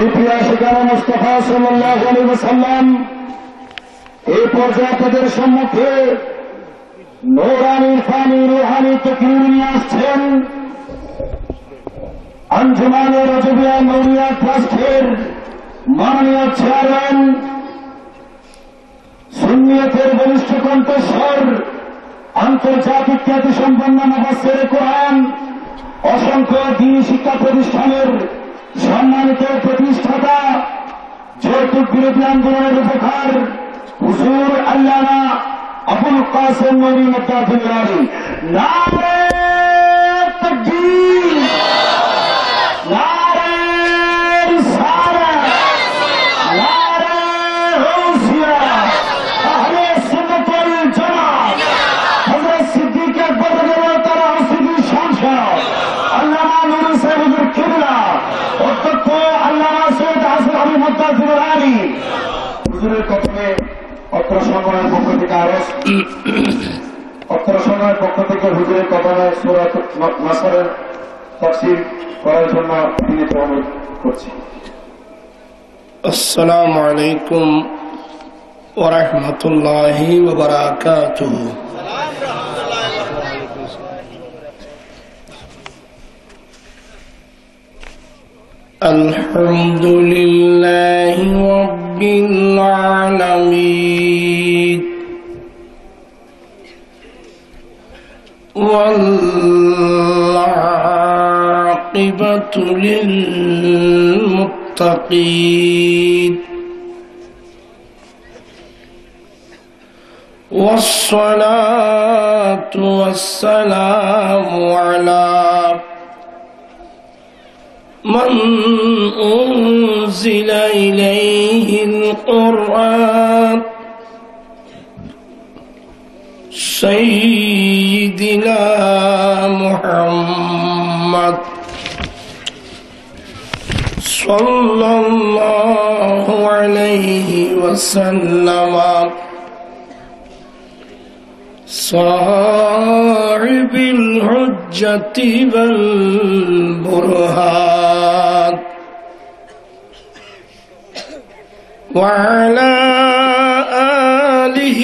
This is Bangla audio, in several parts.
সুফিয়া শিকারা মুস্তাফা সাল্লাল্লাহু আলাইহি ওয়াসাল্লাম এই পর্যায়ে আপনাদের সম্মুখে নূরানি ফানি রুহানি তাকরীর নিয়ে আসছেন আঞ্জুমানে রজবিয়া নূরিয়া ট্রাস্টের মাননীয় চেয়ারম্যান, সুন্নিয়তের বলিষ্ঠ কণ্ঠস্বর, আন্তর্জাতিক খ্যাতিসম্পন্ন মুফাসসির কোরআন, অসংখ্য দ্বীন শিক্ষা প্রতিষ্ঠানের সম্মানিত প্রতিষ্ঠাতা, যৌতুক বিরোধী আন্দোলনের রূপকার হুজুর আল্লামা আবুল কাসেম নূরী মুত্তাফিল। নারে তাকবীর, নারে রিসালাত, নারে গাউসিয়া, আহলে সুন্নাত ওয়াল জামাত, হযরত সিদ্দিক আকবর রাদিয়াল্লাহু তাআলা আনহু শানশাহ, আল্লামা নূরী সাহেব হুজুর কিবলা, অধ্যক্ষ আল্লামা সৈয়দ হাসান আলী মুত্তাফিল আলী হুজুরের কদমে অত্র সংগঠনের পক্ষ থেকে হুজুরের কদমে সূরাত নাসরের তাফসীর করার জন্য তিনি অনুরোধ করছি। আসসালামু আলাইকুম ওয়া রাহমাতুল্লাহি ওয়া বারাকাতুহু। আলহামদুলিল্লাহি রাব্বিল আলামিন ওয়াল আকিবাতু লিল মুত্তাকিন والصلاة والسلام على من أنزل إليه القرآن سيدنا محمد صلى الله عليه وسلم صاحب الحجة والبرهان وعلى آله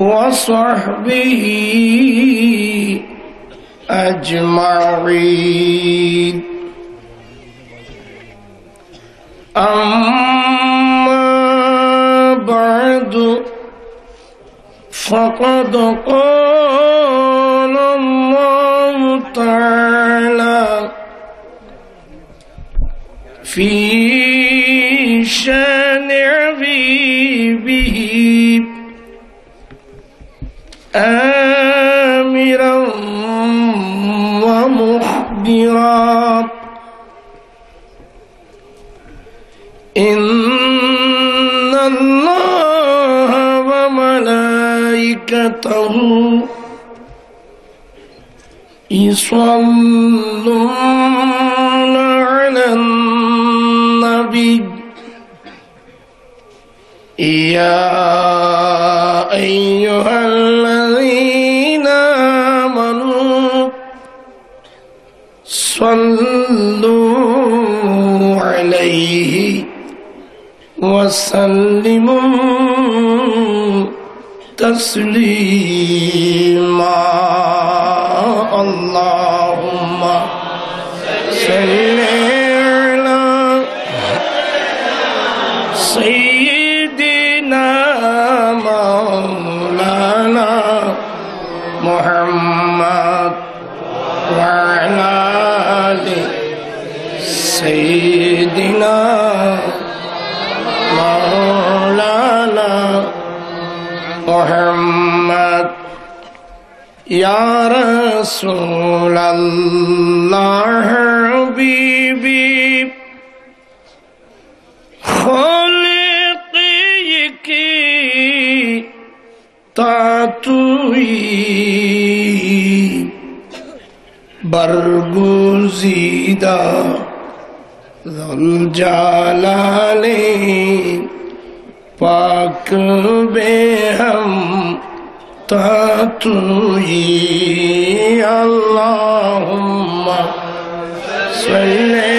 وصحبه أجمعين. أما بعد فقد قال الله تعالى في شان حبيبه آمرا ومخبرا إن الله وملائكته يصلون على النبي يا أيها الذين آمنوا صلوا عليه وسلموا تسليما. اللهم صل على سيدنا مولانا محمد وعلى آل سيدنا مولانا محمد. يا رسول الله حبيبي خالقي کی تاتوئی برگزیدہ ذوالجلال پاک بے ہم تاتوئی. اللہم صلی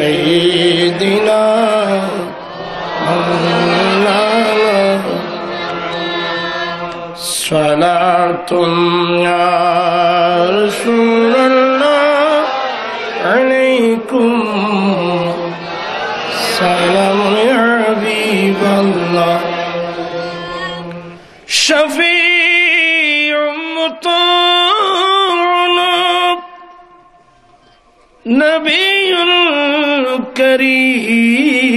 سيدنا مولانا صلاة يا رسول الله عليكم سلام يا حبيب الله شفيع مطاعنا نبي كريم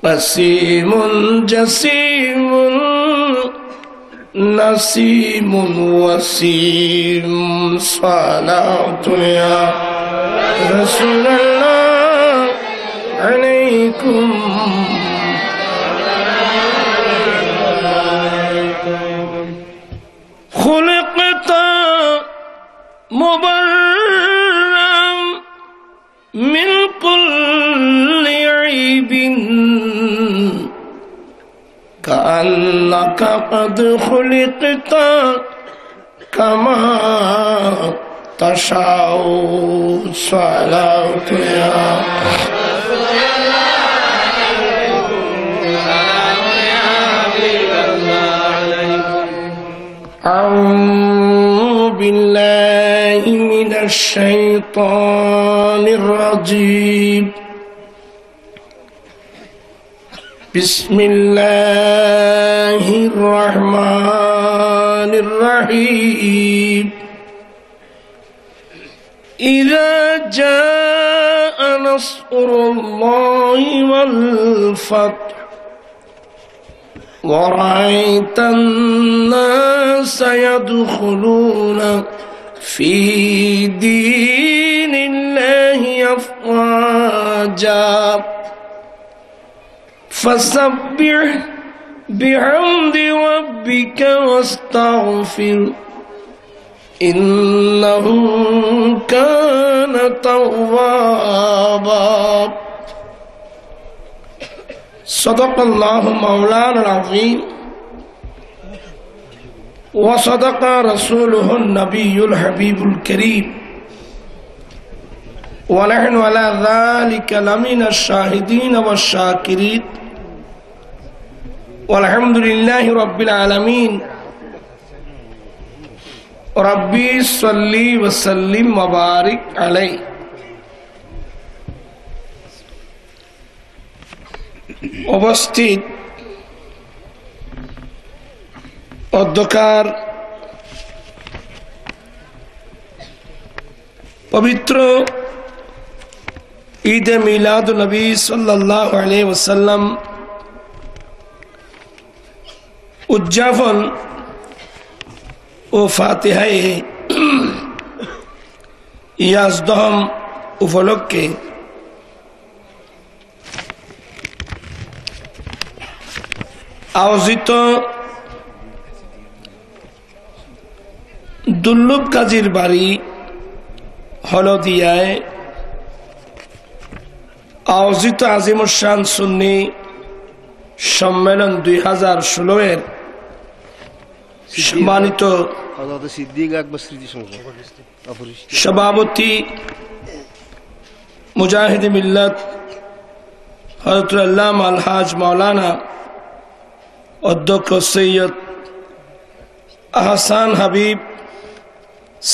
قسيم جسيم نسيم وسيم صلاة يا رسول الله عليكم خلقت مبرأ من كل عيب كأنك قد خلقت كما تشاء صلاة يا أعوذ بالله من الشيطان الرجيم بسم الله الرحمن الرحيم إذا جاء نصر الله والفتح ورأيت الناس يدخلون في دين الله أفواجا فسبح بحمد ربك واستغفر إنه كان توابا صدق الله مولانا العظيم وصدق رسوله النبي الحبيب الكريم ونحن على ذلك لمن الشاهدين والشاكرين والحمد لله رب العالمين ربي صلي وسلم وبارك عليه উপস্থিত অধ্যকার পবিত্র ঈদে মিলাদুন নবী সাল্লাল্লাহু আলাইহি ওয়াসাল্লাম উদযাপন ও ফাতিহায়ে ইয়াজদহম উপলক্ষে আয়োজিত দুর্লভ কাজীর বাড়ি হলদিয়ায় আয়োজিত আজিমুশান সুন্নি সম্মেলন 2016 সম্মানিত সভাপতি মুজাহিদ মিল্লাত হযরত আল্লামা আলহাজ মাওলানা অধ্যক্ষ সৈয়দ আহসান হাবিব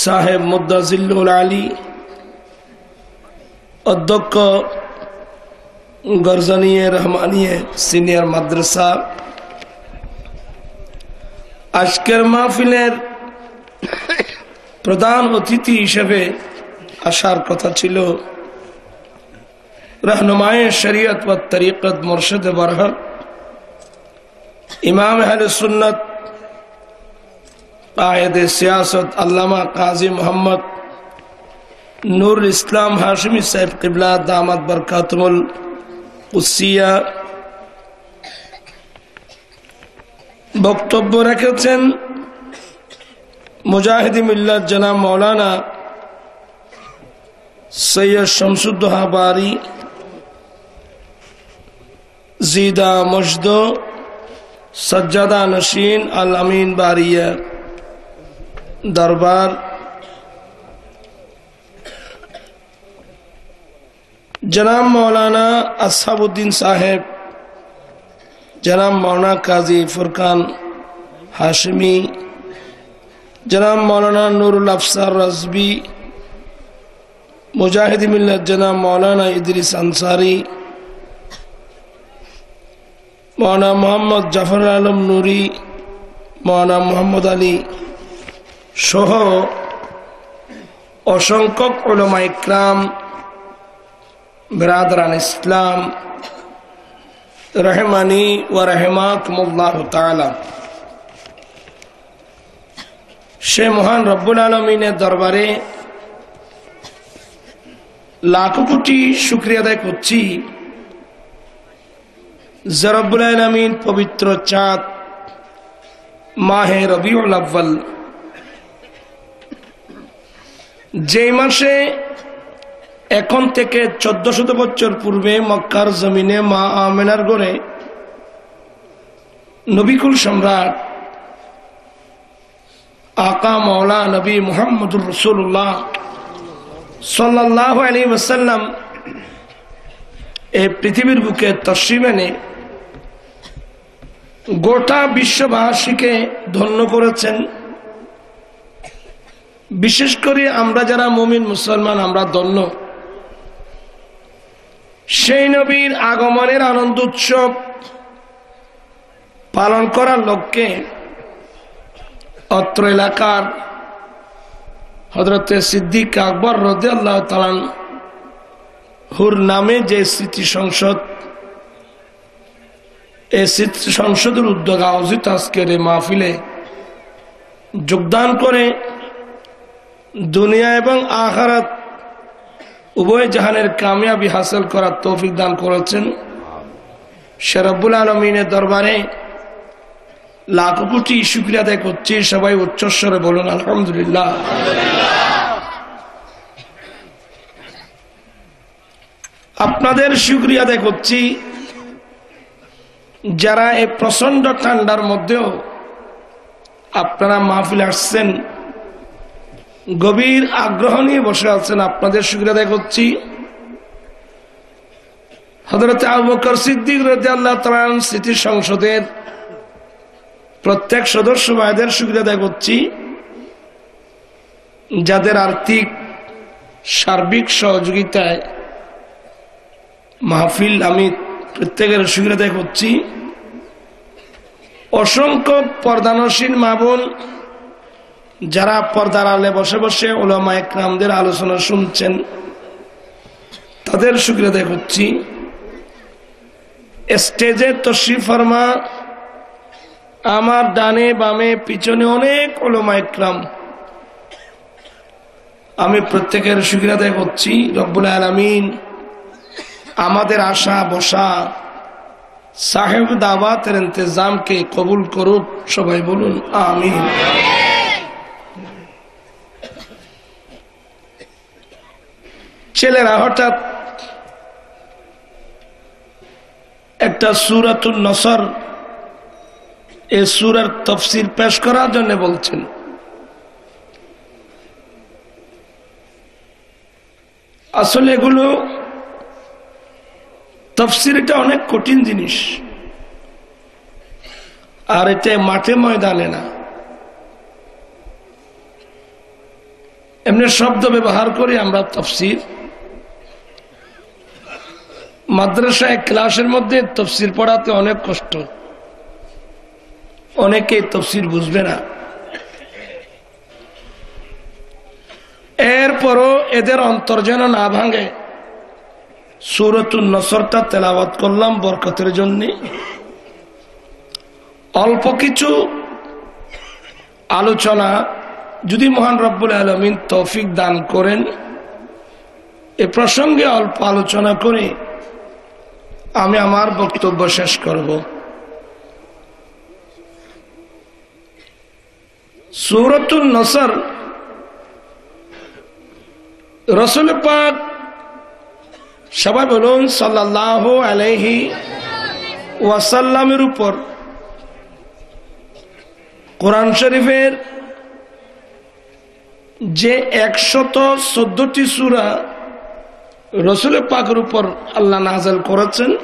সাহেব মুদ্দাজিল্লুল আলী, অধ্যক্ষ গরজানিয়ে রহমানিয়ে সিনিয়র মাদ্রাসা, আজকের মাহফিলের প্রধান অতিথি হিসেবে আসার কথা ছিল रहनुमाए शरीयत व तरीक़त मुर्शिद बरहक इमाम अहले सुन्नत कायद सियासत अल्लामा काजी मोहम्मद नूर इस्लाम हाशिमी साहिब क़िबला दामत बरकातुल कुद्सिया বক্তব্য রেখেছেন মুজাহিদি মিল্লাত জনাব মৌলানা সৈয়দ শামসুদ্দোহা বারি জিদা মজদ সজ্জাদা নশীন আল আমিন বারিয়া দরবার जनाब मौलाना असहाबुद्दीन साहेब, जनाब मौलाना काजी फुरकान हाशमी, जनाब मौलाना नूरुल अफसर रज़वी, मुजाहिद मिल्लत जनाब मौलाना इदरिस अंसारी, मौलाना मोहम्मद जाफर आलम नूरी, मौलाना मोहम्मद अली सह असंख्यक उलमा इकराम, बिरादरान इस्लाम रहमानी व रहमाकुमुल्लाह ताला। সে মহান রব্বুল আলামিনের দরবারে লাখো কোটি শুকরিয়া আদায় করছি যে রব্বুল আলামিন পবিত্র চাঁদ মাহে রবিউল আউয়াল, যে মাসে এখন থেকে 1400 বছর পূর্বে মক্কার জমিনে মা আমেনার ঘরে নবিকুল সম্রাট आका मौला नबी मुहम्मदुर रसूलुल्लाह सल्लल्लाहु अलैहि वसल्लम এই পৃথিবীর বুকে তশরিফ এনে গোটা বিশ্ববাসীকে ধন্য করেছেন। বিশেষ করে আমরা যারা মুমিন মুসলমান আমরা ধন্য। সেই নবীর আগমনের আনন্দ উৎসব পালন করার লক্ষ্যে অত্র এলাকার হযরতে সিদ্দিক আকবর রাদিয়াল্লাহু তাআলা হুর নামে যে স্মৃতি সংসদ, এই স্মৃতি সংসদের উদ্যোগে আয়োজিত আজকের এই মাহফিলে যোগদান করে দুনিয়া এবং আখিরাত উভয় জাহানের কামিয়াবি হাসিল করার তৌফিক দান করেছেন। সে রব্বুল আলামিনের দরবারে লাখো কোটি শুকরিয়া আদায় করছি। সবাই উচ্চস্বরে বলুন আলহামদুলিল্লাহ। আপনাদের শুকরিয়া আদায় করছি যারা এই প্রচন্ড ঠান্ডার মধ্যেও আপনারা মাহফিলে আসছেন, গভীর আগ্রহ নিয়ে বসে আছেন, আপনাদের শুকরিয়া আদায় করছি। হযরত আবু বকর সিদ্দিক রাদিয়াল্লাহু তাআলা স্মৃতি সংসদের প্রত্যেক সদস্য ভাইদের শুকরিয়া আদায় করছি যাদের আর্থিক সার্বিক সহযোগিতায় মাহফিল আমি প্রত্যেকের শুকরিয়া আদায় করছি। অসংখ্য পর্দানসীন মা বোন যারা পর্দার আলে বসে বসে উলামা ইকরামদের আলোচনা শুনছেন তাদের শুকরিয়া আদায় করছি। স্টেজে তশরিফ ফরমা আমার ডানে বামে পিছনে অনেক উলামা ইকরাম, আমি প্রত্যেকের শুকরিয়া আদায় করছি। রব্বুল আলামিন আমাদের আশা বসা সাহেব দাওয়াতের ইন্তজামকে কবুল করুক। সবাই বলুন আমিন। ছেলেরা হঠাৎ একটা সূরাতুন নসর এই সূরার তাফসীর পেশ করার জন্য বলছেন। আসলে এগুলো তাফসীর এটা অনেক কঠিন জিনিস, আর এটা মাঠে ময়দানে না, এমনি শব্দ ব্যবহার করি আমরা তাফসীর। মাদ্রাসায় ক্লাসের মধ্যে তাফসীর পড়াতে অনেক কষ্ট, অনেকে তাফসীর বুঝবে না। এরপরও এদের অন্তর যেন না ভাঙে, সূরাতুন নসরটা তেলাওয়াত করলাম বরকতের জন্য। অল্প কিছু আলোচনা যদি মহান রব্বুল আলামিন তৌফিক দান করেন, এ প্রসঙ্গে অল্প আলোচনা করে আমি আমার বক্তব্য শেষ করব। সূরাতুন নসর রাসূল পাক সবাই বলুন সাল্লাল্লাহু আলাইহি ওয়াসাল্লামের উপর কোরআন শরীফের যে 114টি সূরা রসুল পাকের উপর আল্লাহ নাযিল করেছেন।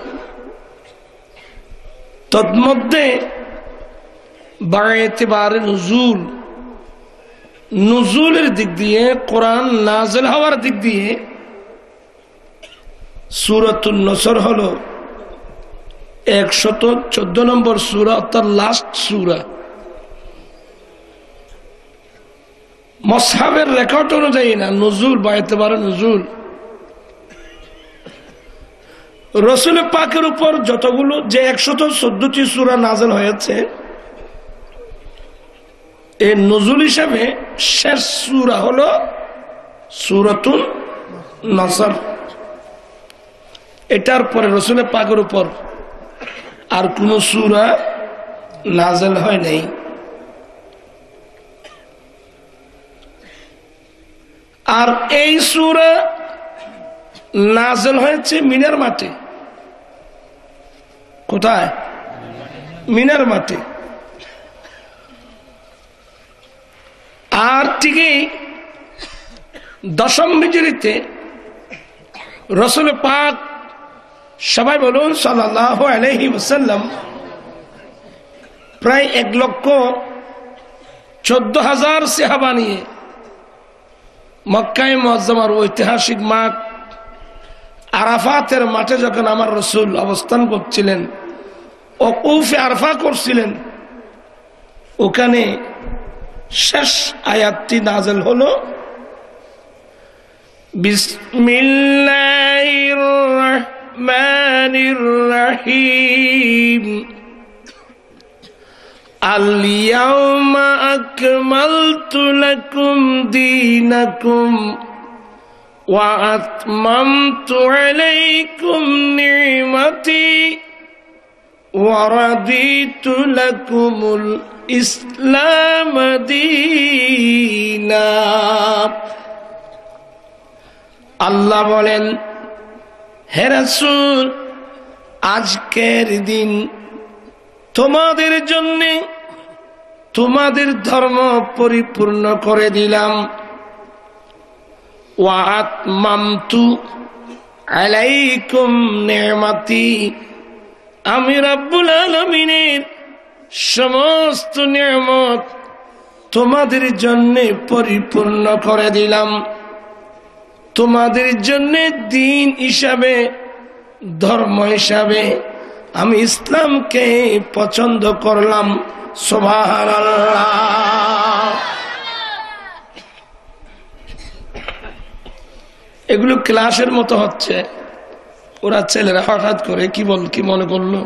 তন্মধ্যে বা'ইতিবারে নুজুলের দিক দিয়ে, কোরআন নাযিল হওয়ার দিক দিয়ে সূরাতুন নসর হলো 114 নম্বর সূরা, অর্থাৎ লাস্ট সূরা। মুসহাফের রেকর্ড অনুযায়ী না, নুজুল বা'ইতিবারে নুজুল। রসুল পাকের উপর যতগুলো যে 114টি সূরা নাযিল হয়েছে, এই নুজুল হিসাবে শেষ সূরা হলো সূরাতুন নসর। এটার পরে রসুল পাকের উপর আর কোন সূরা নাযিল হয় নাই। আর এই সূরা নাযিল হয়েছে মিনার মাঠে। কোথায়? মিনার মাঠে। আর ঠিকই 10ম হিজরিতে রসুল পাক, সবাই বলুন সাল্লাল্লাহু আলাইহি ওয়াসাল্লাম, প্রায় 1,14,000 সাহাবা নিয়ে মক্কায়ে মুআজ্জামার ঐতিহাসিক মাঠ আরাফাতের মাঠে যখন আমার রসুল অবস্থান করছিলেন, ওকুফে আরফা করছিলেন, ওখানে শেষ আয়াতটি নাযিল হলো বিসমিল্লাহির রাহমানির রাহিম আল-ইয়াওমা আকমালতু লাকুম দীনাকুম ওয়া আতমামতু আলাইকুম নি'মাতি ওয়া রাদিতু লাকুমুল ইসলাম দীনা। আল্লাহ বলেন, হে রাসূল, আজকের দিন তোমাদের জন্য তোমাদের ধর্ম পরিপূর্ণ করে দিলাম। ওয়া আতমামতু আলাইকুম নি'মাতি, আমি রব্বুল আলামিনের সমস্ত নিয়ামত তোমাদের জন্য পরিপূর্ণ করে দিলাম। তোমাদের জন্য দিন হিসাবে, ধর্ম হিসাবে আমি ইসলামকে পছন্দ করলাম। সুবহানাল্লাহ। এগুলো ক্লাসের মতো হচ্ছে। ওরা ছেলেরা হঠাৎ করে কি মনে করলো,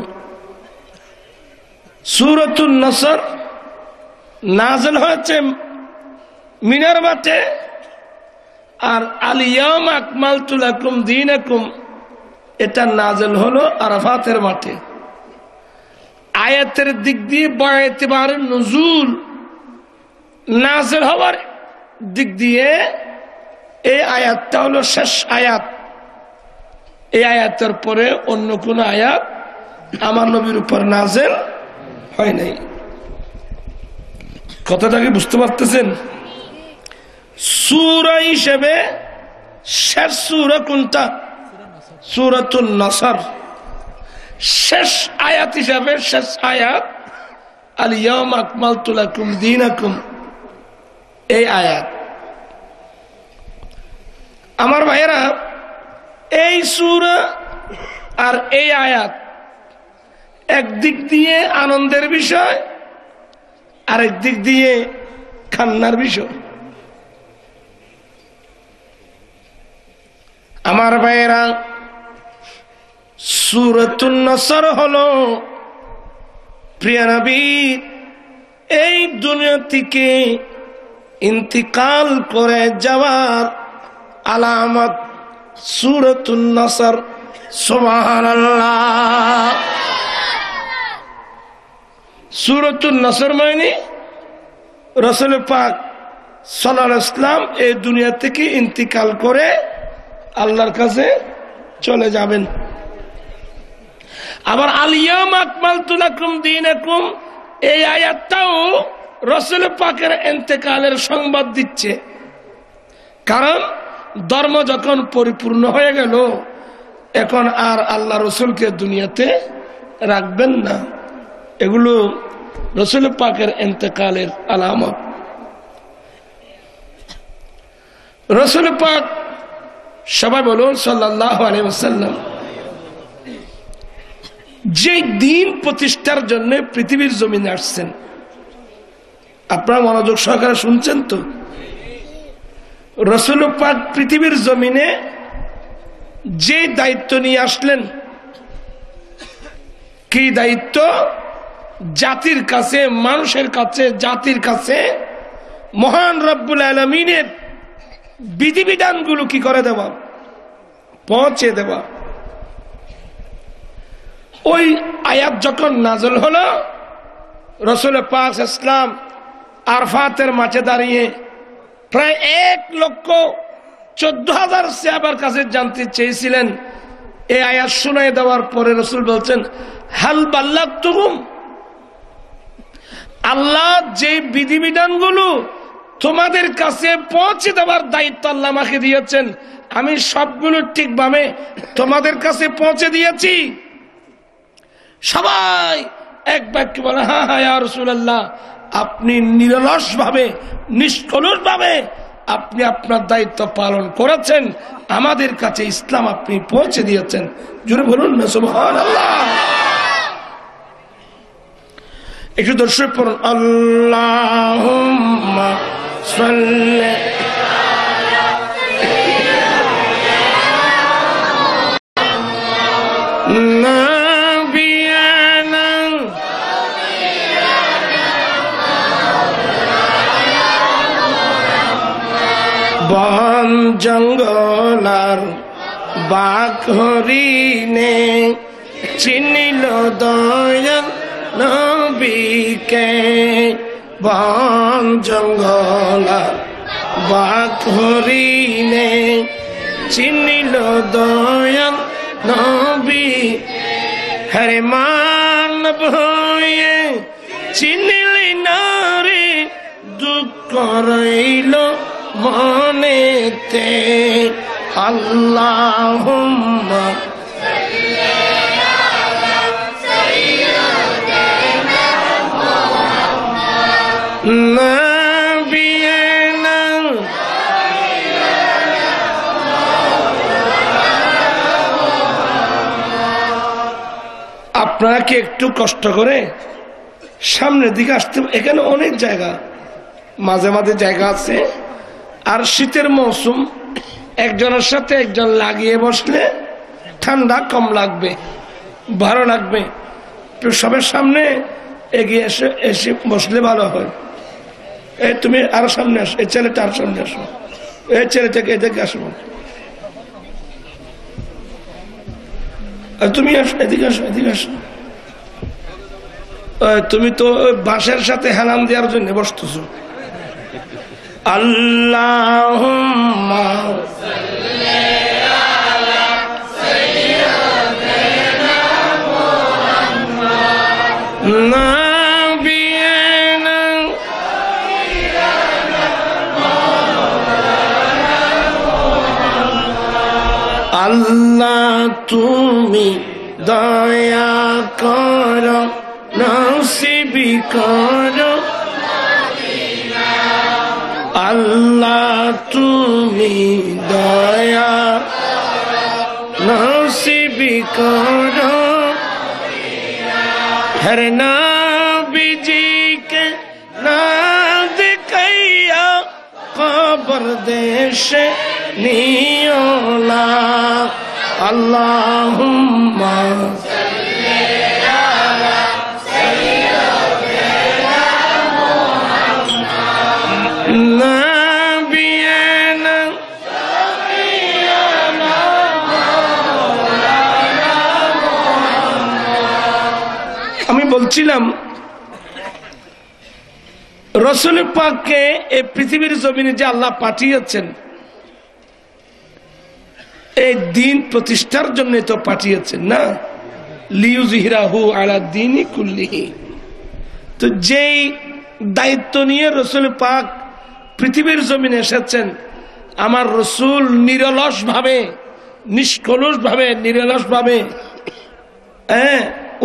সূরাতুন নসর নাযিল হয়েছে মিনার মাঠে, আর আল-ইয়াওমা আকমালতু লাকুম দীনাকুম এটা নাযিল হলো আরাফাতের মাঠে। আয়াতের দিক দিয়ে বা'ইতিবারে নুজুল নাযিল হওয়ার দিক দিয়ে এই আয়াতটা হলো শেষ আয়াত। এই আয়াতের পরে অন্য কোন আয়াত আমার নবীর উপর নাযিল হয় নাই। কথাটাকে বুঝতে পারতেছেন? সূরা হিসেবে শেষ সূরা কোনটা? সূরাতুন নসর। শেষ আয়াত হিসাবে শেষ আয়াত আল-ইয়াওমা আকমালতু লাকুম দীনাকুম, এই আয়াত। আমার ভাইয়েরা, এই সূরা আর এই আয়াত একদিক দিয়ে আনন্দের বিষয়, আরেক দিক দিয়ে কান্নার বিষয়। আমার ভাইয়েরা, সূরাতুন নসর হলো প্রিয় নবী এই দুনিয়া থেকে ইন্তিকাল করে যাওয়ার আলামত। সূরাতুন নসর। সুবহানাল্লাহ। সূরাতুন নসর মানে রাসূল পাক সাল্লাল্লাহু আলাইহি ওয়াসাল্লাম এই দুনিয়া থেকে ইন্তিকাল করে আল্লাহর কাছে চলে যাবেন। আবার আল-ইয়াওমা আকমালতু লাকুম দীনাকুম, এই আয়াতটাও রাসূল পাকের ইন্তেকালের সংবাদ দিচ্ছে। কারণ ধর্ম যখন পরিপূর্ণ হয়ে গেল, এখন আর আল্লাহ রসুলকে দুনিয়াতে রাখবেন না। এগুলো রসুল পাকের ইন্তেকালের আলামত। রসুল পাক, সবাই বলুন সাল্লাল্লাহু আলাইহি ওয়াসাল্লাম, যে দিন প্রতিষ্ঠার জন্য পৃথিবীর জমিনে আসছেন, আপনারা মনোযোগ সহকারে শুনছেন তো? রসুল পাক পৃথিবীর জমিনে যে দায়িত্ব নিয়ে আসলেন, কি দায়িত্ব? জাতির কাছে, মানুষের কাছে, জাতির কাছে মহান রব্বুল আলামিনের বিধিবিধানগুলো কি করে দেওয়া, পৌঁছে দেওয়া। ওই আয়াত যখন নাজল হলো, রসুল পাক ইসলাম আরফাতের মাঠে দাঁড়িয়ে প্রায় 1,14,000 সাহাবার কাছে জানতে চেয়েছিলেন। এই আয়াত শুনাই দেওয়ার পরে রসুল বলছেন, হাল বাল্লাগতুকুম, আল্লাহ যে বিধিবিধানগুলো তোমাদের কাছে পৌঁছে দেওয়ার দায়িত্ব আল্লাহ আমাকে দিয়েছেন, আমি সবগুলো ঠিকভাবে তোমাদের কাছে পৌঁছে দিয়েছি। সবাই এক বাক্যে বলে, হ্যাঁ হ্যাঁ ইয়া রাসূলুল্লাহ, আপনি নিরলস ভাবে, নিষ্কলুষ ভাবে আপনি আপনার দায়িত্ব পালন করেছেন, আমাদের কাছে ইসলাম আপনি পৌঁছে দিয়েছেন। জোরে বলুন না সুবহানাল্লাহ। একটু দর্শক পড়ুন, আল্লাহুম্মা সাল্লি বন জঙ্গলার বাঘ হরিণে চিনিল দয়াল নবীকে, বন জঙ্গলার বাঘ হরিণে চিনিল দয়াল নবী, হরে মানব হয়ে চিনিলি নারে, দুঃখ রইল মনেতে। আল্লাহুম্মা নাবিয়ানা, আপনারা কি একটু কষ্ট করে সামনের দিকে আসতে? এখানে অনেক জায়গা, মাঝে মাঝে জায়গা আছে। আর শীতের মৌসুম, একজনের সাথে একজন লাগিয়ে বসলে ঠান্ডা কম লাগবে, ভালো লাগবে। সবের সামনে এগিয়ে এসে বসলে ভালো হয়। এই তুমি আরো সামনে আসো, এই ছেলেটা আরো সামনে আসো, এই ছেলেটাকে এদিকে আসো, তুমি আসো, এদিকে আসো, এদিকে আসো। তুমি তো বাঁশের সাথে হেলান দেওয়ার জন্য বসতেছো। আল্লাহুম্মা সাল্লি আলা সাইয়্যিদিনা মুহাম্মাদ নাবিয়ানা আল্লাহ তুমি দয়া করো, নসিবি করো, আল্লাহ তুমি দয়া নসিবি করো, হর নবীজিকে না দেখাইয়া কবর দেশে নিও না। আল্লাহুম্মা সাল্লি আলা সাইয়্যিদিনা মুহাম্মাদ নাবিয়ানা শাফিয়ানা মাওলানা মুহাম্মদ। আমি বলছিলাম রসুল পাককে এই পৃথিবীর জমিনে যে আল্লাহ পাঠিয়েছেন, এই দিন প্রতিষ্ঠার জন্য তো পাঠিয়েছেন না, লিইউযহিরাহু আলা দীনি কুল্লিহি। তো যেই দায়িত্ব নিয়ে রসুল পাক পৃথিবীর জমিনে এসেছেন, আমার রসুল নিরলস ভাবে, নিষ্কলুষ ভাবে, নিরলস ভাবে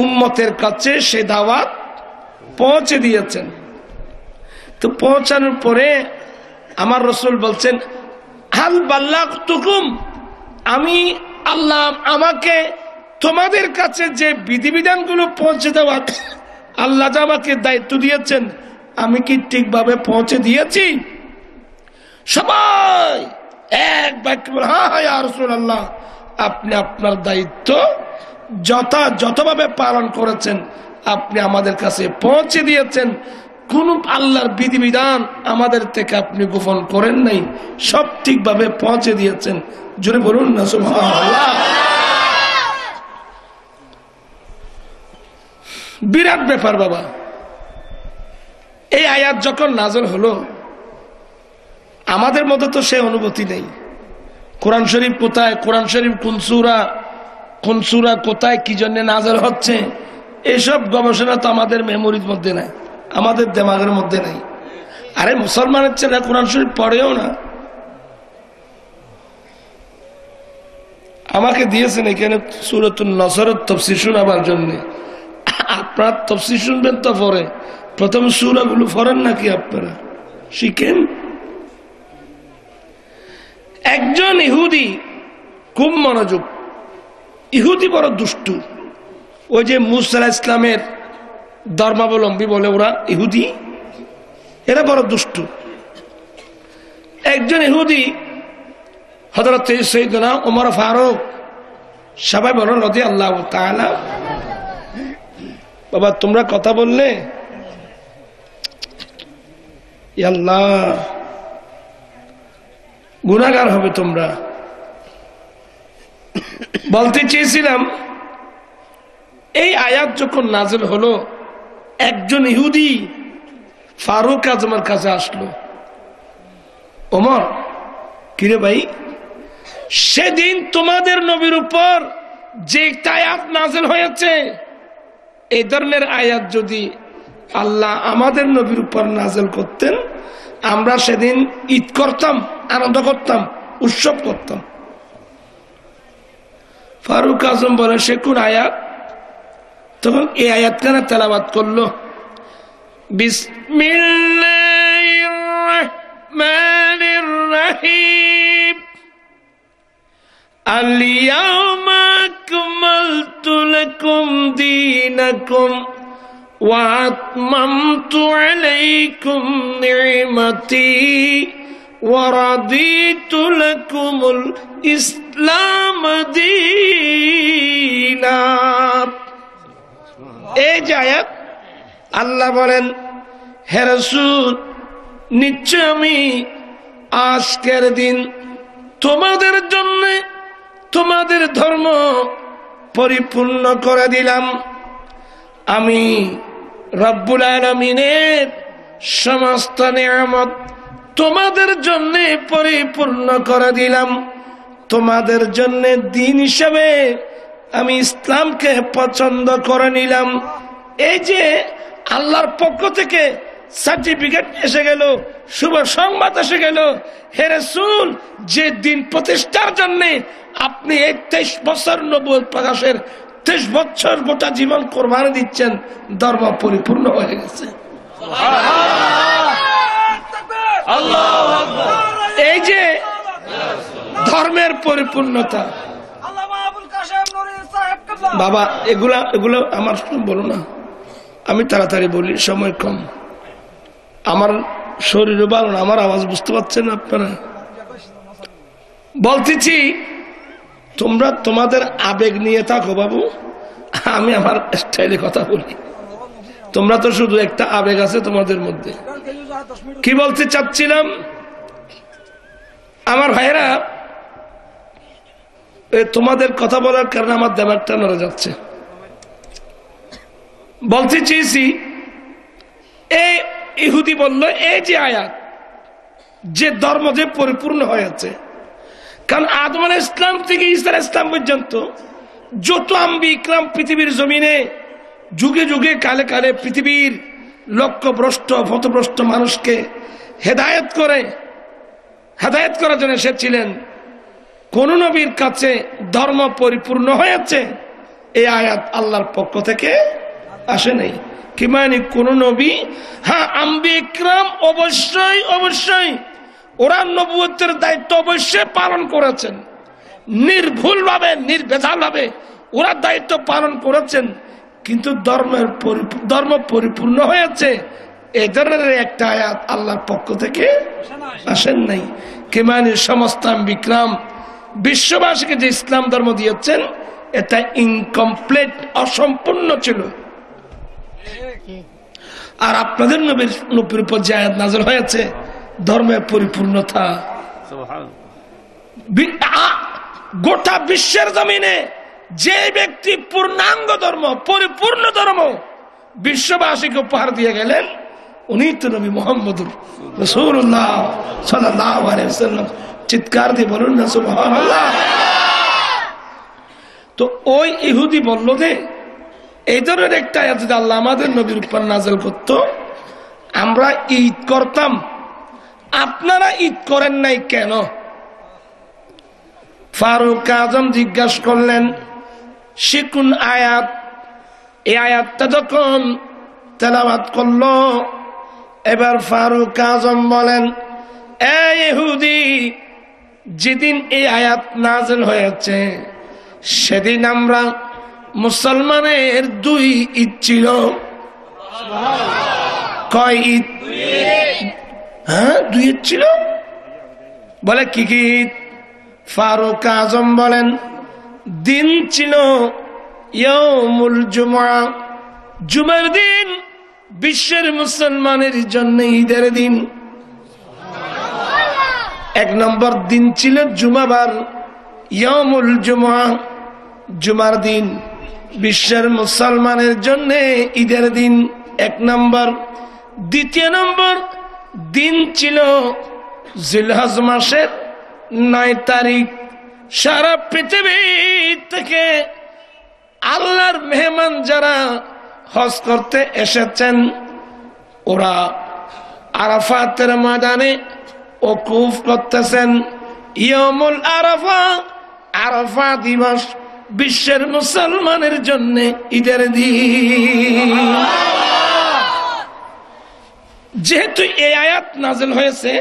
উম্মতের কাছে সে দাওয়াত পৌঁছে দিয়েছেন। তো পৌঁছানোর পরে আমার রসুল বলছেন, হাল বাল্লাগতুকুম, আমি আল্লাহ আমাকে তোমাদের কাছে যে বিধিবিধানগুলো পৌঁছে দেওয়ার আল্লাহ যা আমাকে দায়িত্ব দিয়েছেন, আমি কি ঠিকভাবে পৌঁছে দিয়েছি? সবাই এক বাক্য বলে, হ্যাঁ হ্যাঁ ইয়া রাসূলুল্লাহ, আপনি আপনার দায়িত্ব যথাযথভাবে পালন করেছেন, আপনি আমাদের কাছে পৌঁছে দিয়েছেন, কোন আল্লাহর বিধিবিধান আমাদের থেকে আপনি গোপন করেন নাই, সব ঠিকভাবে পৌঁছে দিয়েছেন। জোরে বলুন না সুবহানাল্লাহ। বিরাট ব্যাপার বাবা। এই আয়াত যখন নাযিল হলো, আমাদের মধ্যে তো সে অনুভূতি নেই। কোরআন শরীফ কোথায়, কোরআন শরীফ কোন সূরা কোথায়, কি জন্য নাযিল হচ্ছে, এসব গবেষণা তো আমাদের মেমোরির মধ্যে নাই, আমাদের দিমাগের মধ্যে নাই। আরে মুসলমানের ছেলে কোরআন শরীফ পড়েও না। আমাকে দিয়েছেন এখানে সূরাতুন নসরের তাফসীর শোনাবার জন্য। আপনারা তাফসীর শুনবেন তো পরে, প্রথম সূরাগুলো পড়েন নাকি আপনারা? শিখেন। একজন ইহুদি, খুব মনোযোগ, ইহুদি বড় দুষ্টু। ওই যে মুসা আলাইহিস সালামের ধর্মাবলম্বী বলে ওরা ইহুদি, এরা বড় দুষ্টু। একজন ইহুদি হযরত সাইয়েদনা ওমর ফারুক, সবাই বলেন রাদিয়াল্লাহু তাআলা। বাবা তোমরা কথা বললে আল্লাহ গুনাহগার হবে তোমরা। বলতে চেয়েছিলাম, এই আয়াত যখন নাযিল হলো, একজন ইহুদি ফারুক আজমের কাছে আসলো, ওমর কিরে ভাই, সেদিন তোমাদের নবীর উপর যে আয়াত নাযিল হয়েছে, এই ধরনের আয়াত যদি আল্লাহ আমাদের নবীর উপর নাযিল করতেন, আমরা সেদিন ঈদ করতাম, আনন্দ করতাম, উৎসব করতাম। ফারুক আজম বলে, সে কোন আয়াত? তখন এই আয়াত কেন তেলাওয়াত করলো, বিসমিল্লাহির রাহমানির রাহিম, আল-ইয়াওমা আকমালতু লাকুম দীনাকুম ওয়া আতমামতু আলাইকুম নি'মাতি ওয়া রাদিতু লাকুমুল ইসলাম দীনা। এই যে আয়াত, আল্লাহ বলেন, হে রাসূল, নিশ্চয় আমি আজকের দিন তোমাদের জন্য তোমাদের ধর্ম পরিপূর্ণ করে দিলাম। আমি রব্বুল আলামিনের সমস্ত নিয়ামত তোমাদের জন্য পরিপূর্ণ করে দিলাম। তোমাদের জন্য দিন হিসেবে আমি ইসলামকে পছন্দ করে নিলাম। এই যে আল্লাহর পক্ষ থেকে সার্টিফিকেট এসে গেল, শুভ সংবাদ এসে গেল, হে রাসূল, যে দিন প্রতিষ্ঠার জন্য আপনি এই 23 বছর নবুয়ত প্রকাশের 23 বছর গোটা জীবন কোরবানি দিচ্ছেন, ধর্ম পরিপূর্ণ হয়ে গেছে। এই যে ধর্মের পরিপূর্ণতা, বাবা এগুলো আমার বলো না, আমি তাড়াতাড়ি বলি, সময় কম, আমার শরীরও ভালো না, আমার আওয়াজ বুঝতে পারছেন আপনারা? বলতেছি, তোমরা তোমাদের আবেগ নিয়ে থাকো বাবু, আমি আমার স্টাইলে কথা বলি। তোমরা তো শুধু একটা আবেগ আছে তোমাদের মধ্যে। কি বলতে চাচ্ছিলাম, আমার ভাইরা, তোমাদের কথা বলার কারণে আমার দেমাগটা নড়ে যাচ্ছে। বলতে চেয়েছি, এই ইহুদি বলল, এই যে আয়াত, যে ধর্ম যে পরিপূর্ণ হয়েছে, কারণ আদম আলাইহিস ইসলাম থেকে ঈসা আলাইহিস ইসলাম পর্যন্ত যত আম্বি ইকরাম পৃথিবীর জমিনে যুগে যুগে কালে কালে পৃথিবীর লক্ষ্যভ্রষ্ট পথভ্রষ্ট মানুষকে হেদায়েত করে হেদায়েত করার জন্য এসেছিলেন। কোন নবীর কাছে ধর্ম পরিপূর্ণ হয়েছে এই আয়াত আল্লাহর পক্ষ থেকে আসে নাই। কি মানে কোন নবী? হ্যাঁ, আম্বিয়া ইকরাম অবশ্যই অবশ্যই ওরা নবুয়তের দায়িত্ব অবশ্যই পালন করেছেন, নির্ভুল ভাবে নির্ভেজাল ভাবে ওরা দায়িত্ব পালন করেছেন, কিন্তু ধর্ম পরিপূর্ণ হয়েছে এই ধরনের একটা আয়াত আল্লাহর পক্ষ থেকে আসেন নাই। কি মানে সমস্ত বিক্রম বিশ্ববাসীকে যে ইসলাম ধর্ম দিয়েছেন এটা ইনকমপ্লিট, অসম্পূর্ণ ছিল। আর আপনাদের নবীর উপর যে আয়াত নাযিল হয়েছে ধর্মের পরিপূর্ণতা। গোটা বিশ্বের জমিনে যে ব্যক্তি পূর্ণাঙ্গ ধর্ম, পরিপূর্ণ ধর্ম বিশ্ববাসীকে উপহার দিয়ে গেলেন উনি তো নবী মুহাম্মদুর রাসূলুল্লাহ সাল্লাল্লাহু আলাইহি ওয়াসাল্লাম। চিৎকার দিয়ে বলুন না সুবহানাল্লাহ। তো ওই ইহুদি বলল যে এই ধরনের একটা আয়াত যদি আল্লাহ আমাদের নবীর উপর নাযিল করত আমরা ঈদ করতাম, আপনারা ঈদ করেন নাই কেন? ফারুক আজম জিজ্ঞাসা করলেন সে কোন আয়াত? এই আয়াতটা যখন তেলাওয়াত করলো এবার ফারুক আজম বলেন, এই ইহুদি, যেদিন এই আয়াত নাযিল হয়েছে সেদিন আমরা মুসলমানের 2 ঈদ ছিল। কয় ঈদ? হ্যাঁ, 2 ঈদ ছিল। বলে কি কি ঈদ? ফারুক আজম বলেন দিন ছিল ইয়াউমুল জুমআ, জুমার দিন বিশ্বের মুসলমানের জন্য ঈদের দিন। 1 নম্বর দিন ছিল জুমাবার, ইয়াউমুল জুমআ, জুমার দিন বিশ্বের মুসলমানের জন্য ঈদের দিন 1 নম্বর। দ্বিতীয় নম্বর দিন ছিল জিলহজ মাসের 9 তারিখ। সারা পৃথিবী থেকে আল্লাহর মেহমান যারা হজ করতে এসেছেন ওরা আরাফাতের ময়দানে ওকুফ করতেছেন। ইয়ামুল আরাফা, আরাফা দিবস বিশ্বের মুসলমানের জন্য ঈদের দিন। যেহেতু এই আয়াত নাযিল হয়েছে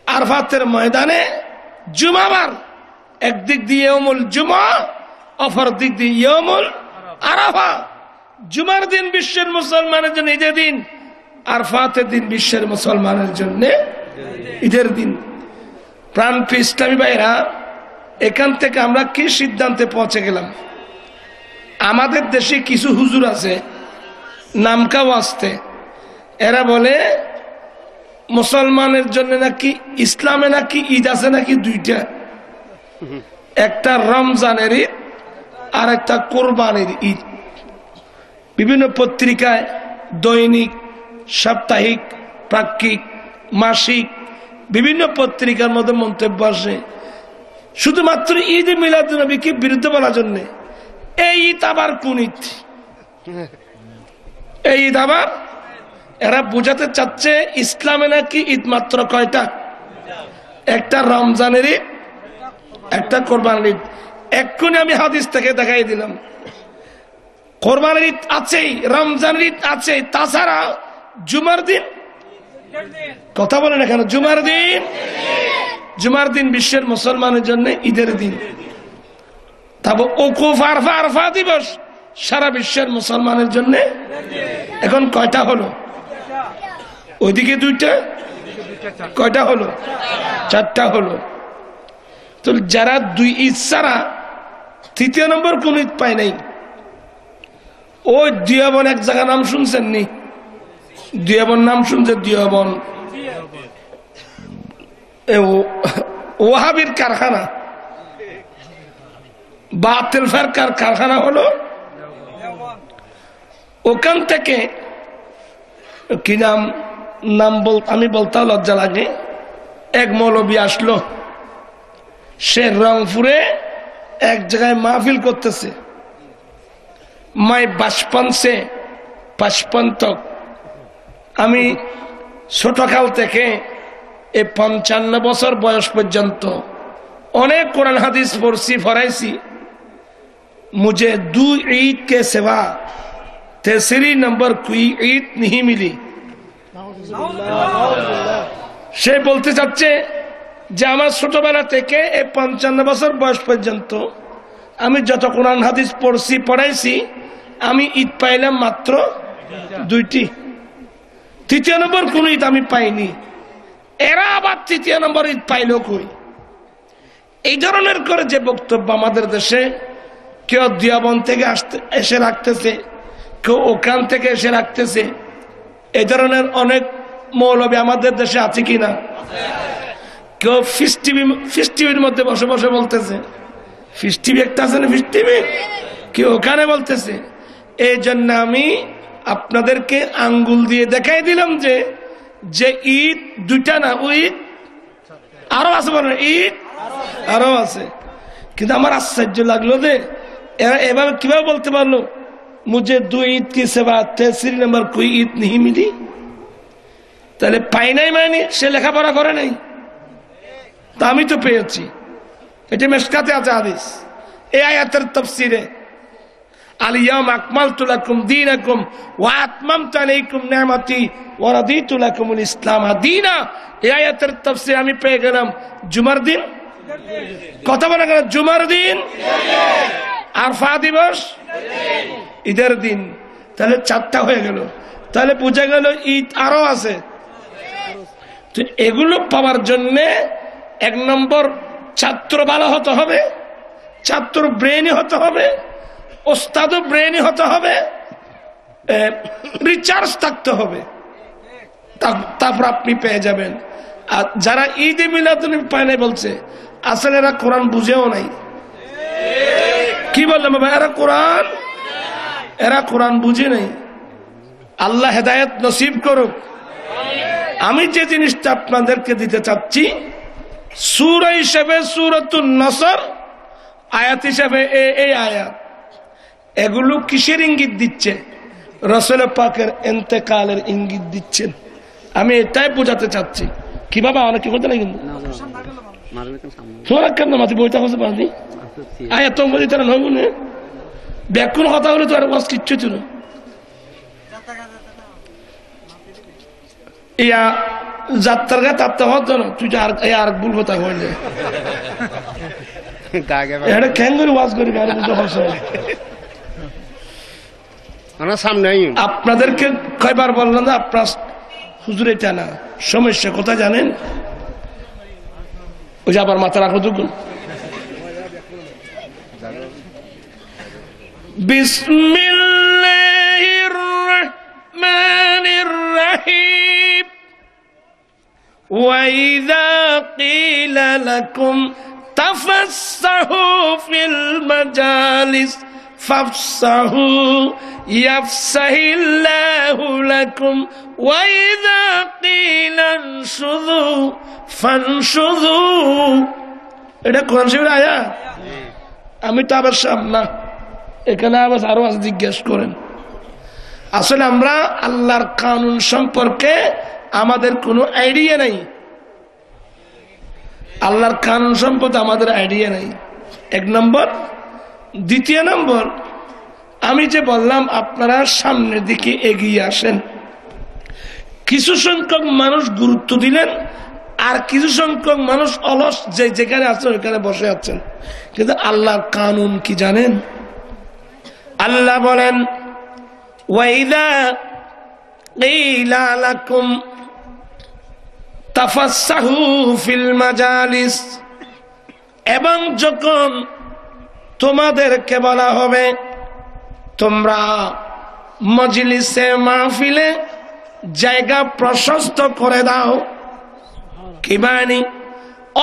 আরাফাতের ময়দানে জুমাবার, একদিক দিয়ে ইয়াউমুল জুমআ, অপর দিক দিয়ে ইয়াউমুল আরাফা। জুমার দিন বিশ্বের মুসলমানের জন্য ঈদের দিন, আরাফাতের দিন বিশ্বের মুসলমানের জন্য ঈদের দিন। প্রাণপ্রিয় ইসলামী ভাইরা, এখান থেকে আমরা কি সিদ্ধান্তে পৌঁছে গেলাম? আমাদের দেশে কিছু হুজুর আছে নামকা ওয়াস্তে, এরা বলে মুসলমানের জন্য নাকি ইসলামে নাকি ঈদ আছে নাকি 2টা, একটা রমজানের ঈদ আর একটা কোরবানির ঈদ। বিভিন্ন পত্রিকায় দৈনিক, সাপ্তাহিক, পাক্ষিক, মাসিক বিভিন্ন পত্রিকার মধ্যে মন্তব্য আসে শুধুমাত্র ঈদ মিলাদুন্নবীকে বিরুদ্ধে বলার জন্য। এই ঈদ আবার কোন ঈদ? এই ঈদ আবার এরা বোঝাতে চাচ্ছে ইসলামে নাকি ঈদ মাত্র কয়টা? একটা রমজানের ঈদ, একটা কোরবানির ঈদ। এক্ষুনি আমি হাদিস থেকে দেখাই দিলাম কোরবানির ঈদ আছেই, রমজানের ঈদ আছে, তাছাড়া জুমার দিন, কথা বলেন এখানে, জুমার দিন বিশ্বের মুসলমানের জন্য ঈদের দিন। তারপর ওকুফ আরফা, আরফা দিবস সারা বিশ্বের মুসলমানের জন্য। এখন কয়টা হলো? ওইদিকে 2টা, কয়টা হলো? 4টা হলো। তো যারা 2 ঈদ ছাড়া 3য় নম্বর কোন ঈদ পায় নাই, ওই দিয়াবন এক জায়গা নাম শুনছেন নি? দিয়াবন নাম শুনছে? দিয়াবন ওয়াহাবির কারখানা, বাতিল ফেরকার কারখানা হলো। ওখান থেকে কি নাম আমি বলতে লজ্জা লাগে, এক মৌলবী আসলো, সে রংপুরে এক জায়গায় মাহফিল করতেছে। মাই বাসপন সে পাঁচপন তক, আমি ছোটকাল থেকে এই 55 বছর বয়স পর্যন্ত অনেক কোরআন হাদিস পড়ছি পড়াইছি, मुझे 2 ईद के सिवा तीसरी नंबर कोई ईद नहीं मिली। সে বলতে চাচ্ছে যে আমার ছোটবেলা থেকে এই 55 বছর বয়স পর্যন্ত আমি যত কোরআন হাদিস পড়ছি পড়াইছি, আমি ঈদ পাইলাম মাত্র 2টি। তৃতীয় নম্বর কোন ঈদ আমি পাইনি। এরা আবার তৃতীয় নম্বর ঈদ পাইল কই? এই ধরনের করে যে বক্তব্য আমাদের দেশে কেউ দিয়াবন থেকে এসে রাখতেছে, কেউ ওখান থেকে এসে রাখতেছে, এই ধরনের অনেক মৌলবী আমাদের দেশে আছে কিনা? কেউ ফিস টিভির মধ্যে বসে বসে বলতেছে, ফিস টিভি একটা আছে না, ফিস টিভি, কেউ ওখানে বলতেছে। এই জন্য আমি আপনাদেরকে আঙ্গুল দিয়ে দেখাই দিলাম যে যে ঈদ 2টা না, ওই ঈদ আরো আছে, বলেন ঈদ আরো আছে। কিন্তু আমার আশ্চর্য লাগলো যে এরা এভাবে কিভাবে বলতে পারলো मुझे 2 ईद की सिवा तीसरी नंबर कोई ईद नहीं मिली। তাহলে পাই নাই মানে সে লেখাপড়া করে নাই, তা আমি তো পেয়েছি। এটা মিশকাতে আছে হাদিস। এই আয়াতের তাফসীরে আল ইয়াউমা আকমালতু লাকুম দীনাকুম ওয়া আতমামতু আলাইকুম নি'মাতি ওয়া রাদিতু লাকুমুল ইসলাম দীনা। এই আয়াতের তাফসীর আমি পেয়ে গেলাম জুমার দিন। কথা বলা গেল জুমার দিন, আরফা দিবস ঈদের দিন। তাহলে 4টা হয়ে গেল। তাহলে বোঝা গেল ঈদ আরো আছে। তো এগুলো পাওয়ার জন্য 1 নম্বর ছাত্র ভালো হতে হবে, ছাত্র ব্রেইনি হতে হবে, ওস্তাদও ব্রেইনি হতে হবে, রিচার্জ থাকতে হবে, তারপর আপনি পেয়ে যাবেন। আর যারা ঈদে মিলাদুন্নবী পায় নাই বলছে, আসলে এরা কোরআন বুঝেও নাই। কি বললাম বাবা? এরা কোরআন বুঝে নাই। আল্লাহ হেদায়েত নসিব করুক। আমি যে জিনিসটা আপনাদেরকে দিতে চাচ্ছি, সূরা হিসেবে সূরাতুন নসর, আয়াত হিসেবে এই আয়াত, এগুলো কিসের ইঙ্গিত দিচ্ছে? রাসূল পাকের ইন্তেকালের ইঙ্গিত দিচ্ছেন। আমি এটাই বোঝাতে চাচ্ছি। কিভাবে অনেক কি করতে লাগে তোরা কেন মাতি বইটা হতে পারবি? আয়াত বলি তারা নয় মনে ব্যাকুল কথা হলে তো আর বাস কিচ্ছু ছিল। ইয়া যাত্রার গা তাপতে হত না, তুই আর ভুল কথা হইলে এটা কেন করে ওয়াজ করি আপনাদেরকে কয়বার বললাম না আপনার হুজুর এটা না সমস্যা কোথায় জানেন? ওই যে আবার মাথা রাখো দুগুণ। বিসমিল্লাহির রহমানির রহিম। ওয়া ইযা ক্বিলা লাকুম তাফাসসাহু ফিল মাজালিস ফাফসাহু ইয়াফসাহিল্লাহু লাকুম ওয়া ইযা ক্বিলা আনশুযু ফানশুযু। এটা কোরআন শরীফের আয়াত। আমি তো আবার সামনা এখানে আবার আরো জিজ্ঞেস করেন। আসলে আমরা আল্লাহর কানুন সম্পর্কে আমাদের কোনো আইডিয়া নাই। আল্লাহর কানুন সম্পর্কে আমাদের আইডিয়া নাই, 1 নম্বর। দ্বিতীয় নম্বর, আমি যে বললাম আপনারা সামনের দিকে এগিয়ে আসেন, কিছু সংখ্যক মানুষ গুরুত্ব দিলেন, আর কিছু সংখ্যক মানুষ অলস যে যেখানে আছেন ওইখানে বসে আছেন। কিন্তু আল্লাহর কানুন কি জানেন? আল্লাহ বলেন ওয়াইদা ক্বিলা লাকুম তাফাসসাহু ফিল মাজালিস, এবং যখন তোমাদেরকে বলা হবে তোমরা মজলিসে মাহফিলে জায়গা প্রশস্ত করে দাও। কি মানে?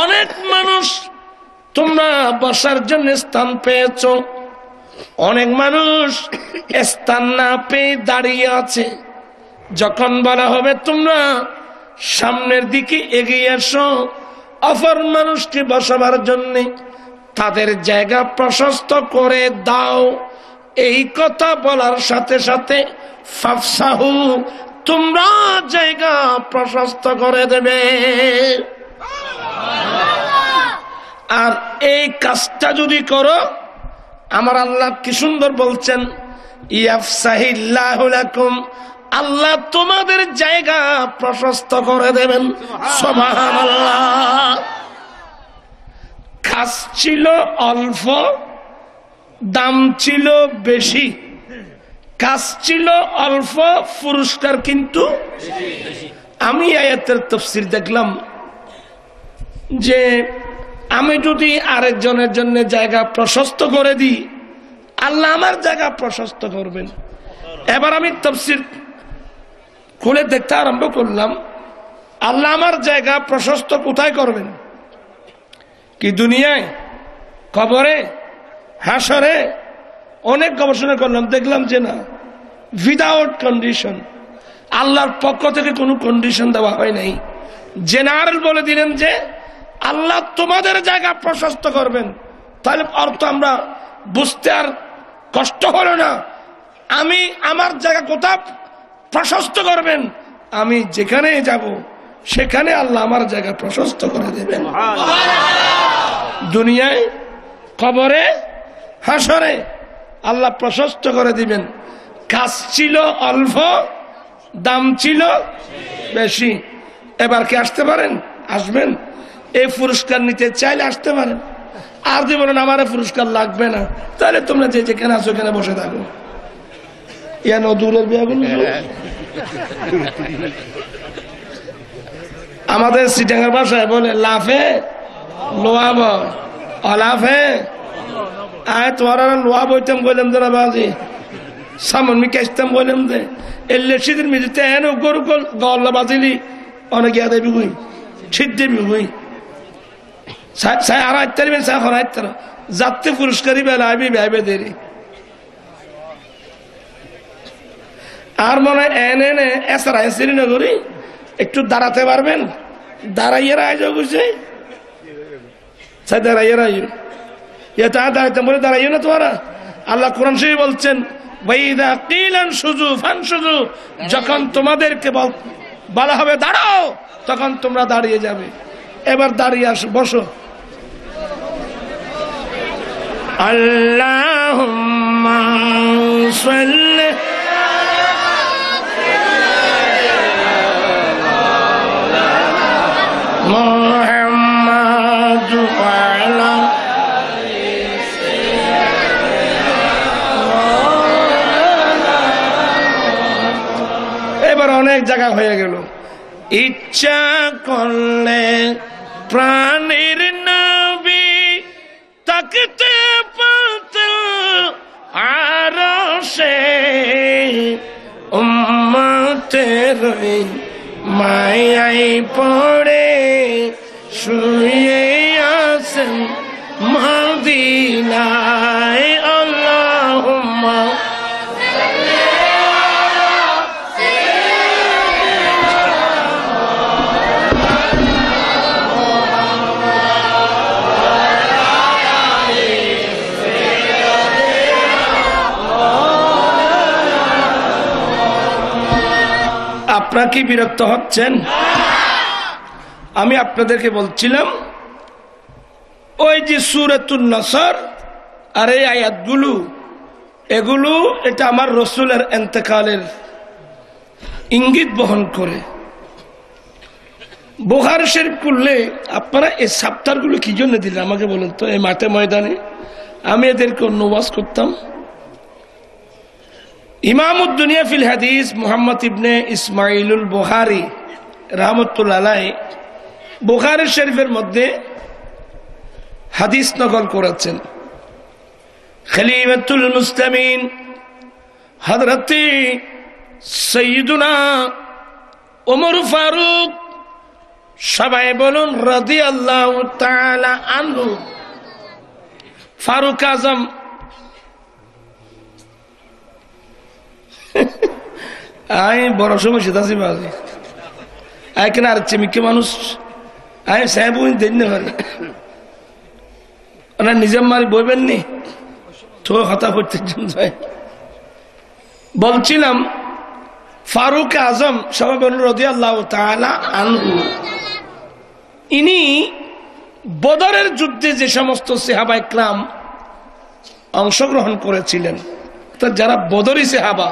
অনেক মানুষ তোমরা বসার জন্য স্থান পেয়েছ, অনেক মানুষ স্থান না পেয়ে দাঁড়িয়ে আছে। যখন বলা হবে তোমরা সামনের দিকে এগিয়ে এসো অপর মানুষকে বসাবার জন্য, তাদের জায়গা প্রশস্ত করে দাও, এই কথা বলার সাথে সাথে ফাফসাহু, তোমরা জায়গা প্রশস্ত করে দেবে। আর এই কাজটা যদি করো, আমার আল্লাহ কি সুন্দর বলছেন, ইয়াফসাহিল্লাহু লাকুম, আল্লাহ তোমাদের জায়গা প্রশস্ত করে দেবেন। সুবহানাল্লাহ। কাজ ছিল অল্প, দাম ছিল বেশি। কাজ ছিল অল্প, পুরস্কার কিন্তু আমি আয়াতের তাফসীর দেখলাম যে আমি যদি আরেকজনের জন্য জায়গা প্রশস্ত করে দিই, আল্লাহ আমার জায়গা প্রশস্ত করবেন। এবার আমি তাফসীর খুলে দেখতে আরম্ভ করলাম, আল্লাহ আমার জায়গা প্রশস্ত কোথায় করবেন? কি দুনিয়ায়, কবরে, হাসরে? অনেক গবেষণা করলাম, দেখলাম যে না, উইদাউট কন্ডিশন। আল্লাহর পক্ষ থেকে কোনো কন্ডিশন দেওয়া হয় নাই। জেনারেল বলে দিলেন যে আল্লাহ তোমাদের জায়গা প্রশস্ত করবেন। তাহলে অর্থ আমরা বুঝতে আর কষ্ট হলো না। আমি আমার জায়গা কোথাও প্রশস্ত করবেন, আমি যেখানে যাব সেখানে আল্লাহ আমার জায়গা প্রশস্ত করে দেবেন। দুনিয়ায়, কবরে, হাসরে আল্লাহ প্রশস্ত করে দিবেন। কাজ ছিল অল্প, দাম ছিল বেশি। এবার কি আসতে পারেন? আসবেন। এই পুরস্কার নিতে চাইলে আসতে পারেন। আর যদি বলেন আমার পুরস্কার লাগবে না, তাহলে তোমরা যে যেখানে আছো ওখানে বসে থাকো। ইয়া নদুরের বিয়াগুলো আমাদের সিটাঙ্গার ভাষায় বলে লাফে লোয়াব, অলাফে আয় তোমার লোয়া বইতাম বললাম যে না বাজি সামন মি কেসতাম বললাম যে এলে শীতের মিজিতে এন গরু গল্লা বাজিলি অনেক ইয়া দেবি গুই শীত দেবি গুই সাই আর আইতারিবেন সাই হর আইতার যাতে পুরস্কারই বেলা আইবি ভাইবে দেরি। আর মনে হয় এনে এসারা এসেরি না করি একটু দাঁড়াতে পারবেন? দাঁড়াইয়ে রায় করছে, দাঁড়াইয়ে রায় দাঁড়াইতে বলে দাঁড়াইও না তোমারা। আল্লাহ কোরআন শরীফে বলছেন যখন তোমাদেরকে বলা হবে দাঁড়াও, তখন তোমরা দাঁড়িয়ে যাবে। এবার দাঁড়িয়ে আসো, বসো। আল্লাহুম্মা সাল্লি মুহাম্মাদু আলা এবার অনেক জায়গা হয়ে গেল। ইচ্ছা করলে প্রাণের নবী তাকতে পারতেন আরশে, উম্মতের মায়াই পড়ে শুয়ে আছেন মদিনায়। আল্লাহুম্মা আপনারা কি বিরক্ত হচ্ছেন? আমি আপনাদেরকে বলছিলাম ওই যে সূরাতুন নাসর আর এই আয়াতগুলো, এগুলো এটা আমার রাসূলের ইন্তেকালের ইঙ্গিত বহন করে। বুখারী শরীফ খুললে আপনারা এই সাপ্তাহগুলো কি জন্য দিলেন আমাকে বলুন তো? এই মাঠে ময়দানে আমি এদেরকে অন্য ওয়াজ করতাম। ইমামুদ্দুনিয়া ফিল হাদিস মুহাম্মদ ইবনে ইসমাইলুল বুখারী রাহমাতুল্লাহ আলাইহি বুখারী শরীফের মধ্যে হাদিস নকল করেছেন। খলিফাতুল মুসলিমিন হযরত সাইয়্যিদুনা ওমর ফারুক, সবাই বলুন রাদিয়াল্লাহু তাআলা আনহু। ফারুক আজম আমি বড় সমস্যা আছি বাজে আইকেন আর চেমিকে মানুষ আমি সাহেব দেন না পারি ওনার নিজের মারি বইবেন নি তো হতা করতে বলছিলাম ফারুক আজম সবাই বলুন রাদিয়াল্লাহু তাআলা আনহু, ইনি বদরের যুদ্ধে যে সমস্ত সাহাবায়ে কেরাম অংশগ্রহণ করেছিলেন, যারা বদরি সাহাবা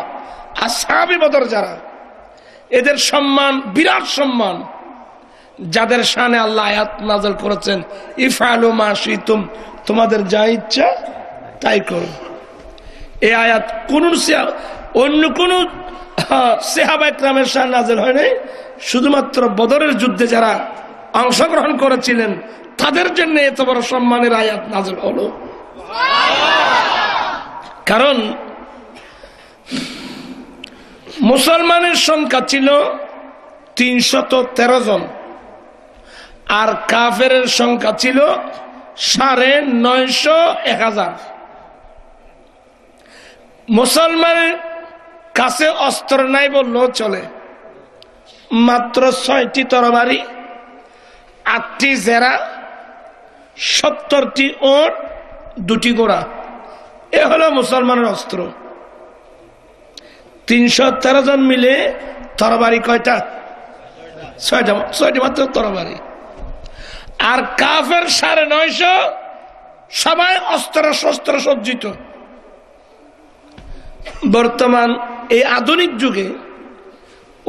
আসহাবে বদর, যারা এদের সম্মান বিরাট সম্মান, যাদের শানে আল্লাহ আয়াত নাযিল করেছেন ইফআলু মা শিতুম, তোমাদের যা ইচ্ছা তাই করো। এই আয়াত অন্য কোন সাহাবায়ে কেরামের শানে নাযিল হয় নাই, শুধুমাত্র বদরের যুদ্ধে যারা অংশগ্রহণ করেছিলেন তাদের জন্য এত বড় সম্মানের আয়াত নাযিল হলো। কারণ মুসলমানের সংখ্যা ছিল 313 জন, আর কাফেরের সংখ্যা ছিল 950,000। মুসলমানের কাছে অস্ত্র নাই বললেও চলে, মাত্র 6টি তরবারি, 8টি জেরা, 70টি ওট, 2টি ঘোড়া, এ হলো মুসলমানের অস্ত্র। 313 জন মিলে তরবারি কয়টা? 6টি মাত্র তরবারি। আর কাফের 950, সবাই অস্ত্র শস্ত্র সজ্জিত। বর্তমান এই আধুনিক যুগে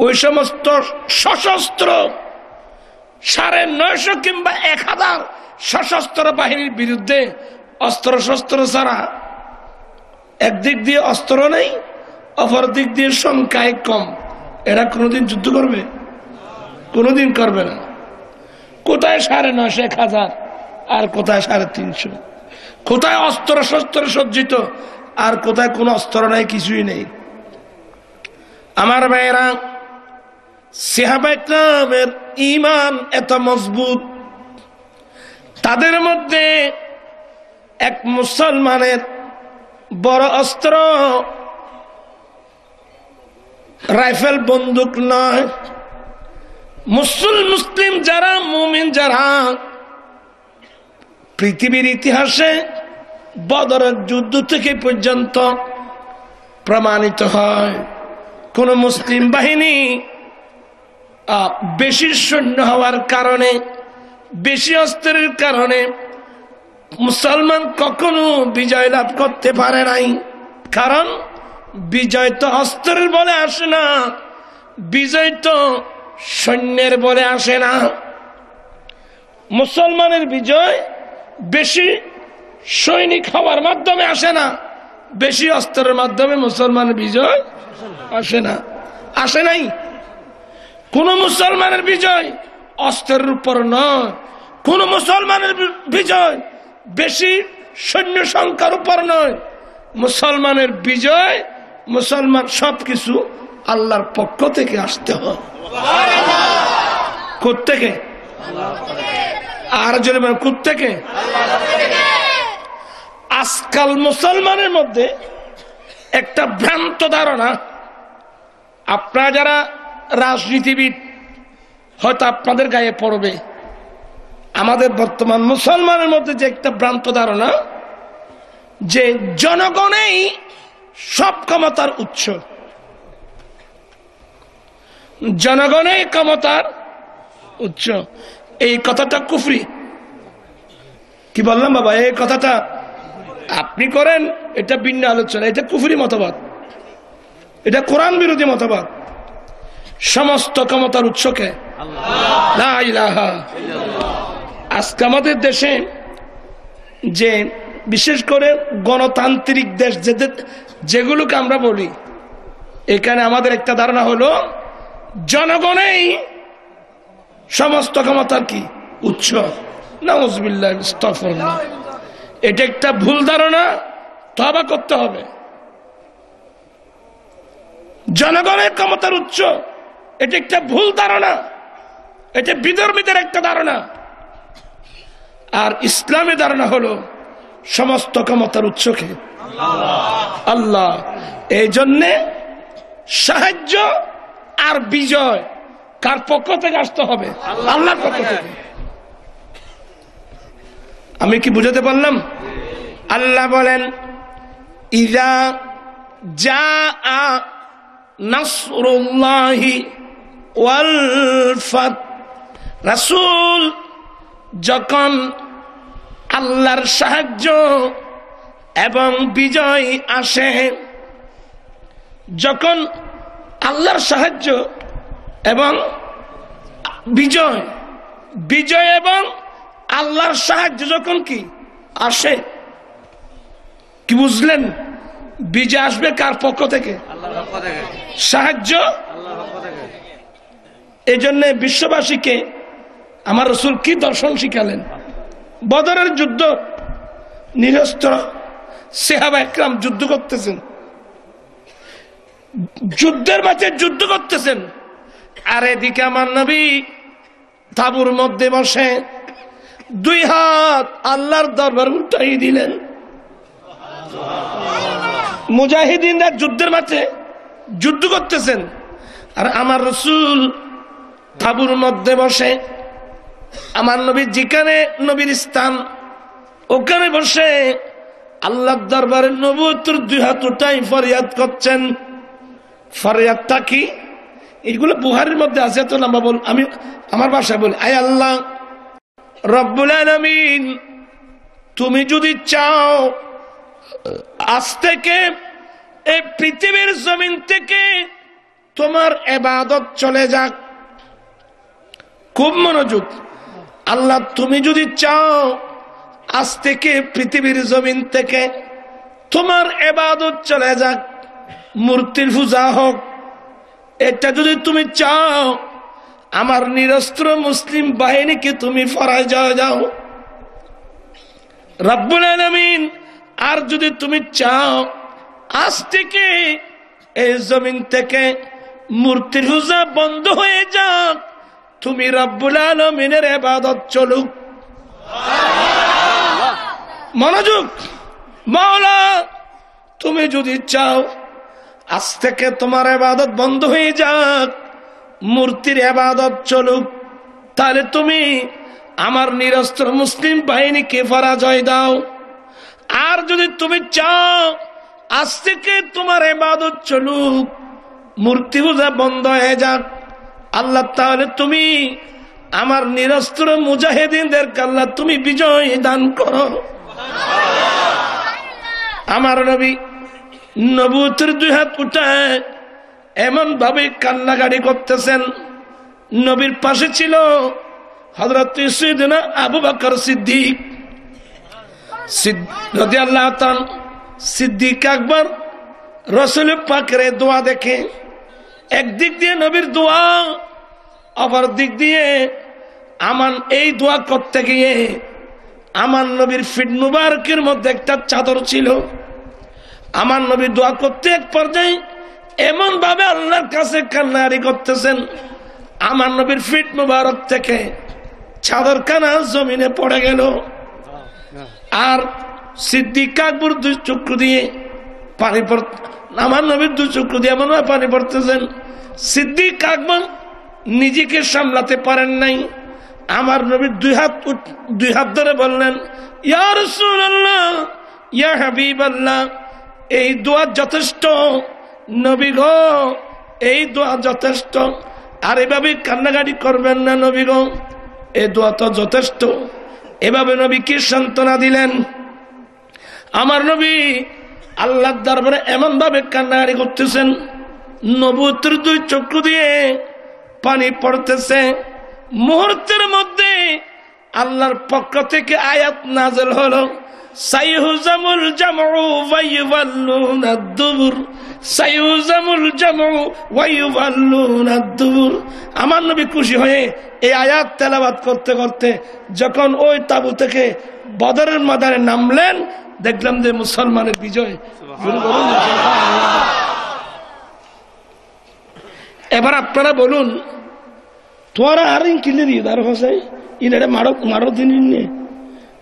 ওই সমস্ত সশস্ত্র 950 কিংবা 1000 সশস্ত্র বাহিনীর বিরুদ্ধে অস্ত্র শস্ত্র ছাড়া একদিক দিয়ে অস্ত্র নেই, অপর দিক দিয়ে সংখ্যায় কম, এরা কোনোদিন যুদ্ধ করবে? কোনোদিন করবে না। কোথায় 950, 1000, আর কোথায় 350? কোথায় অস্ত্র শস্ত্র সজ্জিত, আর কোথায় কোনো অস্ত্র নাই, কিছুই নেই। আমার ভাইয়েরা, সাহাবায়ে কেরামের ঈমান এত মজবুত, তাদের মধ্যে এক মুসলমানের বড় অস্ত্র রাইফেল বন্দুক নয়। মুসলিম যারা, মুমিন যারা, পৃথিবীর ইতিহাসে বদরের যুদ্ধ থেকে পর্যন্ত প্রমাণিত হয়, কোন মুসলিম বাহিনী বেশি সৈন্য হওয়ার কারণে, বেশি অস্ত্রের কারণে মুসলমান কখনো বিজয় লাভ করতে পারে নাই। কারণ বিজয় তো অস্ত্রের বলে আসে না, বিজয় তো সৈন্যের বলে আসে না। মুসলমানের বিজয় বেশি সৈনিক হওয়ার মাধ্যমে আসে না, বেশি অস্ত্রের মাধ্যমে মুসলমানের বিজয় আসে না, আসে নাই। কোন মুসলমানের বিজয় অস্ত্রের উপর নয়, কোন মুসলমানের বিজয় বেশি সৈন্য সংখ্যার উপর নয়। মুসলমানের বিজয়, মুসলমান সবকিছু আল্লাহর পক্ষ থেকে আসতে হয়। কোত্থেকে? আর যদি কোত্থেকে? আজকাল মুসলমানের মধ্যে একটা ভ্রান্ত ধারণা, আপনারা যারা রাজনীতিবিদ হয়তো আপনাদের গায়ে পড়বে। আমাদের বর্তমান মুসলমানের মধ্যে যে একটা ভ্রান্ত ধারণা যে জনগণেই সব ক্ষমতার উৎস, জনগণেই ক্ষমতার উৎস, এই কথাটা কুফরি। কি বললাম বাবা? এই কথাটা আপনি করেন, এটা ভিন্ন আলোচনা, এটা কুফরি মতবাদ, এটা কোরআন বিরোধী মতবাদ। সমস্ত ক্ষমতার উৎসকে লা ইলাহা। আজকে আমাদের দেশে যে বিশেষ করে গণতান্ত্রিক দেশ যেগুলোকে আমরা বলি, এখানে আমাদের একটা ধারণা হলো জনগণেই সমস্ত ক্ষমতার কি উৎস। নাউযুবিল্লাহ, আস্তাগফিরুল্লাহ। এটা একটা ভুল ধারণা, তওবা করতে হবে। জনগণের ক্ষমতার উৎস এটা একটা ভুল ধারণা, এটা বিধর্মীদের একটা ধারণা। আর ইসলামী ধারণা হলো সমস্ত ক্ষমতার উৎসকে আল্লাহ। এই জন্যে সাহায্য আর বিজয় কার পক্ষ থেকে আসতে হবে? আল্লাহর পক্ষ থেকে। আমি কি বুঝাতে পারলাম? আল্লাহ বলেন ইযা জাআ নাসরুল্লাহি ওয়াল ফাত। রাসূল যখন আল্লাহর সাহায্য এবং বিজয় আসে, যখন আল্লাহর সাহায্য এবং বিজয় এবং আল্লাহর সাহায্য যখন কি আসে, কি বুঝলেন? বিজয় আসবে কার পক্ষ থেকে? সাহায্য। এই জন্য বিশ্ববাসীকে আমার রাসূল কি দর্শন শিখালেন? বদরের যুদ্ধ, নিরস্ত্র সাহাবা একরাম যুদ্ধ করতেছেন, যুদ্ধের মাঝে যুদ্ধ করতেছেন, আর এদিকে আমার নবী তাঁবুর মধ্যে বসে 2 হাত আল্লাহর দরবার উঠাই দিলেন। মুজাহিদিনরা যুদ্ধের মাঠে যুদ্ধ করতেছেন, আর আমার রাসূল তাঁবুর মধ্যে বসে, আমার নবী যেখানে নবীর স্থান ওখানে বসে আল্লাহর দরবারে নবুয়তের 2 হাত উঠাই ফরিয়াদ করছেন। ফরিয়াদটা কি? এইগুলো বুখারীর মধ্যে আছে, তো আমি আমার ভাষায় বলি, আয় আল্লাহ রব্বুল আলামিন, তুমি যদি চাও আজ থেকে এই পৃথিবীর জমিন থেকে তোমার ইবাদত চলে যাক। খুব মনোযোগ। আল্লাহ তুমি যদি চাও আজ থেকে পৃথিবীর জমিন থেকে তোমার ইবাদত চলে যাক, মূর্তির পূজা হোক, এটা যদি তুমি চাও, আমার নিরস্ত্র মুসলিম বাহিনীকে তুমি পরাজয় দাও রব্বুল আলামিন। আর যদি তুমি চাও আজ থেকে এই জমিন থেকে মূর্তির পূজা বন্ধ হয়ে যাক, তুমি রব্বুল আলামিনের ইবাদত চলুক। মনোযোগ। মাওলা তুমি যদি চাও আজ থেকে তোমার ইবাদত বন্ধ হয়ে যাক, মূর্তির ইবাদত চলুক, তাহলে তুমি আমার নিরস্ত্র মুসলিম বাহিনীকে পরাজয় দাও। আর যদি তুমি চাও আজ থেকে তোমার ইবাদত চলুক, মূর্তি পূজা বন্ধ হয়ে যাক, আল্লাহ তাহলে তুমি আমার নিরস্ত্র মুজাহিদিনদের আল্লাহ তুমি বিজয় দান করো। আমার নবী নবুয়তের 2 হাত উঠায় এমন ভাবে কান্নাকাটি করতেছেন। নবীর পাশে ছিল হযরত সাইয়েদনা আবু বকর সিদ্দিক রাদিয়াল্লাহু তাআলা। সিদ্দিক আকবর রাসূল পাকের দোয়া দেখে, একদিক দিয়ে নবীর দোয়া, অপর দিক দিয়ে আমার এই দোয়া করতে গিয়ে আমার নবীর ফিট মুবারকের মধ্যে একটা চাদর ছিল। আমার নবী দোয়া করতে এক পর্যায়ে এমন ভাবে আল্লাহর কাছে কান্নাকাটি করতেছেন, আমার নবীর ফিট মুবারক থেকে চাদর কানা জমিনে পড়ে গেল। আর সিদ্দিক আকবর 2 চক্ষু দিয়ে পানি পড়তে, আমার নবীর 2 চক্ষু দিয়ে এমন পানি পড়তেছেন, সিদ্দিক আকবর নিজেকে সামলাতে পারেন নাই। আমার নবীর 2 হাত ধরে বললেন, ইয়া রাসূলুল্লাহ, ইয়া হাবিবাল্লাহ, এই দোয়া যথেষ্ট নবী গো, এই দোয়া যথেষ্ট, আর এভাবে কান্নাকাটি করবেন না নবী গো, এই দোয়া তো যথেষ্ট। এভাবে নবীকে সান্ত্বনা দিলেন। আমার নবী আল্লাহর দরবারে এমন ভাবে কান্নাকাটি করতেছেন, নবুয়তের 2 চক্ষু দিয়ে পানি পড়তেছে। মুহূর্তের মধ্যে আল্লাহর পক্ষ থেকে আয়াত নাযিল হলো, সাইহুজামুল জামউ ওয়া ইউওয়াল্লুনা আদ-দুবুর, সাইহুজামুল জামউ ওয়া ইউওয়াল্লুনা আদ-দুবুর। আমার নবী খুশি হয়ে এই আয়াত তেলাওয়াত করতে করতে যখন ওই তাঁবু থেকে বদরের ময়দানে নামলেন, দেখলাম যে মুসলমানের বিজয়। এবার আপনারা বলুন, তোরা আর কিনে তার কাছে ইনারে মারো দিন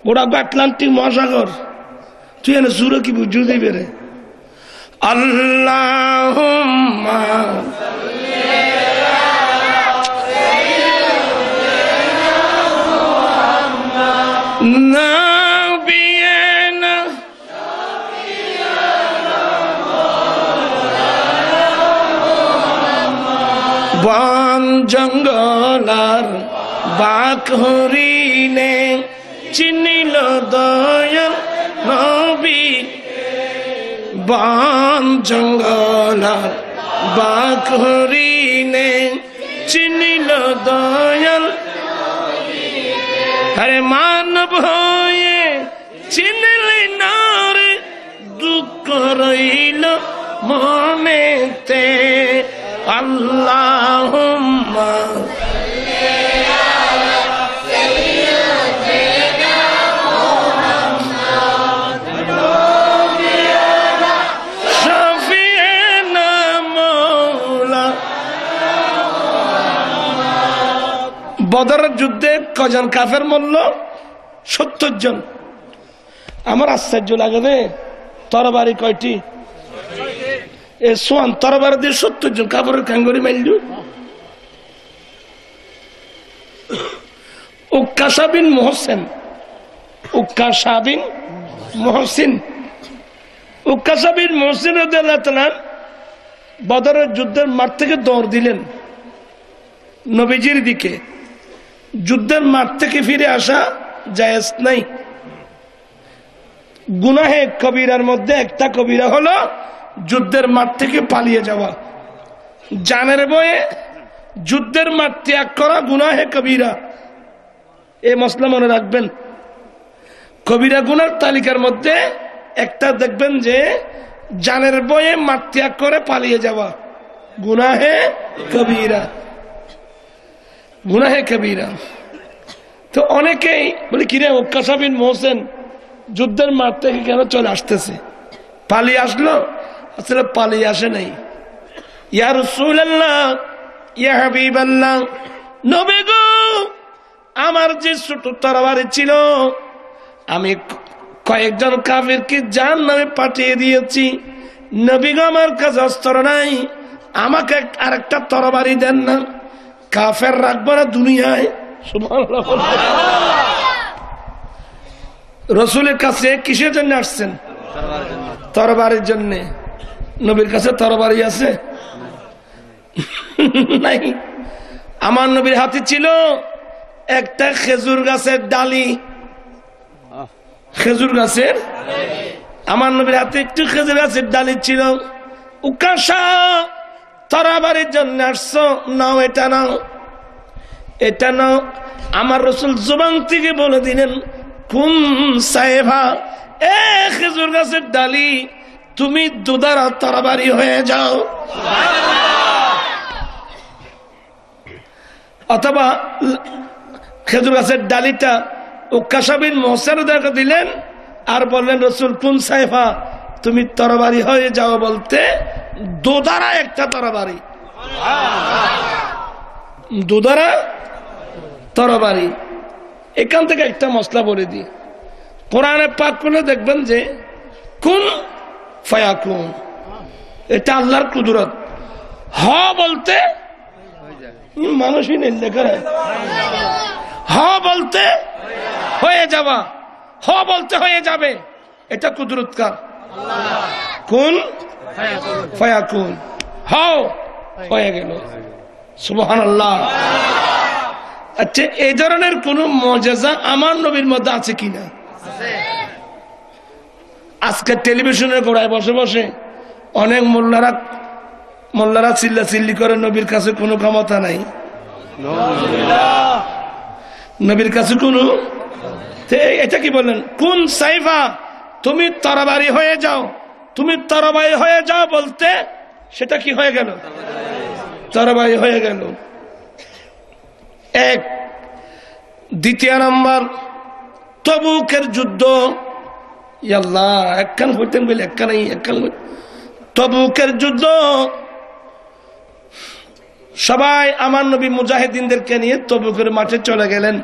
গোটা আটলান্টিক মহাসাগর, তুই এনে সুরে কি বুঝু দিবে রে? আল্লাহুম্মা নাবিয়ানা বন জঙ্গলার বাক হরিণে চিনিল দয়াল নবী বন জঙ্গলার বাক হরিণে চিনিল দয়াল আরে মানব হয়ে চিনলি না রে দুঃখ রইল মনেতে আল্লাহুম্মা শাফিয়েনা মাওলা। বদরের যুদ্ধে কজন কাফের মরল? 70 জন। আমার আশ্চর্য লাগে রে, তরবারি কয়টি? এ সোয়ান তরবারি দিয়ে 70 জন কাপড়ের কাঙ্গরি মাইল। উক্কাশা বিন মোহসেন, উক্কাশা বিন মোহসিন, উক্কাশা বিন মোহসিন রাদিয়াল্লাহু তাআলা বদরের যুদ্ধের মাঠ থেকে দৌড় দিলেন নবীজির দিকে। যুদ্ধের মাঠ থেকে ফিরে আসা জায়েজ নাই। গুনাহে কবিরার মধ্যে একটা কবিরা হলো যুদ্ধের মাঠ থেকে পালিয়ে যাওয়া। জানের বয়ে যুদ্ধের মাঠ ত্যাগ করা গুনাহে কবিরা। এই মসলা মনে রাখবেন। কবিরা গুনার তালিকার মধ্যে একটা দেখবেন যে জানের বয়ে মাঠ ত্যাগ করে পালিয়ে যাওয়া গুনাহে কবিরা, গুনাহে কবিরা। তো অনেকেই বলে কিরে উক্কাশা বিন মোহসেন যুদ্ধের মাঠ থেকে কেন চলে আসতেছে? পালিয়ে আসলো? আসলে পালিয়ে আসে নাই। ইয়া রাসূলুল্লাহ, ইয়া হাবিবাল্লাহ, নবী গো, আমার যে ছোট তরবারি ছিল আমি কয়েকজন কাফিরকে জাহান্নামে পাঠিয়ে দিয়েছি। নবী গো, আমার কাছে অস্ত্র নাই, আমাকে আরেকটা তরবারি দেন না। কাফের রাখবো না দুনিয়ায়। সুবহানাল্লাহ। রসুলের কাছে কিসের জন্য আসছেন? তরবারির জন্য। নবীর কাছে তরবারি আছে নাই। আমার নবীর হাতে ছিল একটা খেজুর গাছের ডালি। খেজুর গাছের, আমার নবীর হাতে একটু খেজুর গাছের ডালি ছিল। উকাশা, তরবারির জন্য আসছো? নাও, এটা নাও, এটা নাও। আমার রসুল জবান থেকে বলে দিলেন, কুন সাহেবা, এ খেজুর গাছের ডালি, তুমি দুধারা তরবারি হয়ে যাও। অথবা খেজুর গাছের ডালিটা উক্কাশা বিন মোহসেন দেখে দিলেন আর বললেন, রসুল কুন সাহেবা, তুমি তরবারি হয়ে যাও বলতে দুধারা একটা তরবারি, দুধারা তরবারি। এখান থেকে একটা মশলা বলে দিই, কোরআনে পাক করলে দেখবেন যে কুন ফায়াকুন, এটা আল্লাহর কুদরত। হ বলতে মানুষই নেই লেখা, হ বলতে হয়ে যাওয়া, হ বলতে হয়ে যাবে, এটা কুদরতকার। কুন ফায়াকুন, হও হয়ে গেল। সুবহানাল্লাহ। আচ্ছা, এই ধরনের কোন মুজিজা আমার নবীর মধ্যে আছে কিনা? আজকে টেলিভিশনের গোড়ায় বসে বসে অনেক মোল্লারা চিল্লা চিল্লি করে নবীর কাছে কোনো ক্ষমতা নাই, নবীর কাছে কোনো। এটা কি বললেন? কোন সাইফা, তুমি তরবারি হয়ে যাও, তুমি তরবারি হয়ে যাও বলতে সেটা কি হয়ে গেল? তরবারি হয়ে গেল। এক। দ্বিতীয় নম্বর, তবুকের যুদ্ধ। আল্লাহ, একখান হইতেন বলে একখান, তবুকের যুদ্ধ সবাই আমার নবী মুজাহিদিনদেরকে নিয়ে তবুকের মাঠে চলে গেলেন,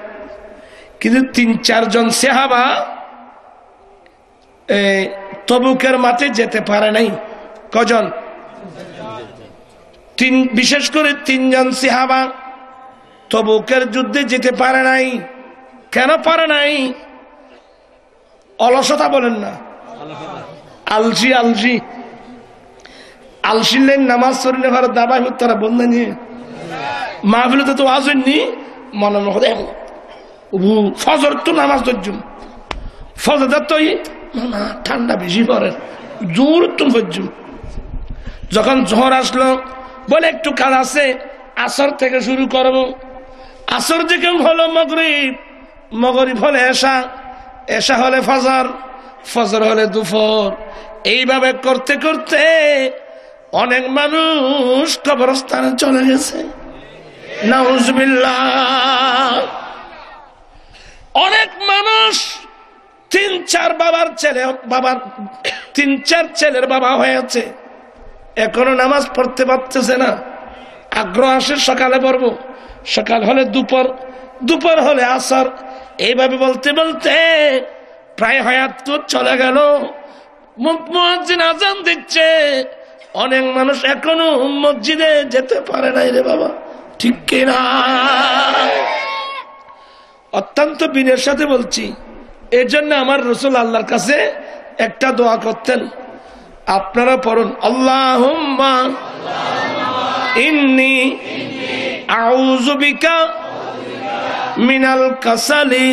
কিন্তু ৩-৪ জন সাহাবা তবুকের মাঠে যেতে পারে নাই। কজন? বিশেষ করে ৩ জন সাহাবা তবুকের যুদ্ধে যেতে পারে নাই। কেন পারে নাই? অলসতা বলেন না, আলসি আলসি আলসিলেন নামাজ শরীরে ভারত দাবাই তারা বন্ধ নিয়ে মাহফিলতে তো ওয়াজ হয়নি মনে মনে ফজর তো নামাজ ধরছুন ফজর তো না ঠান্ডা বেশি পড়ে জোর তো পড়ছুন যখন ঝড় আসলো বলে একটু কাজ আছে আসর থেকে শুরু করবো আসর থেকে হলো মাগরিব মাগরিব হলে এশা এশা হলে ফজর ফজর হলে দুপুর এইভাবে করতে করতে অনেক মানুষ কবরস্থানে চলে গেছে নাউজুবিল্লাহ অনেক মানুষ 3-4 বাবার ছেলে বাবার 3-4 ছেলের বাবা হয়েছে এখনো নামাজ পড়তে পারতেছে না আগ্রহ আসে সকালে পড়বো সকাল হলে দুপুর দুপুর হলে আসর এইভাবে বলতে বলতে প্রায় হায়াত তো চলে গেল মুয়াজ্জিন আযান দিচ্ছে অনেক মানুষ এখনো মসজিদে যেতে পারে নাই রে বাবা ঠিক কিনা অত্যন্ত বিনয়ের সাথে বলছি এর জন্য আমার রাসূল আল্লাহর কাছে একটা দোয়া করতেন আপনারা পড়ুন আল্লাহুম্মা ইন্নী আউযু বিকা মিনাল কাসালি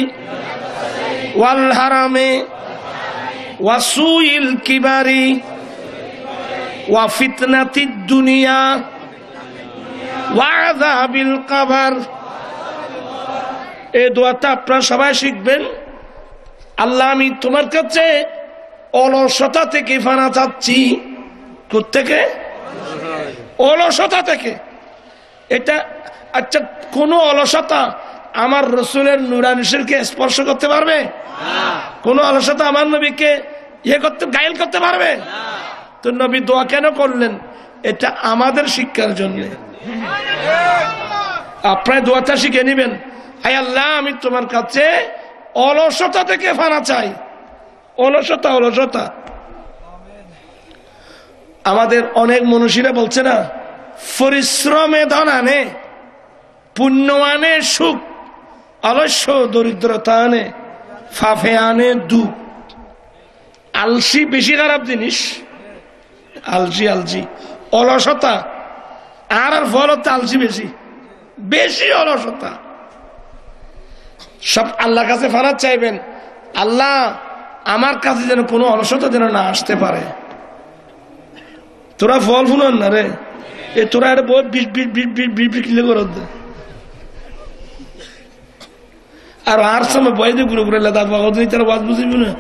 ওয়াল হারামি ওয়া সুইল কিবারি ওয়া ফিতনাতিদ দুনিয়া ওয়া আযাবিল কবর এই দোয়াটা আপনারা সবাই শিখবেন আল্লাহ আমি তোমার কাছে অলসতা থেকে ফানা চাচ্ছি কোত্থেকে অলসতা থেকে এটা আচ্ছা কোন অলসতা আমার রাসূলের নূরানী শরীরকে স্পর্শ করতে পারবে কোন অলসতা আমার নবীকে করতে গায়েল করতে পারবে তো নবী দোয়া কেন করলেন এটা আমাদের শিক্ষার জন্য আপনারা দোয়াটা শিখে নেবেন আয় আল্লাহ আমি তোমার কাছে অলসতা থেকে ফানা চাই অলসতা অলসতা আমাদের অনেক মনীষীরা বলছে না পরিশ্রমে ধন আনে পুণ্য আনে সুখ অলস্য দরিদ্রতা আনে ফাফে আনে দুঃখ আলসি বেশি খারাপ জিনিস আলসি আলসি অলসতা আর ফল হচ্ছে আলসি বেশি বেশি অলসতা সব আল্লাহর কাছে ফারাত চাইবেন আল্লাহ আমার কাছে যেন কোনো অলসতা যেন না আসতে পারে তোরা ফল ফুনন না রে এ তোরা এটা বহুত বিক্রি করে আর সময় বয়দে ঘুরে ঘুরে লেদা বাগদি তার বাদ বুঝিবি না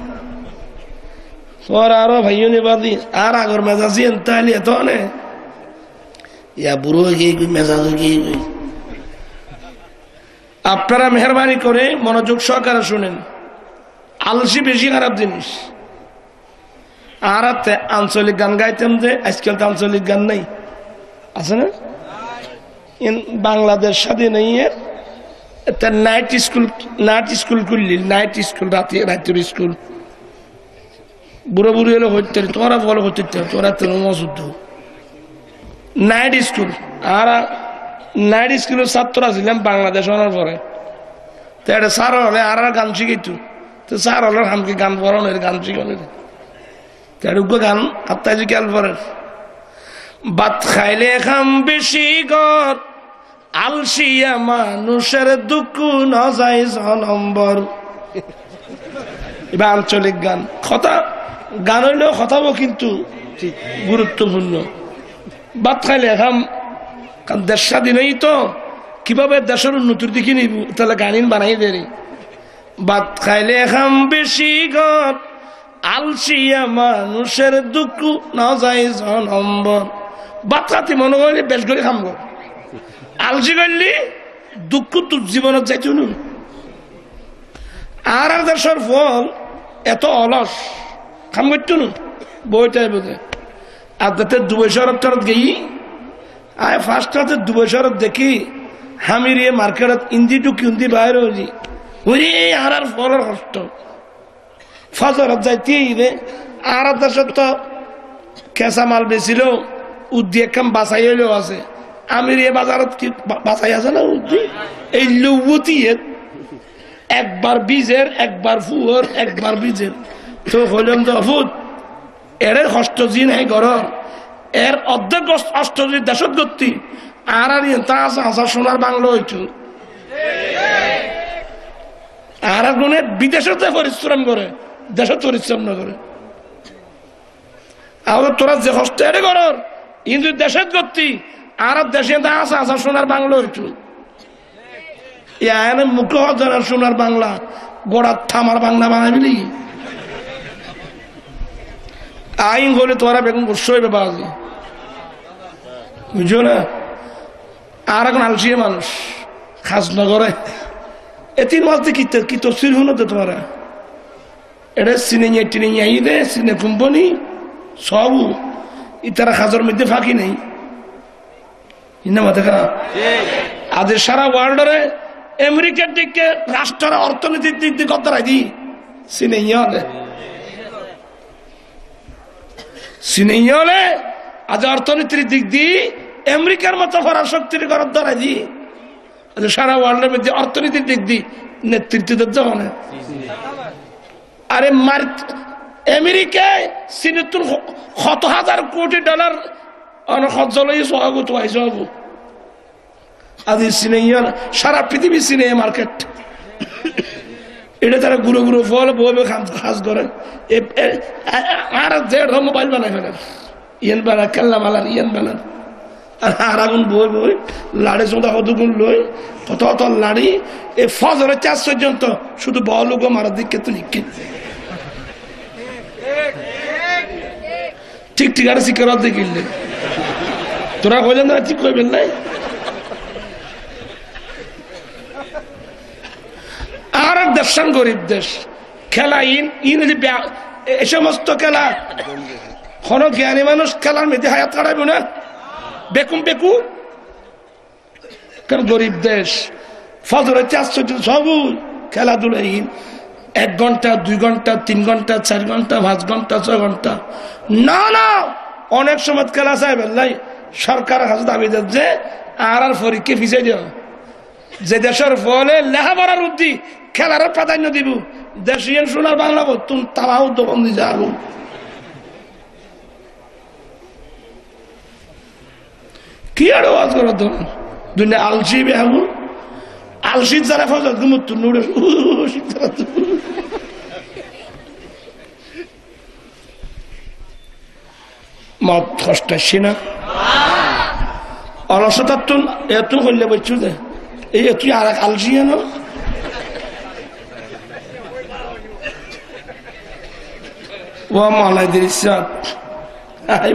ওর আরো ভাইও নেবাদি আর আগর মেজাজি এনতালি এত নে ইয়া বুড়ো গিয়ে মেজাজ গিয়ে আপনারা মেহরবানি করে মনোযোগ সহকারে শুনেন আলসি বেশি খারাপ জিনিস আর আঞ্চলিক গান গাইতাম যে আজকাল তো আঞ্চলিক গান নাই আছে না বাংলাদেশ স্বাধীন নাইট স্কুল খুললি নাইট স্কুল রাতের স্কুল বুড়ো বুড়ি হলে হইতে তোরা বলো হইতে তোরা তো মজুদ্ধ নাইট স্কুল আর নাইট স্কুলের ছাত্র ছিলাম বাংলাদেশ হওয়ার পরে তো এটা স্যার হলে আর গান শিখিত তো স্যার হলে আমাকে গান পড়ানোর গান শিখানোর গান আত্মাজি খেয়াল পড়েন ভাত খাইলে খাম বেশি গর আলসিয়া মানুষের দুঃখ ন যায় নম্বর এবার আঞ্চলিক গান কথা গান হইলেও কথাও কিন্তু গুরুত্বপূর্ণ ভাত খাইলে খাম কারণ দেশ স্বাধীনই তো কিভাবে দেশের উন্নতির দিকে নিব তাহলে গানিন বানাই দেরি ভাত খাইলে খাম বেশি গর আলসিয়া মানুষের দুঃখ না যায় নম্বর ভাত খাতে মনে করলে বেশ করে খাম গো আলসি করলি দুঃখ তোর জীবনত যাইতো নুন আর দেশের ফল এত অলস খাম করতো নুন বইটাই বোঝে আর যাতে দুবাই শহর টরত গেই আয় ফার্স্ট রাতে দুবাই শহর দেখি হামিরিয়ে মার্কেটত ইন্দি টুকি ইন্দি বাইর হলি ওরে আর ফলের কষ্ট ফজরত যাইতে রে আর দেশত তো কেঁচা মাল বেছিল উদ্দি একখান বাছাই হইলেও আছে আমিরিয়ে বাজারত কি বাছাই আছে না উদ্দি এই লুবুতি একবার বীজের একবার ফুয়ার একবার বীজের তো হইলাম তো ফুট এর কষ্ট জি নাই ঘর এর অর্ধেক অষ্টজি দেশত গতি আর তা আছে আসা সোনার বাংলা হইতো আর গুণে বিদেশে পরিশ্রম করে দেশে পরিশ্রম না করে আর তোরা যে হস্টেলে করার কিন্তু দেশের গতি আর দেশে তা আছে আসা সোনার বাংলা হইতো এনে মুখ হজার সোনার বাংলা গোড়া থামার বাংলা বানাবি আইন হলে তোরা বেগুন বসই বাজি বুঝছো না আর এখন আলসিয়ে মানুষ খাস নগরে এতির মাঝে কি তফসিল হলো তো তোমরা এটা সিনে টিনে আই দে সিনে কোম্পানি সব ইতারা খাজর মধ্যে ফাঁকি নেই দেখা আজ সারা ওয়ার্ল্ডে আমেরিকার দিকে রাষ্ট্রের অর্থনীতির দিক দিয়ে কত রাজি সিনে হলে সিনে হলে আজ অর্থনীতির দিক দিয়ে আমেরিকার মতো পরাশক্তির করার দ্বারা জি সারা ওয়ার্ল্ডের মধ্যে অর্থনীতির দিক দিয়ে নেতৃত্ব দিতে হবে আরে আমেরিকায় সিনেতুন কত হাজার কোটি ডলার আজ সিনেমার সারা পৃথিবী সিনেমা মার্কেট এটা তারা গুঁড়ো গুঁড়ো ফল বইবে খাস করে আর দেড় মোবাইল বানাই ফেলেন ইয়েন বানা কেল্লা মালান ইয়েন বানান আর আগুন বই বই লাড়ি চোদা কতগুণ লই কত কত লাড়ি এই ফজরের 4 পর্যন্ত শুধু বলুগো মারার দিকে তো নিকে ঠিক ঠিক আর শিকার দেখিলে তোরা কইলেন না ঠিক কইবেন নাই আর দেশান গরিব দেশ খেলা ইন এই সমস্ত খেলা কোন জ্ঞানী মানুষ খেলার মধ্যে হায়াত কাটাইব না বেকুম বেকু কারণ গরিব দেশ ফজরের 4 সব খেলাধুলা 1 ঘন্টা 2 ঘন্টা 3 ঘন্টা 4 ঘন্টা 5 ঘন্টা 6 ঘন্টা না না অনেক সময় খেলা চাই বেলাই সরকার কাছে দাবি যে আর পরীক্ষা ফিসে দিও যে দেশের ফলে লেখাপড়ার উদ্দি খেলার প্রাধান্য দিব দেশিয়ান সোনার বাংলা তুমি তারাও দোকান দিয়ে যাবো কি আর আওয়াজ করো তো দুনিয়া আলসি বেহাবু আলসির যারা ফজর ঘুমুত নুড়ে মত কষ্ট আসছি না অলসতার তো এত হইলে বলছো যে এই তুই আর আলসি না ও মালাই দিস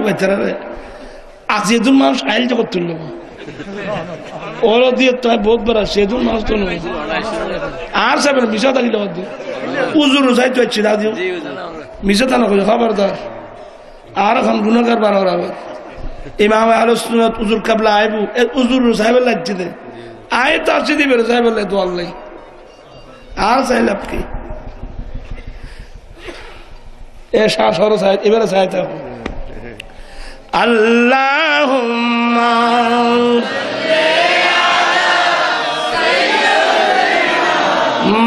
বেচারা রে আজ এদুর মানুষ আইল জগৎ তুলল ওরা দিয়ে তো বহুত বড় সেদুর মানুষ তো নয় আর সাবেন মিশা থাকি জগৎ দিয়ে উজুর চাই তো ইচ্ছে দাদিও মিশা থানা করে খবরদার আর এখন গুণাগার বানার আবার ইমাম আহলে সুন্নাত উজুর কাবলা আইবু উজুর সাহেব লাগছে দে আয় তো আসছে দিবে সাহেব লাই তো আল্লাহ আর চাইলে আপনি এ শ্বাস হর সাহেব এবারে সাহেব থাকো আল্লাহুম্মা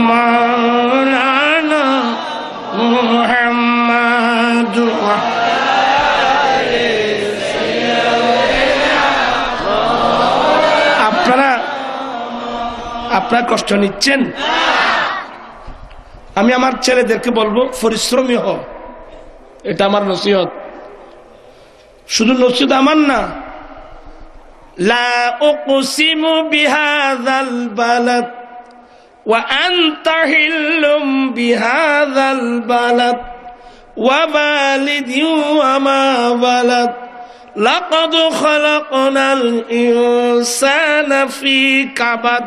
মাওলানা মুহাম্মাদ আপনারা কষ্ট নিচ্ছেন আমি আমার ছেলেদেরকে বলবো পরিশ্রমী হও এটা আমার নসিহত শুধু নসিহত আমার না লা উকসিমু বিহাযাল বালাদ ওয়া আনতা হিল্লুম বিহাযাল বালাদ ওয়া ওয়ালিদিন ওয়া মা ওয়ালাদ লাকাদ খালাকনাল ইনসানা ফি কাবাদ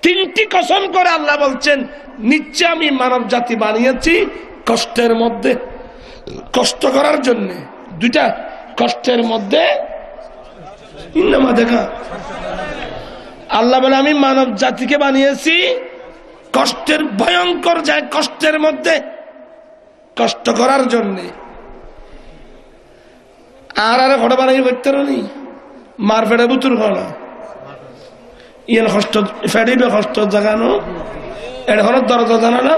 তিনটি কসম করে আল্লাহ বলছেন নিশ্চয় আমি মানব জাতি বানিয়েছি কষ্টের মধ্যে কষ্ট করার জন্য দুইটা কষ্টের মধ্যে দেখা আল্লাহ বলে আমি মানব জাতিকে বানিয়েছি কষ্টের ভয়ঙ্কর যায় কষ্টের মধ্যে কষ্ট করার জন্য আর আর ঘটা বানাই করতে নি মার ফেড়ে বুতুর ঘনা ইয়ান কষ্ট ফেড়িবে কষ্ট জাগানো এটা ঘরের দরজা জানা না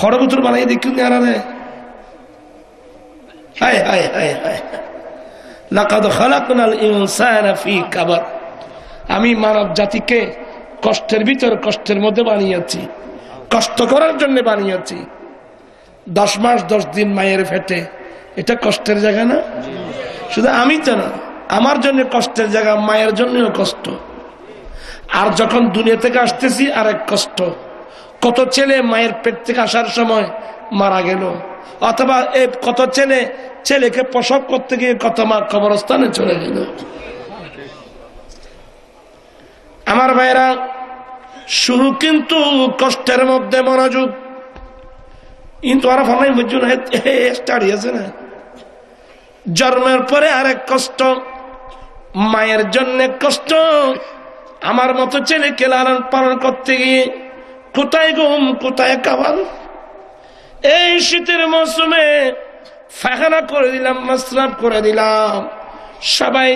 খড় বুতুর বানাই দেখুন আর হায় হায় হায় হায় লাকাদ খালাকনাল ইনসানা ফি কাবাদ, আমি মানব জাতিকে কষ্টের ভিতর কষ্টের মধ্যে বানিয়েছি, কষ্ট করার জন্য বানিয়েছি। 10 মাস 10 দিন মায়ের পেটে, এটা কষ্টের জায়গা না? শুধু আমি তো না, আমার জন্য কষ্টের জায়গা, মায়ের জন্যও কষ্ট। আর যখন দুনিয়া থেকে আসতেছি আরেক কষ্ট। কত ছেলে মায়ের পেট থেকে আসার সময় মারা গেল, অথবা কত ছেলেকে প্রসব করতে গিয়ে কত মা কবরস্থানে চলে গেল। আমার ভাইরা, শুরু কিন্তু কষ্টের মধ্যে মনোযোগ, কিন্তু ওরা ফলাই বুঝছো না, স্টার্ট হয়েছে না। জন্মের পরে আরেক কষ্ট, মায়ের জন্য কষ্ট। আমার মতো ছেলেকে লালন পালন করতে গিয়ে কোথায় ঘুম কোথায় খাবার। এই শীতের মৌসুমে ফাখানা করে দিলাম, মাসরাফ করে দিলাম, সবাই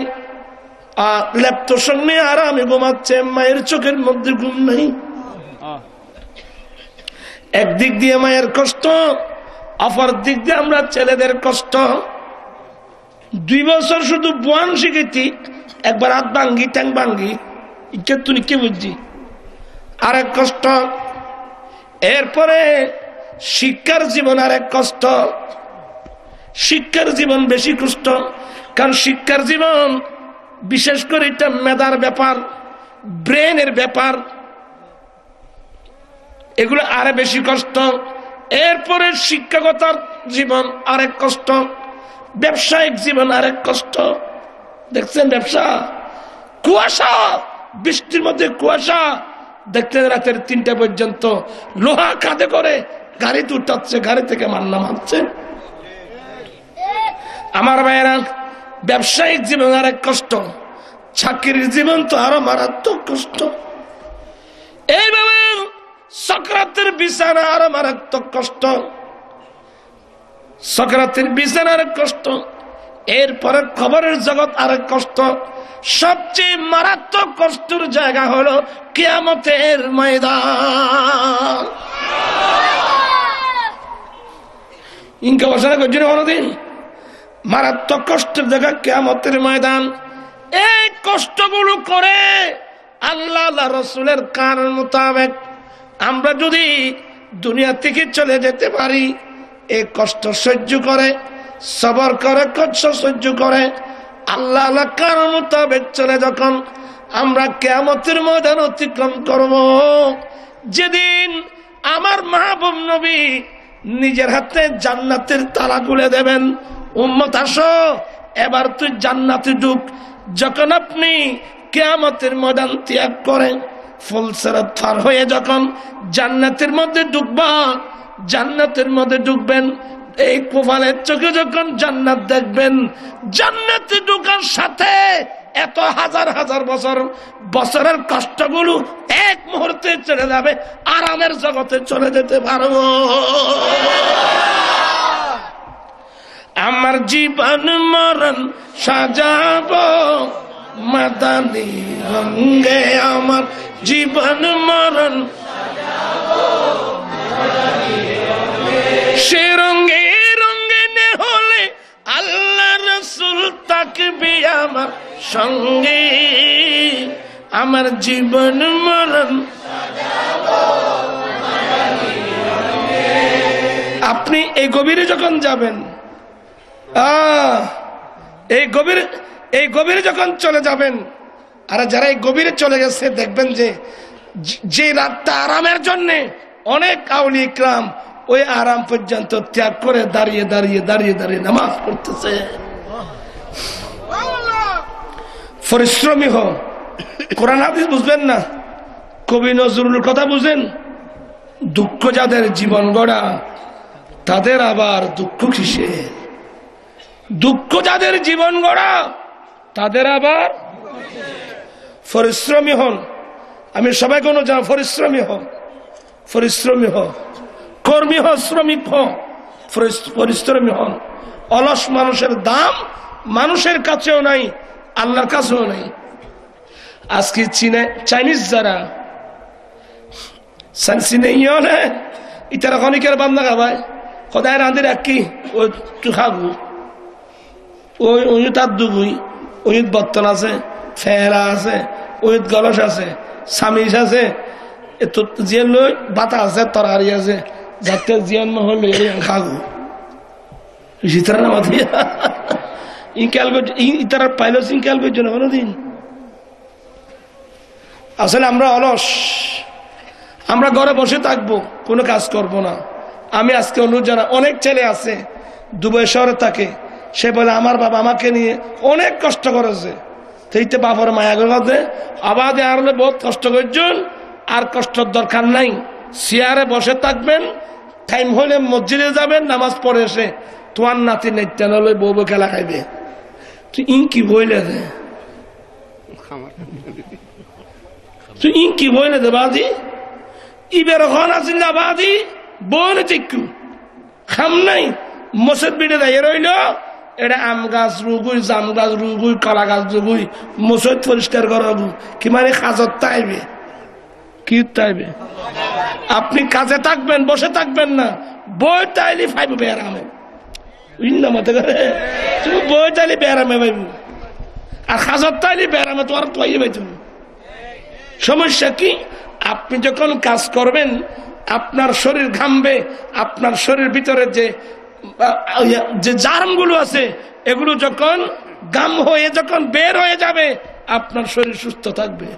ল্যাপটপ সঙ্গে আরামে ঘুমাচ্ছে, মায়ের চোখের মধ্যে ঘুম নাই। একদিক দিয়ে মায়ের কষ্ট, অপর দিক দিয়ে আমরা ছেলেদের কষ্ট। 2 বছর শুধু বয়ান শিখেছি, একবার হাত ভাঙ্গি ট্যাং ভাঙ্গি, তুই কে বুঝছি, আরেক কষ্ট। এরপরে শিক্ষার জীবন আরেক কষ্ট। শিক্ষার জীবন বেশি কষ্ট, কারণ শিক্ষার জীবন বিশেষ করে এটা মেধার ব্যাপার, ব্রেনের ব্যাপার, এগুলো আরো বেশি কষ্ট। এরপরে শিক্ষকতার জীবন আরেক কষ্ট, ব্যবসায়িক জীবন আরেক কষ্ট। দেখছেন ব্যবসা, কুয়াশা, বৃষ্টির মধ্যে কুয়াশা, দেখতে রাতের 3টা পর্যন্ত লোহা কাঁধে করে গাড়িতে উঠাচ্ছে, গাড়ি থেকে মান্না মারছে। আমার ভাইয়েরা, ব্যবসায়িক জীবন আরেক কষ্ট, চাকরির জীবন তো আরো মারাত্মক কষ্ট। এইভাবে সকরাতের বিছানা আরো মারাত্মক কষ্ট, সকরাতের বিছানা আরেক কষ্ট। এরপরে খবরের জগৎ আরেক কষ্ট। সবচেয়ে মারাত্মক কষ্টের জায়গা হলো কিয়ামতের ময়দান। ইনকা বসানো করছি না কোনদিন? মারাত্মক কষ্টের জায়গা কিয়ামতের ময়দান। এই কষ্টগুলো করে আল্লাহ রসুলের কারণ মোতাবেক আমরা যদি দুনিয়া থেকে চলে যেতে পারি, এই কষ্ট সহ্য করে, সবর করে, কষ্ট সহ্য করে আল্লাহ কারণ মোতাবেক চলে যখন আমরা কিয়ামতের ময়দান অতিক্রম করব, যেদিন আমার মাহবুব নবী নিজের হাতে জান্নাতের তালা খুলে দেবেন, উম্মত আসো এবার তুই জান্নাতে ঢুক। যখন আপনি কিয়ামতের ময়দান ত্যাগ করে ফুলসিরাত পার হয়ে যখন জান্নাতের মধ্যে ঢুকবা, জান্নাতের মধ্যে ঢুকবেন, এই কপালের চোখে যখন জান্নাত দেখবেন, জান্নাতে ঢোকার সাথে এত হাজার হাজার বছরের কষ্টগুলো এক মুহূর্তে চলে যাবে, আরামের জগতে চলে যেতে পারবো। আমার জীবন মরণ সাজাবো মাদানী রঙে, আমার জীবন মরণ সে রঙে রঙিনে হলে আল্লাহ রসুল থাকবে আমার সঙ্গে। আমার জীবন মরণ আপনি এই গভীরে যখন যাবেন, এই গভীরে যখন চলে যাবেন, আর যারা এই গভীরে চলে গেছে দেখবেন যে রাতটা আরামের জন্য অনেক আউলিয়া ইকরাম ওই আরাম পর্যন্ত ত্যাগ করে দাঁড়িয়ে দাঁড়িয়ে দাঁড়িয়ে দাঁড়িয়ে নামাজ পড়তেছে। পরিশ্রমী হোক, কোরআন হাদিস বুঝবেন না, কবি নজরুলের কথা বুঝেন, দুঃখ যাদের জীবন গড়া তাদের আবার দুঃখ কিসের? দুঃখ যাদের জীবন গড়া তাদের আবার পরিশ্রমী হন। আমি সবাইকে জানা, পরিশ্রমী হন, পরিশ্রমী হন, কর্মী হন, শ্রমিক হন, পরিশ্রমী হন। অলস মানুষের দাম মানুষের কাছেও নাই, আল্লাহর কাছেও নাই। আজকে চীনে চাইনিজ যারা চীনে ইয়ে ইতারা খনিকের বান্ধা খাবায় সদায় রাঁধি রাখি ও তুই খাবো, ওই তার দুগুই, ওই বর্তন আছে, ফেরা আছে, ওই গলস আছে, সামিস আছে, জিয়ান লই বাতা আছে, তরকারি আছে, যাতে জিয়ান মহলে খাগু শীতার নামা দিয়া ইনকাল ইতার পাইল ইনকাল করছে না কোনোদিন। আসলে আমরা অলস, আমরা ঘরে বসে থাকবো, কোনো কাজ করব না। আমি আজকে অনুরোধ জানা, অনেক ছেলে আছে দুবাই শহরে থাকে, সে বলে আমার বাবা আমাকে নিয়ে অনেক কষ্ট করেছে, সেইতে বাবার মায়া করতে আবাদে আর বহুত কষ্ট করছেন, আর কষ্টর দরকার নাই। চেয়ারে বসে থাকবেন, টাইম হলে মসজিদে যাবেন, নামাজ পড়ে এসে তোমার নাতি নেত্যান হলে বউ বউ খেলা খাইবে। তুই ইনকি বইলে দে, তুই ইনকি বইলে দে বাদি ইবের ঘন আছিল না বাদি বইলে চিকু খাম নাই মসজিদ বিটে দাঁড়িয়ে রইল। এটা আম গাছ রুগুই, জাম গাছ রুগুই, কলা গাছ রুগুই, মসজিদ পরিষ্কার করাবো কি মানে কাজত তাইবে কি তাইবে। আপনি কাজে থাকবেন, বসে থাকবেন না, বই তাইলে ফাইব বেড়ামে মতে করে তুমি বই তাইলে বেড়ামে পাইব, আর কাজত তাইলে বেড়ামে তোমার তৈরি পাইত। সমস্যা কি, আপনি যখন কাজ করবেন আপনার শরীর ঘামবে, আপনার শরীর ভিতরে যে জার্মগুলো আছে এগুলো যখন গাম হয়ে যখন বের হয়ে যাবে আপনার শরীর সুস্থ থাকবে।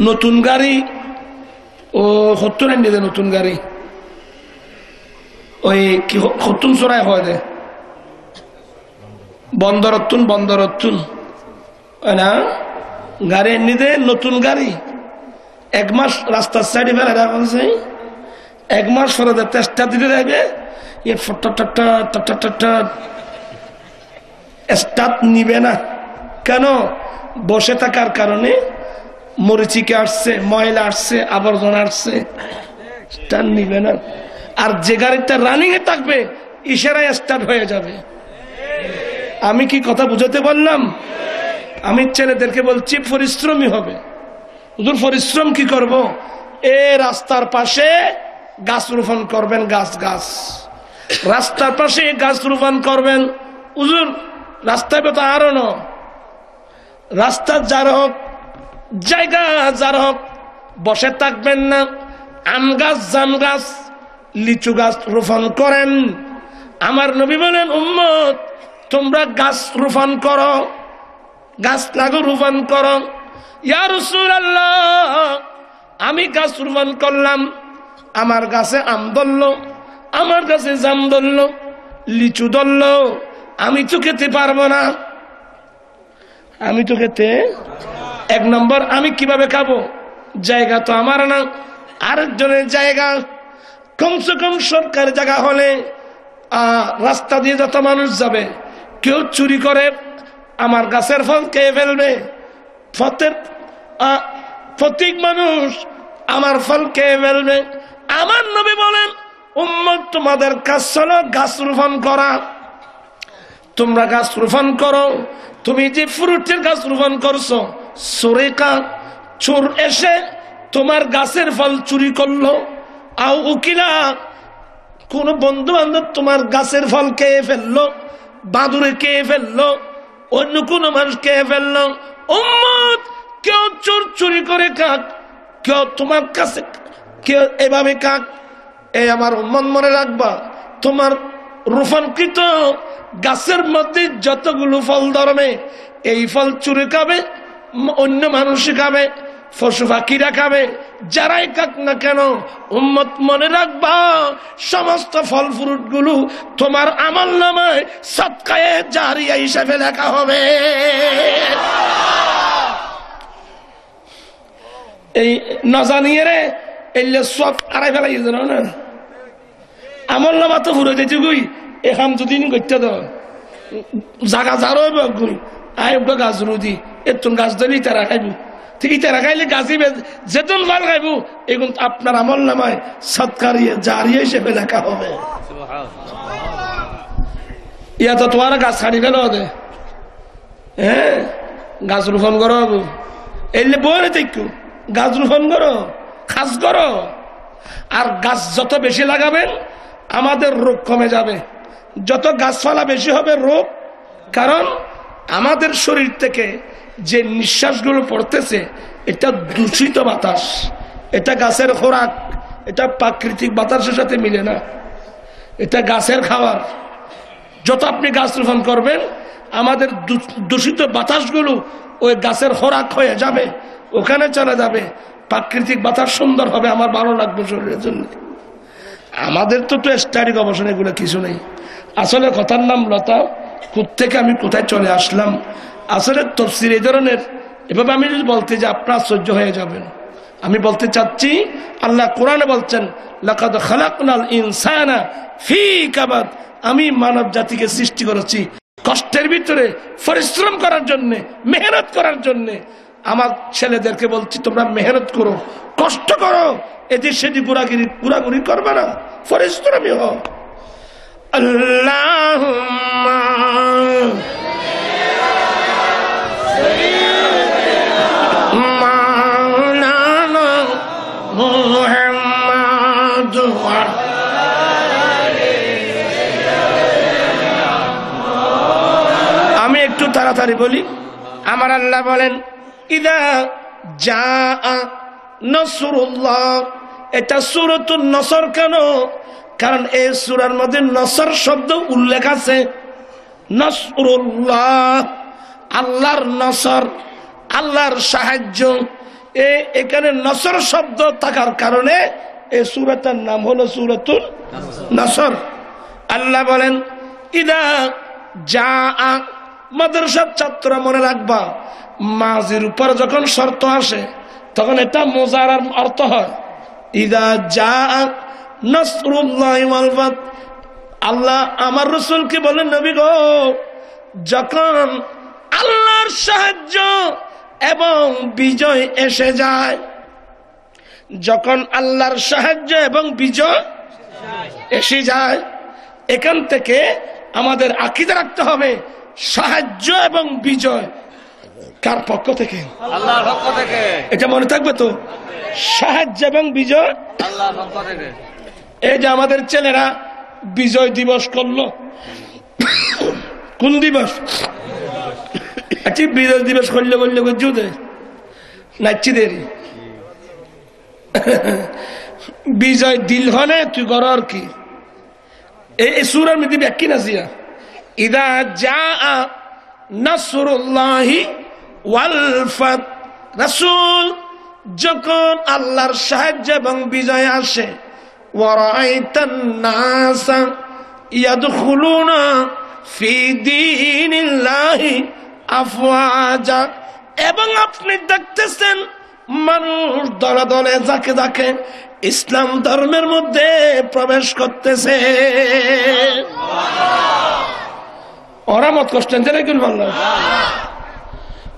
নতুন গাড়ি ও হতুন নিয়ে নতুন গাড়ি ওই কি হতুন চড়াই হয় দে বন্দরতুন না গাড়ি নিদে নতুন গাড়ি 1 মাস রাস্তার সাইডে ফেলে রাখা, 1 মাস পরে চেষ্টা দিতে থাকবে, স্টার্ট নিবে না। কেন? বসে থাকার কারণে মরিচিকা আসছে, ময়লা আসছে, আবর্জনা আসছে, স্টার্ট নিবে না। আর যে গাড়িটা রানিং এ থাকবে ইশারায় স্টার্ট হয়ে যাবে। আমি কি কথা বুঝাতে বললাম? আমি ছেলেদেরকে বলছি পরিশ্রমী হবে। হুজুর পরিশ্রম কি করব? রাস্তার পাশে গাছ রোপণ করবেন, গাছ রাস্তার পাশে গাছ রোপণ করবেন। হুজুর রাস্তায় তো আরো ন রাস্তার যার হোক, জায়গা যার হোক, বসে থাকবেন না। আম গাছ, জাম গাছ, লিচু গাছ রোপণ করেন। আমার নবী বলেন, উম্মত তোমরা গাছ রোপণ করো, গাছ লাগো, রোপণ করো। ইয়া রাসূলুল্লাহ, আমি গাছ রোপণ করলাম, আমার গাছে আম ধরল, আমার গাছে জাম ধরল, লিচু ধরল, আমি তো খেতে পারবো না। আমি তো খেতে 1 নম্বর আমি কিভাবে খাবো? জায়গা তো আমার না, আরেকজনের জায়গা। কমসে কম সরকারি জায়গা হলে রাস্তা দিয়ে যত মানুষ যাবে, কেউ চুরি করে আমার গাছের ফল খেয়ে ফেলবে। প্রত্যেক মানুষ আমার ফল খেয়ে ফেলবে। আমার নবী বলেন, উম্মত তোমাদের কাজ হলো গাছ রোপণ করা। তোমরা গাছ রোপণ করো। তুমি যে ফ্রুটের গাছ রোপণ করছো, চোর এসে তোমার গাছের ফল চুরি করলো, আও উকিলা কোন বন্ধু বান্ধব তোমার গাছের ফল খেয়ে ফেললো, বাদুরে খেয়ে ফেললো, অন্য কোন মানুষ খেয়ে ফেললো। উম্মত কেউ চুরি করে খাক, কেউ তোমার কাছে কেউ এভাবে খাক, আমার উম্মত মনে রাখবা, তোমার রোপণকৃত গাছের মধ্যে যতগুলো ফল ধরবে, এই ফল চুরি খাবে, অন্য মানুষ খাবে, পশু পাখিরা খাবে, যারাই খাক না কেন, উম্মত মনে রাখবা, সমস্ত ফল ফ্রুট গুলো তোমার আমলনামায় সদকায়ে জারিয়া হিসেবে লেখা হবে। এই নজানিয়ে রে এলে সব আড়াই ফেলাই জানো না, আমলনামা তো ঘুরে যেতে গুই এখান যদি করতে দাও জাগা যারো গুই আয়োগ গাছ রুদি এতন গাছ ধরে তারা খাইব, ঠিক তারা খাইলে গাছি যেতন ভাল খাইব, এগুলো আপনার আমলনামায় সৎকারিয়ে জারিয়ে হিসেবে লেখা হবে। ইয়া তো তোমার গাছ ছাড়ি ফেলো দে, হ্যাঁ গাছ রোপণ করো, এলে বলে দেখো গাছ রোপণ করো, খাস করো। আর গাছ যত বেশি লাগাবেন আমাদের রোগ কমে যাবে। যত গাছপালা বেশি হবে রোগ, কারণ আমাদের শরীর থেকে যে নিঃশ্বাসগুলো পড়তেছে এটা দূষিত বাতাস, এটা গাছের খোরাক, এটা প্রাকৃতিক বাতাসের সাথে মিলে না, এটা গাছের খাবার। যত আপনি গাছ রোপণ করবেন আমাদের দূষিত বাতাসগুলো ওই গাছের খোরাক হয়ে যাবে, ওখানে চলে যাবে, প্রাকৃতিক বাতাস সুন্দর হবে, আমার ভালো লাগবে শরীরের জন্য। আমাদের তো স্টাডি গবেষণা এগুলো কিছু নেই। আসলে কথার নাম লতা, কোত্থেকে আমি কোথায় চলে আসলাম। আসলে তফসির এই ধরনের, এভাবে আমি যদি বলতে যে আপনার সহ্য হয়ে যাবেন। আমি বলতে চাচ্ছি আল্লাহ কোরআনে বলছেন লাকাদ খালাকনাল ইনসানা ফি কাবাদ, আমি মানব জাতিকে সৃষ্টি করেছি কষ্টের ভিতরে, পরিশ্রম করার জন্য, মেহনত করার জন্য। আমার ছেলেদেরকে বলছি তোমরা মেহনত করো, কষ্ট করো, এদিক সেদিক পুরাগুড়ি করবে না, পরিশ্রমী হও। আল্লাহুম্মা মাওলানা মুহাম্মাদ। আমি একটু তাড়াতাড়ি বলি। আমার আল্লাহ বলেন ইদা জাআ নাসরুল্লাহ, এটা সূরাতুন নসর। কেন? কারণ এই সূরার মধ্যে নসর শব্দ উল্লেখ আছে। নাসরুল্লাহ, আল্লাহর নসর, আল্লাহর সাহায্য। এখানে নসর শব্দ থাকার কারণে এই সূরাটার নাম হলো সূরাতুন নসর। আল্লাহ বলেন ইদা জাআ, মাদ্রাসার ছাত্র মনে রাখবা, মাজির উপর যখন শর্ত আসে তখন এটা মুজারার অর্থ হয়। ইদা জাআ নাসরুল্লাহি ওয়াল ফাত, আল্লাহ আমার রাসূলকে বলেন নবী গো, যখন আল্লাহর সাহায্য এবং বিজয় এসে যায়, যখন আল্লাহর সাহায্য এবং বিজয় এসে যায়, এখান থেকে আমাদের আকীদা রাখতে হবে সাহায্য এবং বিজয় কার পক্ষ থেকে? আল্লাহর পক্ষ থেকে। এটা মনে থাকবে তো, সাহায্য এবং বিজয় আল্লাহর পক্ষ থেকে। এই যে আমাদের ছেলেরা বিজয় দিবস করলো, কোন দিবস? আচ্ছা বিজয় দিবস করলে বললে বুঝুদে নাচছি দেরি বিজয় দিল হনে তুই কর আর কি। এই সূরার মধ্যে ব্যাখ্যা নাসিয়া ইদা জাআ নাসরুল্লাহি ওয়াল ফাত, রাসূল যখন আল্লাহর সাহায্য এবং বিজয় আসে, ওয়ারাআইতান নাসা ইয়াদখুলুনা ফি দীনিল্লাহি আফওয়াজা, এবং আপনি দেখতেছেন মানুষ দলে দলে যাকে যাকে ইসলাম ধর্মের মধ্যে প্রবেশ করতেছে। ওরা মত কষ্টেন কেন বলল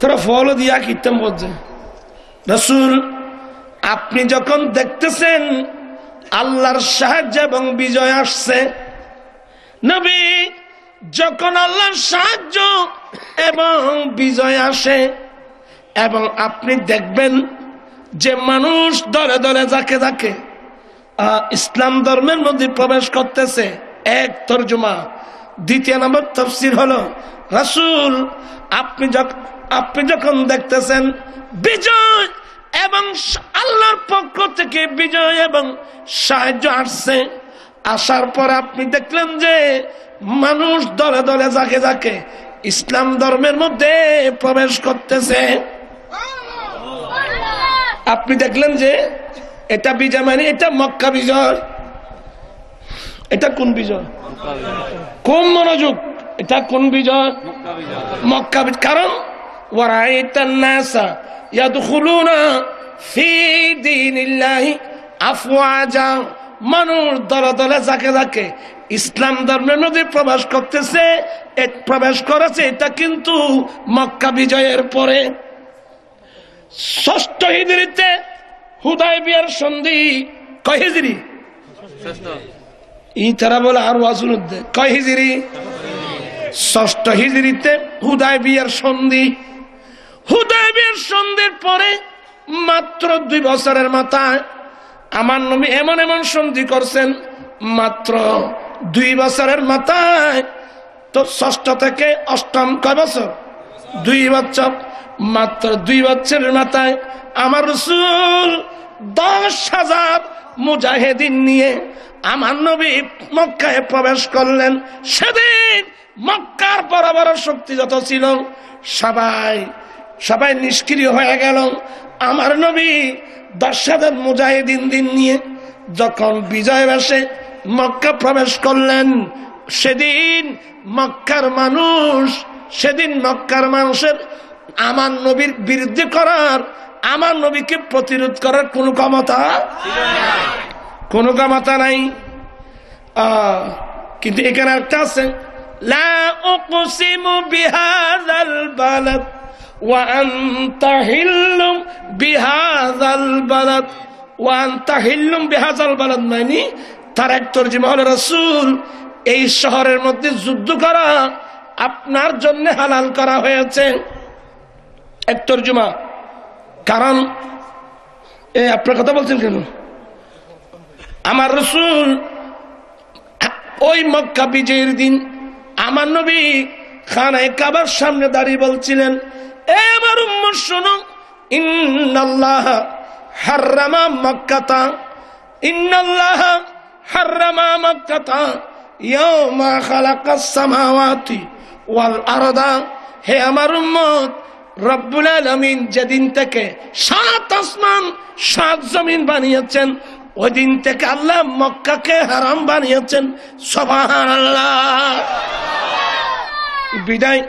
তোরা ফল দিয়া কীর্তন বলছে। রাসূল আপনি যখন দেখতেছেন আল্লাহর সাহায্য এবং বিজয় আসছে, নবী যখন আল্লাহর সাহায্য এবং বিজয় আসে এবং আপনি দেখবেন যে মানুষ দলে দলে যাকে যাকে ইসলাম ধর্মের মধ্যে প্রবেশ করতেছে, এক তরজমা। দ্বিতীয় নম্বর তাফসীর হলো রাসূল আপনি যখন দেখতেছেন বিজয় এবং আল্লাহর পক্ষ থেকে বিজয় এবং সাহায্য আসছে, আসার পর আপনি দেখলেন যে মানুষ দলে দলে যাকে যাকে ইসলাম ধর্মের মধ্যে প্রবেশ করতেছে, আপনি দেখলেন যে এটা বিজয়, মানে এটা মক্কা বিজয়। এটা কোন বিজয়? কোন মনোযোগ? এটা কোন বিজয়? মক্কা বিজয়। কারণ ওয়ারাইতান নাসা ইয়াদখুলুনা ফি দীনিল্লাহি আফওয়াজা, মানুষ দলে দলে যাকে যাকে ইসলাম ধর্মের মধ্যে প্রবেশ করতেছে, প্রবেশ করেছে। এটা কিন্তু মক্কা বিজয়ের পরে ৬ষ্ঠ হিজরিতে হুদায়বিয়ার সন্ধি। কয় হিজরি? ই তারা বলে আর ওয়াজুল কয় হিজরি? ৬ষ্ঠ হিজরিতে হুদায়বিয়ার সন্ধি। হুদায়বিয়ার সন্ধির পরে মাত্র ২ বছরের মাথায় আমার নবী এমন এমন সন্ধি করছেন, মাত্র 2 বছরের মাথায় তো 6ষ্ঠ থেকে 8ম কয় বছর 2 বছর, মাত্র 2 বছরের মাথায় আমার রাসূল 10,000 মুজাহিদিন নিয়ে আমার নবী মক্কায় প্রবেশ করলেন। সেদিন মক্কার বড় বড় শক্তি যত ছিল সবাই নিষ্ক্রিয় হয়ে গেল। আমার নবী 10,000 মুজাহিদিন নিয়ে যখন বিজয় বেশে মক্কা প্রবেশ করলেন, সেদিন মক্কার মানুষের আমার নবীর বিরুদ্ধে করার, আমার নবীকে প্রতিরোধ করার কোনো ক্ষমতা নাই। কিন্তু এখানে একটা আছে, লা উকসিমু বিহাযাল বালাদ ওয়া আনতা হিল্লুম বিহাযাল বালাদ ওয়া আনতা হিল্লুম বিহাযাল বালাদ, মানে তার এক তরজমা হলো রাসূল এই শহরের মধ্যে যুদ্ধ করা আপনার জন্য হালাল করা হয়েছে, এক তরজমা। কারণ আপনার কথা বলছেন কেন? আমার রাসূল ওই মক্কা বিজয়ের দিন আমার নবী খানায়ে কাবার সামনে দাঁড়িয়ে বলছিলেন, এ আমার উম্মত শোনো, ইন্নাল্লাহ হাররামা মক্কাতা, ইন্নাল্লাহ হাররামা মক্কাতা ইয়াওমা খালাকাস সামাওয়াতি ওয়াল আরদা। হে আমার উম্মত, রব্বুল আলামিন যেদিন থেকে 7 আসমান 7 জমিন বানিয়েছেন, ওই দিন থেকে আল্লাহ মক্কাকে হারাম বানিয়েছেন। সুবহানাল্লাহ। বিদায়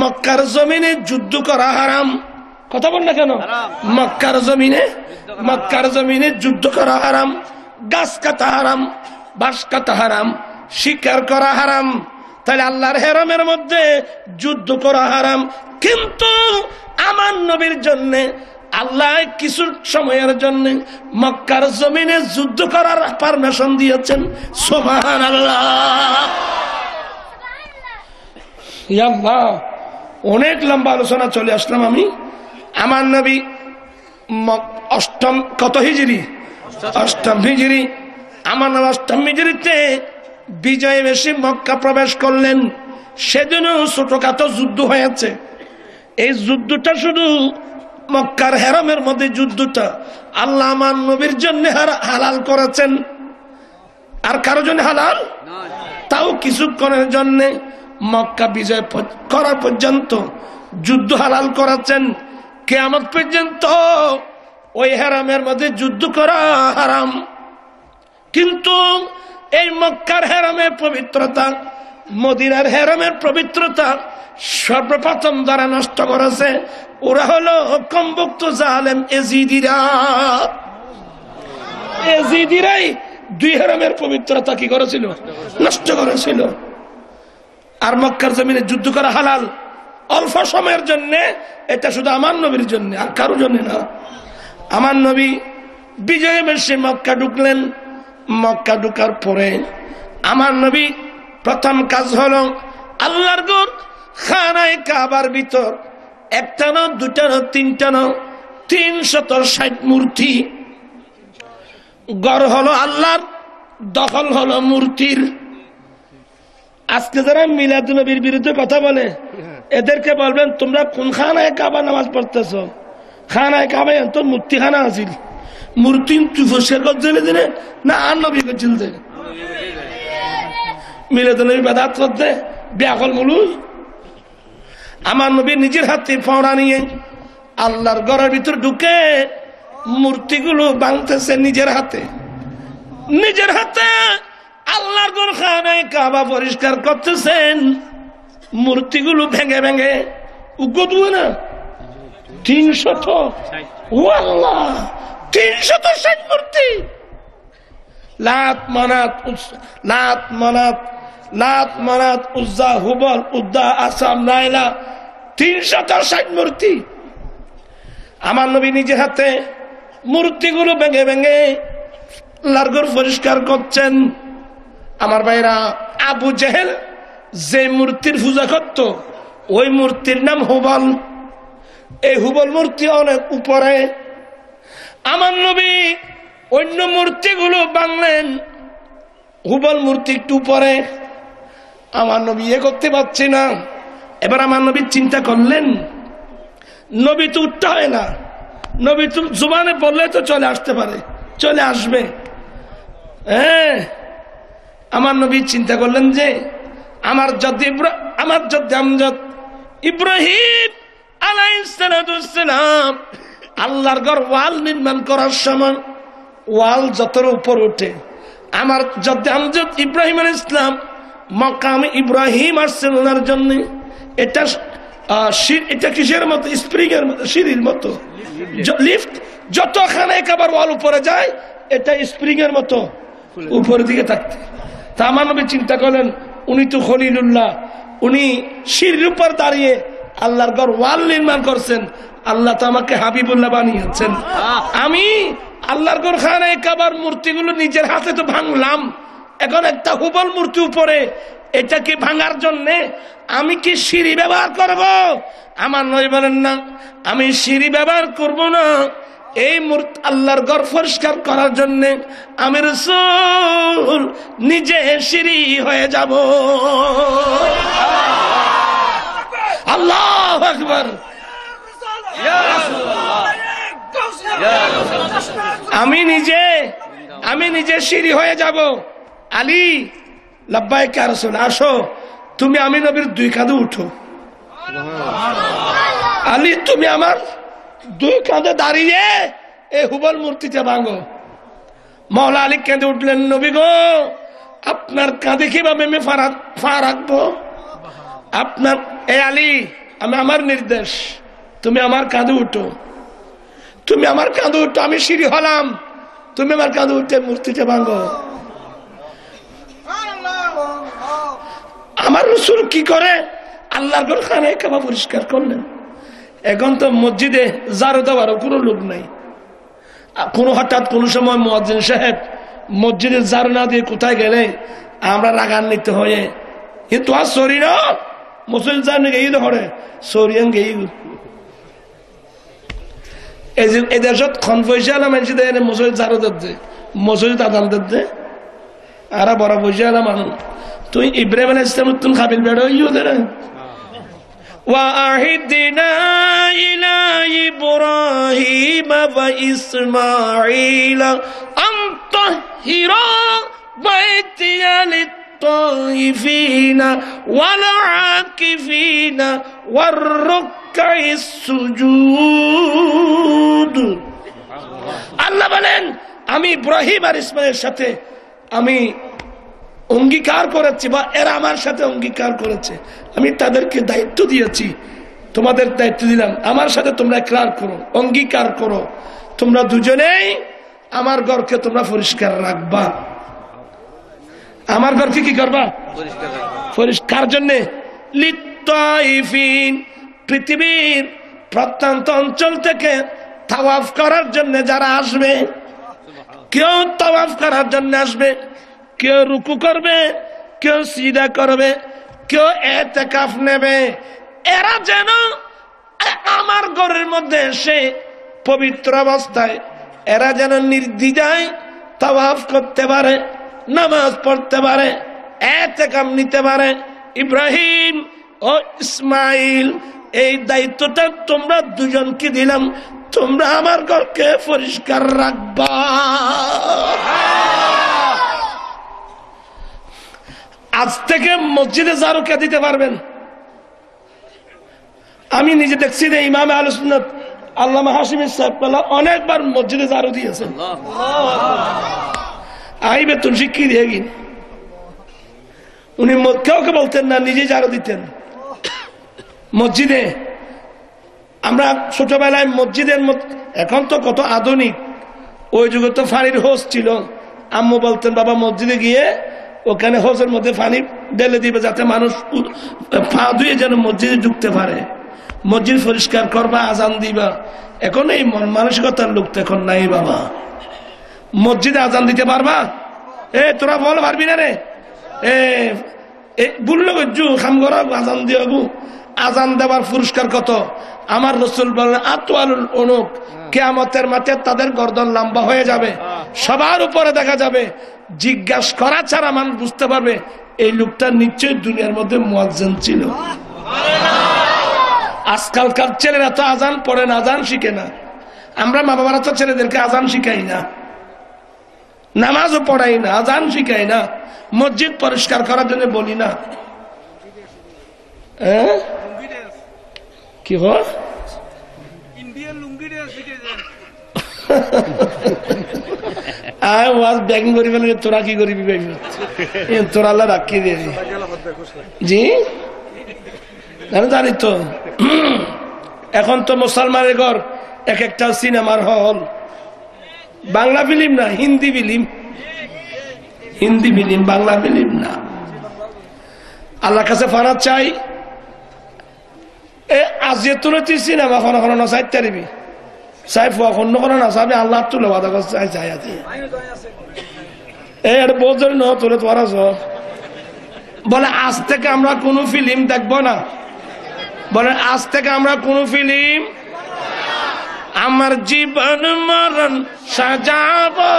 মক্কার জমিনে যুদ্ধ করা হারাম। কথা বল না কেন? মক্কার জমিনে যুদ্ধ করা হারাম, গাছ কাটা হারাম, বাঁশ কাটা হারাম, শিকার করা হারাম। তাহলে আল্লাহর হেরামের মধ্যে যুদ্ধ করা হারাম। কিন্তু আমার নবীর জন্য আল্লাহ কিছু সময়ের জন্য মক্কার জমিনে যুদ্ধ করার পারমিশন দিয়েছেন। সুবহানাল্লাহ। ইয়া আল্লাহ, অনেক লম্বা আলোচনা চলে আসলাম আমি। আমার নবী 8ম কত হিজরি? 8ম হিজরি। আমার নবী 8ম হিজরিতে বিজয় বেশি মক্কা প্রবেশ করলেন। সেদিনও ছোটখাটো যুদ্ধ হয়েছে। এই যুদ্ধটা শুধু মক্কার হেরামের মধ্যে যুদ্ধটা আল্লাহ আমার নবীর জন্য হালাল করেছেন, আর কারো জন্য হালাল, তাও কিছুক্ষণের জন্য মক্কা বিজয় করা পর্যন্ত যুদ্ধ হালাল করেছেন। কিয়ামত পর্যন্ত ওই হেরামের মধ্যে যুদ্ধ করা হারাম। কিন্তু এই মক্কার হেরামের পবিত্রতা, মদিনার হেরামের পবিত্রতা সর্বপ্রথম যারা নষ্ট করেছে ওরা হলো কমবক্ত জালেম এজিদিরাই 2 হেরামের পবিত্রতা কি করেছিল? নষ্ট করেছিল। আর মক্কার জমিনে যুদ্ধ করা হালাল অল্প সময়ের জন্য। এটা শুধু আমার নবীর জন্য, আর কারোর জন্য না। আমার নবী বিজয় বেশে মক্কা ঢুকলেন। মক্কা ঢুকার পরে আমার নবী প্রথম কাজ হলো আল্লাহর ঘর খানায়ে কাবার ভিতর 1টা না 2টা না 3টা না 360 মূর্তি। ঘর হলো আল্লাহর, দখল হলো মূর্তির। আজকে যারা মিলাদুন নবীর বিরুদ্ধে কথা বলে এদেরকে বলবেন, তোমরা কোন খানায়ে কাবা নামাজ পড়তেছ? খানায়ে কাবা তো মূর্তি খানা আছিল। মূর্তি তুফসের গজ্জলে দিনে না আর নবী গজ্জল দে মিলাদুন নবী বাদাত করতে ব্যাকল মুলুই। আমার নবী নিজের হাতে ফাওড়া নিয়ে আল্লাহর ঘরের ভিতর ঢুকে মূর্তিগুলো ভাঙতেছে নিজের হাতে আল্লাহর ঘর খানায়ে কাবা পরিষ্কার করতেছেন। মূর্তিগুলো ভেঙে ভেঙে উগদুয়ে না 300, ও আল্লাহ 360 মূর্তি। লাত মানাত উজ্জা হুবল উদ্দা আসাম নাইলা 360 মূর্তি। আমার নবী নিজের হাতে মূর্তিগুলো ভেঙে ভেঙে আল্লাহর ঘর পরিষ্কার করছেন। আমার ভাইরা, আবু জেহেল যে মূর্তির পূজা করত ওই মূর্তির নাম হুবল। এই হুবল মূর্তি অনেক উপরে। আমার নবী অন্য মূর্তিগুলো ভাঙলেন। হুবল মূর্তি একটু পরে, আমার নবী করতে পারছে না। এবার আমার নবী চিন্তা করলেন, নবী তো উঠতে হয় না, নবী তো জুবানে বললে তো চলে আসতে পারে, চলে আসবে। হ্যাঁ, আমার নবী চিন্তা করলেন যে আমার যদি আমজাদ ইব্রাহিম আলাইহিস সালাম আল্লাহর ঘর ওয়াল নির্মাণ করার সময় ওয়াল যতর উপর ওঠে, আমার যদি আমজাদ ইব্রাহিম আলাইহিস সালাম মাকাম ইব্রাহিম আসছেন ওনার জন্য, এটা কিসের মতো? স্প্রিং এর মতো, সিঁড়ির মতো, লিফট যতখানে একবার ওয়াল উপরে যায়, এটা স্প্রিং এর মতো উপরের দিকে থাকতে। তা আমার নবী চিন্তা করলেন, উনি তো খলিলুল্লাহ, উনি সিঁড়ির উপর দাঁড়িয়ে আল্লাহর ঘর ওয়াল নির্মাণ করছেন, আল্লাহ তো আমাকে হাবিবুল্লাহ বানিয়েছেন। আমি আল্লাহর ঘর খানে একবার মূর্তিগুলো নিজের হাতে তো ভাঙলাম, এখন একটা হুবল মূর্তি উপরে, এটাকে ভাঙার জন্য আমি কি সিঁড়ি ব্যবহার করব? আমার নবী বলেন, না, আমি সিঁড়ি ব্যবহার করব না। এই মূর্তি আল্লাহর ঘর পরিষ্কার করার জন্য আমি রাসূল নিজে সিঁড়ি হয়ে যাব। আল্লাহু আকবার। আমি নিজে সিঁড়ি হয়ে যাব। আলী, লাব্বাইক ইয়া রাসূল, আসো, তুমি আমি নবীর 2 কাঁধে উঠো। আলী, তুমি আমার 2 কাঁধে দাঁড়িয়ে এই হুবল মূর্তিতে ভাঙো। মাওলা আলী কাঁধে উঠলেন, নবী গো, আপনার কাঁধে কিভাবে আমি ফা রাখবো? আপনার এ আলী, আমার নির্দেশ, তুমি আমার কাঁধে উঠো, তুমি আমার কাঁধে উঠো, আমি সিঁড়ি হলাম, তুমি আমার কাঁধে উঠে মূর্তিতে ভাঙো। আমার রাসূল কি করে? আল্লাহর ঘর খানে কাবা পরিষ্কার করলেন। এখন তো মসজিদে ঝাড়ু দেওয়ারও কোনো লোক নাই। হঠাৎ কোন সময় মুয়াজ্জিন সাহেব মসজিদে ঝাড়ু না দিয়ে কোথায় গেলে আমরা রাগান্বিত হয়ে, কিন্তু আর সরি না, মুসলিম জানি গেই ধরে সরিয়ান গেই। এই দেশত খন পয়সা আলা মানুষ দেয় মসজিদ ঝাড়ু দিতে, মসজিদ আদান দিতে, আর বড় পয়সা আলা মানুষ। তুই ইব্রাহিম আলাইহিস সালাম তুন কাবিল বেড়ো ইউদের وَأَعِدْنَا إِلَى إِبْرَاهِيمَ وَإِسْمَاعِيلَ أَنْ طَهِّرَا بَيْتِيَ لِلطَّائِفِينَ وَالْعَاكِفِينَ وَالرُّكَّعِ السُّجُودِ। আল্লাহ বলেন, আমি ইব্রাহিম আর ইসমাইলের সাথে আমি অঙ্গীকার করেছি, বা এরা আমার সাথে অঙ্গীকার করেছে, আমি তাদেরকে দায়িত্ব দিয়েছি, তোমাদের দায়িত্ব দিলাম, আমার সাথে তোমরা ইকরার করো, অঙ্গীকার করো, তোমরা দুজনেই আমার ঘরকে তোমরা পরিষ্কার রাখবা। আমার ঘরকে কি করবা? পরিষ্কার জন্যে। লিত্তাইফিন, পৃথিবীর প্রত্যন্ত অঞ্চল থেকে তাওয়াফ করার জন্য যারা আসবে, কেউ তাওয়াফ করার জন্য আসবে, কেউ রুকু করবে, কেউ সিজদা করবে, কেউ ইতিকাফ নেবে, এরা যেন আমার ঘরের মধ্যে এসে পবিত্র অবস্থায় এরা যেন নির্দ্বিধায় তাওয়াফ করতে পারে, নামাজ পড়তে পারে, ইতিকাফ নিতে পারে। ইব্রাহিম ও ইসমাইল, এই দায়িত্বটা তোমরা দুজনকে দিলাম, তোমরা আমার ঘরকে পরিষ্কার রাখবা। আজ থেকে মসজিদে ঝাড়ু কে দিতে পারবেন? আমি নিজে দেখছি যে ইমাম আহলে সুন্নাত আল্লামা হাশিমি সাহেব অনেকবার মসজিদে ঝাড়ু দিয়েছেন। আইবে তুমি শিক্ষি দিয়ে গিন, উনি কাউকে বলতেন না, নিজে ঝাড়ু দিতেন মসজিদে। আমরা ছোটবেলায় মসজিদের, এখন তো কত আধুনিক, ওই যুগে তো পানির হোস ছিল। আম্মু বলতেন, বাবা মসজিদে গিয়ে ওখানে হোসের মধ্যে পানি ঢেলে দিবে, যাতে মানুষ পা ধুয়ে যেন মসজিদে ঢুকতে পারে, মসজিদ পরিষ্কার করবা, আজান দিবা। এখন এই মন মানসিকতার লোক তো এখন নাই বাবা। মসজিদে আজান দিতে পারবা? তোরা বল পারবি না রে? বললো গজ্জু খাম করা আজান দিয়ে গু, আজান দেওয়ার পুরস্কার কত? আমার রাসূল বলেন, আতওয়ালুল উনুক, কিয়ামতের মাঠে তাদের গর্দন লম্বা হয়ে যাবে, সবার উপরে দেখা যাবে। জিজ্ঞাসা করা ছাড়া মানুষ বুঝতে পারবে এই লোকটা নিশ্চয়ই দুনিয়ার মধ্যে মুয়াজ্জিন ছিল। আজকালকার ছেলেরা তো আজান পড়ে না, আজান শিখে না। আমরা মা বাবারা তো ছেলেদেরকে আজান শিখাই না, নামাজও পড়াই না, আজান শিখাই না, মসজিদ পরিষ্কার করার জন্য বলি না। কি হয় ব্যাগিং করি বলে তোরা কি করবি, তোরা আল্লাহ রাখিয়ে দিয়ে জি জানি তো। এখন তো মুসলমানের ঘর এক একটা সিনেমার হল, বাংলা ফিল্ম না Hindi film, Hindi film Bangla film না। আল্লাহর কাছে ফারাত চাই, আজিয়ে তুলে তুই সিনেমা কোনো কোনো না চাইতে পারবি, চাই ফুয়া অন্য কোনো না চাবি, আল্লাহ তুলে বাধা করছে চাই চাই আছে এটা বহুত ধরে ন তোলে তোমার বলে আজ থেকে আমরা কোনো ফিল্ম দেখবো না, বলে আজ থেকে আমরা কোন ফিল্ম, আমার জীবন মরণ সাজাবো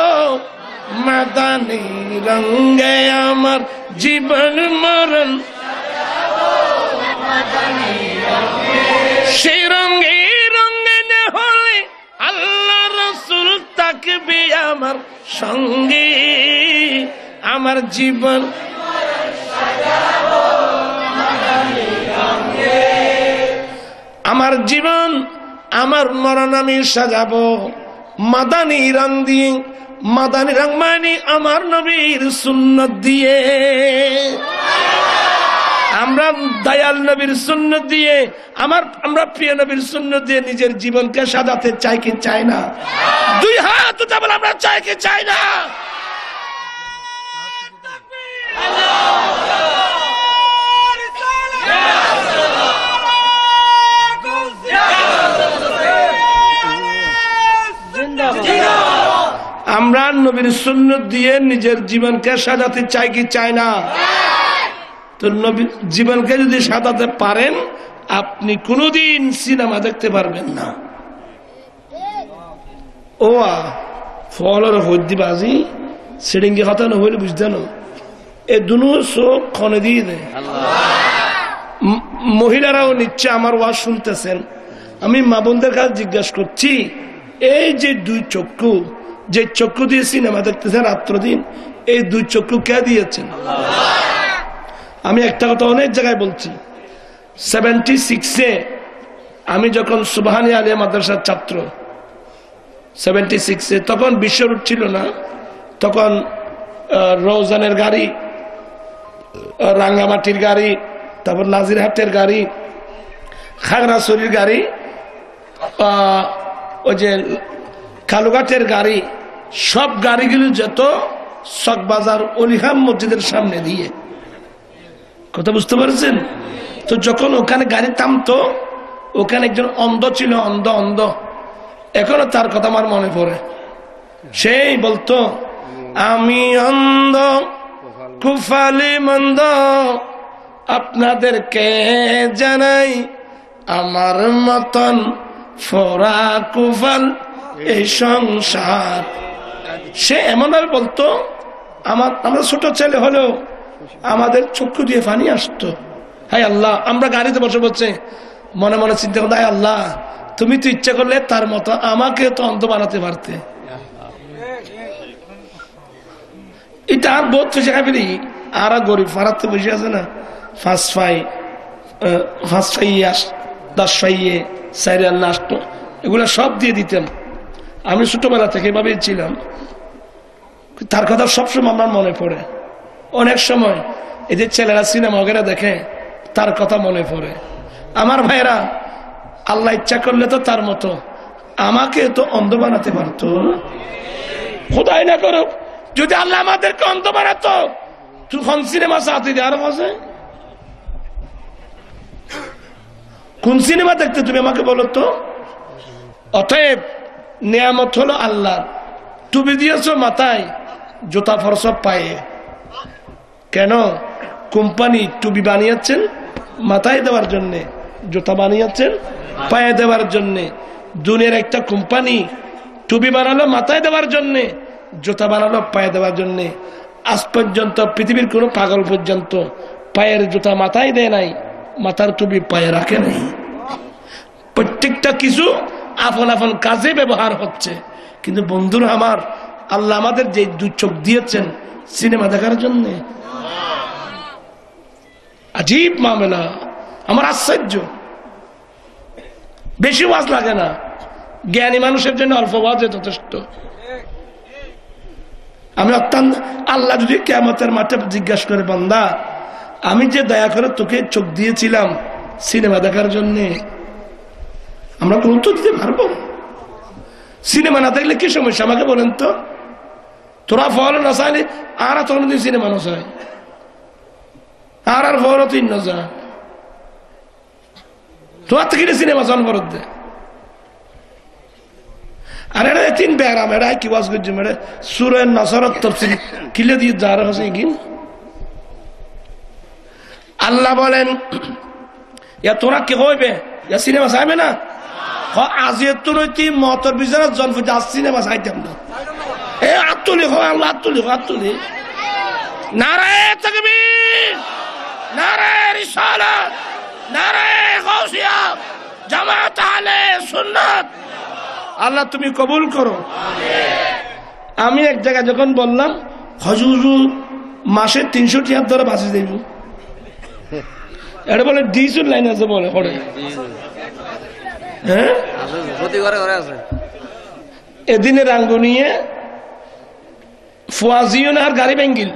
মাদানী রঙে, আমার জীবন মরণ সেই রঙে রঙে হলে আল্লাহ রাসূল থাকবে আমার সঙ্গে, আমার জীবন আমার জীবন আমার মরণ আমি সাজাবো মাদানী রং দিয়ে, মাদানী রং মানে আমার নবীর সুন্নাত দিয়ে। আমরা দয়াল নবীর সুন্নাত দিয়ে, আমরা প্রিয় নবীর সুন্নাত দিয়ে নিজের জীবনকে সাজাতে চাই কি চাই না? দুই হাত উঠে বলে আমরা চাই কি চাই না? আমরা নবীর সুন্নাত দিয়ে নিজের জীবনকে সাজাতে চাই কি চাই না? তো নবীর জীবনকে যদি সাজাতে পারেন আপনি কোনোদিন সিনেমা দেখতে পারবেন না। ও ফলের হদ্দিবাজি সেডিংকে কথা না হইলে বুঝতে না, এ দুনো চোখ খনে দিয়ে দেয়। মহিলারাও নিচ্ছে আমার ওয়াজ শুনতেছেন, আমি মা বোনদের কাছে জিজ্ঞাসা করছি, এই যে দুই চক্ষু, যে চক্ষু দিয়ে সিনেমা দেখতেছেন রাত্র দিন, এই দুই চক্ষু কে দিয়েছেন? আমি একটা কথা অনেক জায়গায় বলছি, 76-এ আমি যখন সুবহানী আলিয়া মাদ্রাসার ছাত্র, 76-এ তখন বিশ্ব রুট ছিল না, তখন রৌজানের গাড়ি, রাঙ্গামাটির গাড়ি, তারপর নাজিরহাটের গাড়ি, খাগড়াছড়ির গাড়ি, ওই যে কালুঘাটের গাড়ি, সব গাড়িগুলো যেত চকবাজার অলিহাম মসজিদের সামনে দিয়ে। কথা বুঝতে পারছেন? তো যখন ওখানে গাড়ি থামতো, ওখানে একজন অন্ধ ছিল, অন্ধ এখনো তার কথা আমার মনে পড়ে। সেই বলতো, আমি অন্ধ কুফালি মন্দ আপনাদেরকে জানাই, আমার মতন ফোরা কুফাল এই সংসার। সে এমন ভাবে বলতো, আমরা ছোট ছেলে হলেও আমাদের চক্ষু দিয়ে পানি আসতো। হায় আল্লাহ, আমরা গাড়িতে বসে বলছে মনে মনে চিন্তা করতে, হায় আল্লাহ তুমি তো ইচ্ছা করলে তার মতো আমাকে তো অন্ধ বানাতে পারতে। এটা আর বোধ তো শেখা ফেলি, আর গরিব ফারাতে বসে আছে না, 5 ফাইয়ে 10 ফাইয়ে 4 লাস্ট, এগুলা সব দিয়ে দিতেন। আমি ছোটবেলা থেকে এভাবেই ছিলাম। তার কথা সবসময় আমার মনে পড়ে। অনেক সময় এই যে ছেলেরা সিনেমা ওগেরা দেখে, তার কথা মনে পড়ে। আমার ভাইরা, আল্লাহ ইচ্ছা করলে তো তার মতো আমাকে তো অন্ধ বানাতে পারতো। খোদাই না করো, যদি আল্লাহ আমাদেরকে অন্ধ বানাতো, তখন সিনেমা চাতে আর বসে কোন সিনেমা দেখতে তুমি আমাকে বলো তো? অতএব নিয়ামত হলো আল্লাহ। টুপি দিয়েছ মাথায়, জুতা ফরস পায়ে। কেন? কোম্পানি টুপি বানিয়েছেন মাথায় দেওয়ার জন্যে, জুতা বানিয়েছেন পায়ে দেওয়ার জন্যে। দুনিয়ার একটা কোম্পানি টুপি বানালো মাথায় দেওয়ার জন্যে, জুতা বানালো পায়ে দেওয়ার জন্যে। আজ পর্যন্ত পৃথিবীর কোনো পাগল পর্যন্ত পায়ের জুতা মাথায় দেয় নাই, মাথার টুপি পায়ে রাখে নাই। প্রত্যেকটা কিছু আপন আপন কাজে ব্যবহার হচ্ছে। কিন্তু বন্ধুরা আমার, আল্লাহ আমাদের যে দুই চোখ দিয়েছেন সিনেমা দেখার জন্য, আজীব মামলা। আমার আশ্চর্য, বেশি ওয়াজ লাগে না, জ্ঞানী মানুষের জন্য অল্প ওয়াজে যথেষ্ট। আমি অত্যন্ত, আল্লাহ যদি কিয়ামতের মাঠে জিজ্ঞাসা করে, বান্দা আমি যে দয়া করে তোকে চোখ দিয়েছিলাম সিনেমা দেখার জন্য, আমরা কোন উত্তর দিতে পারবো? সিনেমা না দেখলে কি সমস্যা আমাকে বলেন তো? তোরা ফল না চাইলে আর তোর সিনেমা না চাই, আর ফল তুই না যা, তোমার থেকে সিনেমা জন ফরত দে। আর এটা তিন বেড়াম, এটা কি ওয়াজ করছি, এটা সুরের নসরত তফসিল কিলে দিয়ে যার হচ্ছে কি আল্লাহ বলেন, তোরা কে কইবে সিনেমা চাইবে না? আজি তুই মতর বিচার জন্ম সিনেমা চাইতাম না। এ আত্মলি আল্লাহ আত্মলি আত্মলি নারায়ে তাকবীর, নারায়ে রিসালাত, নারায়ে গাউসিয়া, জামাত আহলে সুন্নাত। আল্লাহ তুমি কবুল করো। আমি এক জায়গায় যখন বললাম হুজুর মাসে 300 টাকা ধরে বাঁচি দেব, এটা বলে ডিসুর লাইন আছে বলে পড়ে। হ্যাঁ, এদিনে রাঙ্গুনিয়ে ফুয়াজিও আর গাড়ি ব্যাঙ্গিল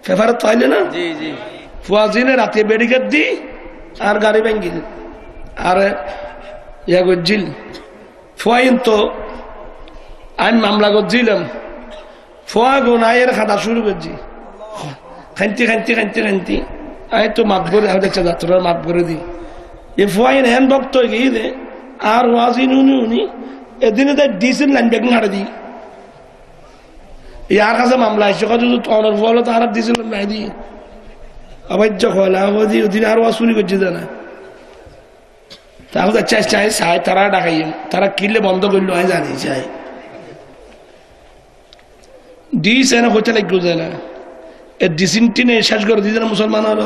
ফেফারত পাইলে না, ফুয়াজিনে রাতে বেডিকেট দি আর গাড়ি ব্যাঙ্গিল আর ইয়া গজিল ফুয়াইন। তো আমি মামলা করছিলাম, ফুয়া গোনাইয়ের খাতা শুরু করছি, খানতি খানতি খানতি খানতি আই তো মাপ করে দেখছে যাত্রার মাপ করে দি। এ ফুয়াইন হ্যান ভক্ত গিয়ে দে আর ওয়াজিন উনি উনি এদিনে তাই ডিসেন লাইন ব্যাগ হারে দি ইয়ার কাছে মামলা এসে কথা তনের ফলে তারা ডিসেন নাই দি অবাধ্য খোলা দি ওদিন আর ওয়া শুনি করছে না। তাহলে চাই চাই চাই তারা ডাকাই, তারা কিনলে বন্ধ করলো আমি জানি চাই ডিস এনে হইতে লাগবে না, এর ডিসিনটিনে শেষ করে দিতে না মুসলমান আর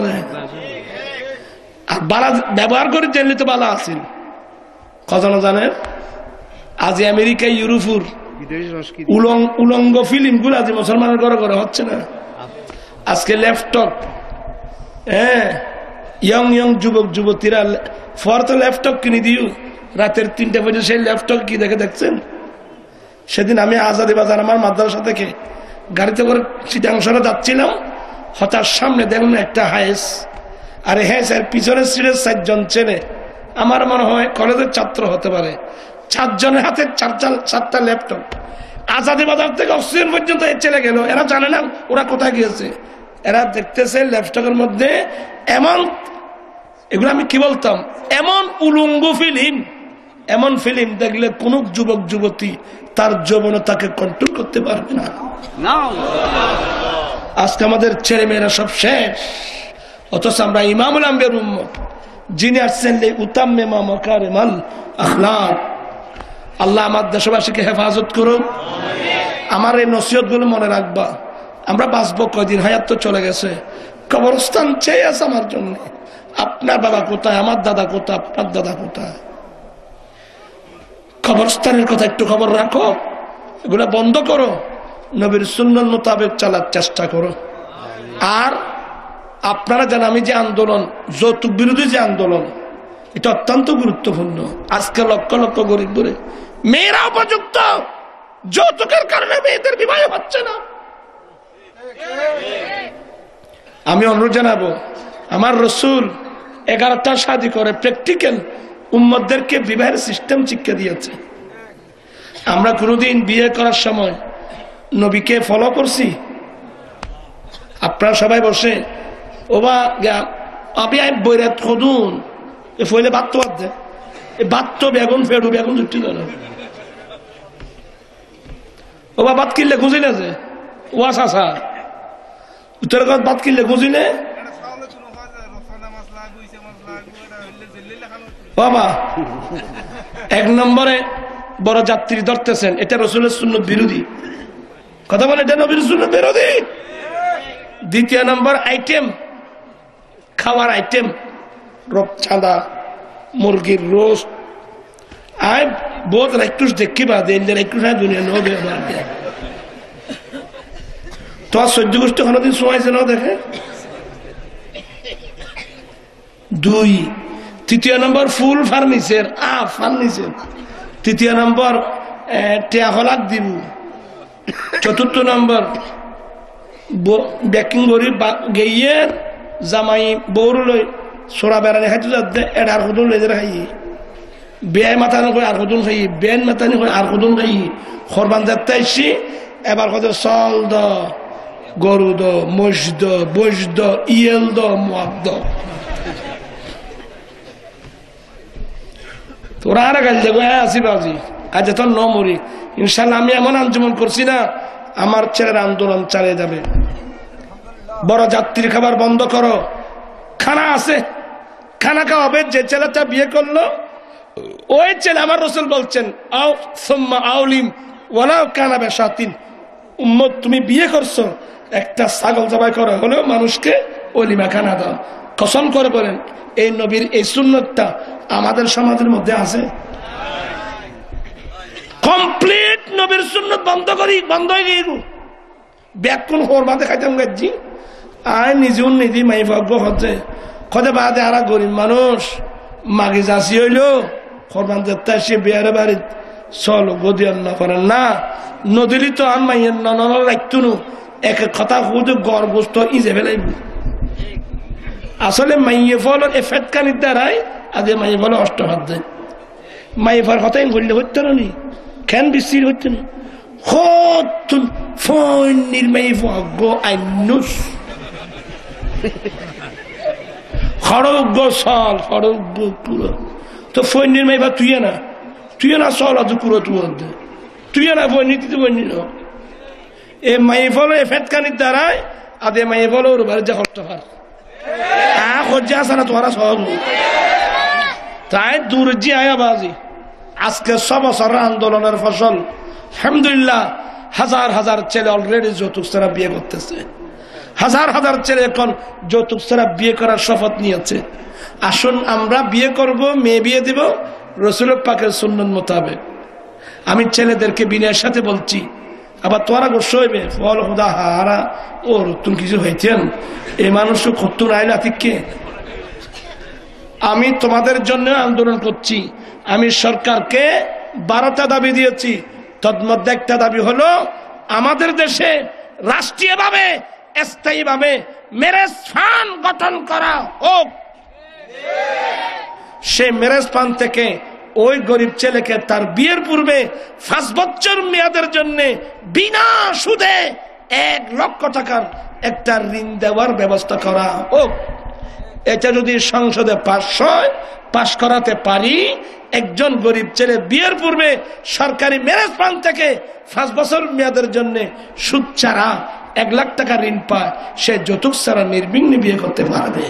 বালা ব্যবহার করে জানলে তো বালা আছেন কথা না জানেন। আজ আমেরিকা ইউরোপুর উলঙ্গ ফিল্ম গুলো আজ মুসলমানের ঘরে ঘরে হচ্ছে না। আজকে ল্যাপটপ, হ্যাঁ ইয়ং ইয়ং যুবক যুবতীরা ফর তো ল্যাপটপ কিনে দিও, রাতের 3টা বাজে সেই ল্যাপটপ কি দেখে দেখছেন। সেদিন আমি আজাদি বাজার আমার মাদ্রাসা থেকে গাড়িতে করে চিটাংশনে যাচ্ছিলাম, হঠাৎ সামনে দেখুন একটা হাইস, আরে হ্যাঁ স্যার পিছনের সিটের 4 জন ছেলে, আমার মনে হয় কলেজের ছাত্র হতে পারে, 4 জনের হাতে 4টা ল্যাপটপ। আজাদি বাজার থেকে অক্সিজেন পর্যন্ত চলে গেল, এরা জানে না ওরা কোথায় গিয়েছে। এরা দেখতেছে ল্যাপটপের মধ্যে এমন, এগুলো আমি কি বলতাম, এমন উলঙ্গ ফিল্ম, এমন ফিল্ম দেখলে কোন যুবক যুবতী তার যৌবনে তাকে কন্ট্রোল করতে পারবে না। আজকে আমাদের ছেলে মেয়েরা সব শেষ, অথচ আমরা ইমামুল আম্বিয়ার উম্মত, যিনি আসছেন উতাম্মিমা মাকারিমাল আখলাক। আল্লাহ আমার দেশবাসীকে হেফাজত করুন। আমার এই নসিহত গুলো মনে রাখবা, আমরা বাঁচবো কয়দিন, হায়াত তো চলে গেছে, কবরস্থান চেয়ে আছে আমার জন্য। আপনার বাবা কোথায়, আমার দাদা কোথায়, আপনার দাদা কোথায়, কবরস্থানের কথা একটু খবর রাখো, এগুলো বন্ধ করো, নবীর সুন্নাত মোতাবেক চলার চেষ্টা করো। আর আপনারা জানেন আমি যে আন্দোলন, যৌতুক বিরোধী যে আন্দোলন, এটা অত্যন্ত গুরুত্বপূর্ণ। আজকে লক্ষ লক্ষ গরিব ধরে মেয়েরা উপযুক্ত, যৌতুকের কারণে মেয়েদের বিবাহ হচ্ছে না। আমি অনুরোধ জানাবো, আমার রসুল 11টা শাদী করে প্র্যাকটিক্যাল উম্মতদেরকে বিবাহের সিস্টেম শিক্ষা দিয়েছে। আমরা কোনোদিন বিয়ে করার সময় নবীকে ফলো করছি? আপনারা সবাই বসে ওবা আমি বৈরাত খদুন এ ফলে বাত্ত বাদ দে, এ বাত্ত বেগুন ফেড়ু বেগুন জুটি না ওবা বাদ কিনলে খুঁজি না যে ওয়াস আসা উত্তর বাদ কিনলে খুঁজি নে বাবা। 1 নম্বরে বড় যাত্রী ধরতেছেন, এটা রসুলের সুন্নত বিরোধী কথা বলে, এটা নবীর সুন্নত বিরোধী। দ্বিতীয় নম্বর আইটেম খাওয়ার আইটেম রূপচাঁদা মুরগির রোস্ট আয় বহুত রাইকুশ দেখি বা দেন রাইকুশ দুনিয়া নো দে তোমার সহ্য গোষ্ঠী কোনোদিন শোয়াইছে না দেখে। 2 তৃতীয় নম্বর ফুল ফার্নিচার ফার্নিচার। তৃতীয় নম্বর টিয়া হলাক দিব। চতুর্থ নম্বর ব্যাকিং করি গেইয়ে জামাই বৌর লই সোরা বেড়ানি খাইতে যাতে এটা আর কদুন লেজে খাই বেয়াই মাথানো করে আর কদুন খাই বেন মাথানি করে আর কদুন খাই খরবান যাতে আইসি এবার কত চল দ গরু দ মহিষ দ বৈশ দ ইয়েল দ মাপ দ তোরা আর গাল দেখো হ্যাঁ আসি বাজি আজ তোর ন মরি ইনশাল্লাহ। আমি এমন আঞ্জুমন করছি না আমার ছেলের আন্দোলন চালিয়ে যাবে। বড় যাত্রীর খাবার বন্ধ করো। খানা আছে, খানা খাওয়াবে। যে ছেলেটা বিয়ে করলো ওই ছেলে আমার রসুল বলছেন আউলিম ওয়ালাও কানা বেশাতিন, উম্মত তুমি বিয়ে করছো একটা ছাগল জবাই করা হলেও মানুষকে অলিমা খানা দাও। কসম করে বলেন এই নবীর এই সুন্নতটা আমাদের সমাজের মধ্যে আছে? কমপ্লিট নবীর সুন্নত বন্ধ হয়ে গিয়ে ব্যাকুল হরমাতে খাইতাম গেছি। আয় নিজেও নিদি মাই ভাগ্য হচ্ছে খদে বাদে আর গরিব মানুষ মাগে যাসি হইল হরমান যাত্রা সে বিয়ারে বাড়ি চল গদিয়ার না করেন না নদীরই তো আর মাইয়ের নন রাখতো নো এক কথা হুদ গড় গোস্ত ইজে ফেলাইব। আসলে মাইয়ে ফল এ ফেটকানির দ্বারাই আজ মাইয়ে ফল অষ্টহাত দেয়। মাইয়ে ফল কথাই বললে হইতে নি কেন বিশ্রী হইতে না হতুন ফোন নির্মাই ভাগ্য আইনুস খড়গ্য সল খড়গ্য পুরো তো ফোন নির্মাই বা তুই না সল আজ পুরো তুই না বই নীতিতে বই নিল এ মাই ফল এ ফেটকানির দ্বারাই আদে মাই ফল ওর বাড়ি যা কষ্ট হয় হজ্জা আসা না তোরা সব তাই দূরজি আয়া বাজি। আজকে 6 বছরের আন্দোলনের ফসল আলহামদুলিল্লাহ। হাজার হাজার ছেলে অলরেডি যৌতুক ছাড়া বিয়ে করতেছে। হাজার হাজার ছেলে এখন যৌতুক ছাড়া বিয়ে করার শপথ নিয়েছে। আসুন আমরা বিয়ে করব, মেয়ে বিয়ে দিব রসুল পাকের সুন্নত মোতাবেক। আমি ছেলেদেরকে বিনয়ের সাথে বলছি আবার তোরা গোস্ব হইবে ফল হুদা হারা ও নতুন কিছু হইতেন এই মানুষ খত্তুন আইলা ঠিককে। আমি তোমাদের জন্য আন্দোলন করছি। আমি সরকারকে 12টা দাবি দিয়েছি। তন্মধ্যে একটা দাবি হলো আমাদের দেশে রাষ্ট্রীয়ভাবে স্থায়ীভাবে ম্যারেজ ফান্ড গঠন করা হোক। সেই ম্যারেজ ফান্ড থেকে ওই গরিব ছেলেকে তার বিয়ের পূর্বে 5 বছর মেয়াদের জন্য বিনা সুদে 1 লক্ষ টাকার একটা ঋণ দেওয়ার ব্যবস্থা করা হোক। এটা যদি সংসদে পাশ করাতে পারি একজন গরিব ছেলে বিয়ের পূর্বে সরকারি ম্যারেজ ফান্ড থেকে 5 বছর মেয়াদের জন্য সুদ ছাড়া 1 লাখ টাকা ঋণ পায়, সে যৌতুক ছাড়া নির্বিঘ্নে বিয়ে করতে পারবে।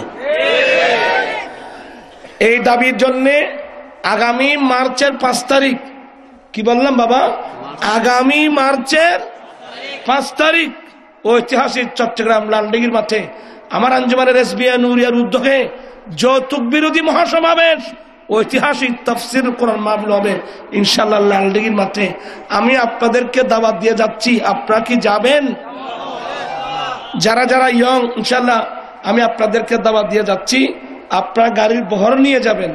এই দাবির জন্য আগামী মার্চের 5 তারিখ কি বললাম বাবা? আগামী মার্চের 5 তারিখ ঐতিহাসিক চট্টগ্রাম লালদিঘির মাঠে আমার আঞ্জুমানের এসবিআই নুরিয়ার উদ্যোগে যৌতুক বিরোধী মহাসমাবেশ ঐতিহাসিক তাফসীর কোরআন মাহফিল হবে ইনশাআল্লাহ লালদিঘির মাঠে। আমি আপনাদেরকে দাওয়াত দিয়ে যাচ্ছি, আপনারা কি যাবেন? যারা যারা ইয়ং ইনশাআল্লাহ আমি আপনাদেরকে দাওয়াত দিয়ে যাচ্ছি। আপনারা গাড়ির বহর নিয়ে যাবেন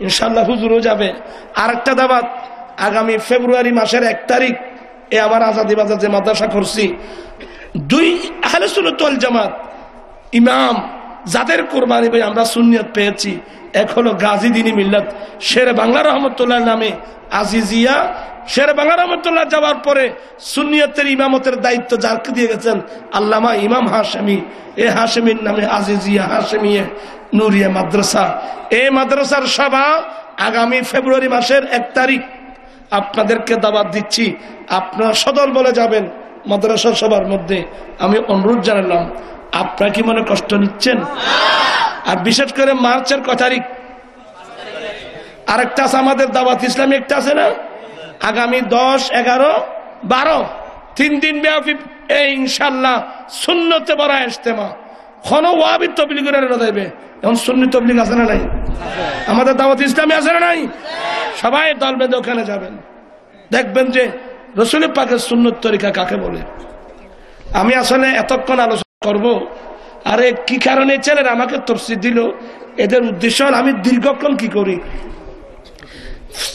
ইনশাআল্লাহ, হুজুরও যাবে। আরেকটা দাওয়াত আগামী ফেব্রুয়ারি মাসের 1 তারিখ এ আমার আজাদি বাজার যে মাদ্রাসা করছি 2 আহলে সুন্নাত ওয়াল জামাত ইমাম যাদের কোরবানি ভাই আমরা সুন্নিয়ত পেয়েছি। এক হলো গাজী দ্বীনি মিল্লাত শেরে বাংলা রহমতুল্লাহ নামে আজিজিয়া। শেরে বাংলা রহমতুল্লাহ যাওয়ার পরে সুন্নিয়তের ইমামতের দায়িত্ব যাকে দিয়ে গেছেন আল্লামা ইমাম হাশেমি। এ হাশেমির নামে আজিজিয়া হাশেমিয়া নুরিয়া মাদ্রাসা। এই মাদ্রাসার সভা আগামী ফেব্রুয়ারি মাসের 1 তারিখ আপনাদেরকে দাওয়াত দিচ্ছি। আপনারা সদল বলে যাবেন মাদ্রাসার সবার মধ্যে। আমি অনুরোধ জানালাম, আপনারা কি মনে কষ্ট নিচ্ছেন? আর বিশেষ করে মার্চের কত তারিখ আরেকটা আছে আমাদের দাওয়াত ইসলামী একটা আছে না, আগামী 10, 11, 12 3 দিন ব্যাপী এই ইনশাআল্লাহ সুন্নতে বড় ইজতেমা কোন ওয়াহাবি তবলিগের না দেবে এখন সুন্নি তবলিগ আছে না নাই আমাদের দাওয়াত ইসলামী আছে না নাই সবাই দল বেঁধে ওখানে যাবেন দেখবেন যে রাসূল পাকের সুন্নত তরিকা কাকে বলে আমি আসলে এতক্ষণ আলোচনা করব আরে কি কারণে ছেলেরা আমাকে তফসির দিল এদের উদ্দেশ্য আমি দীর্ঘক্ষণ কি করি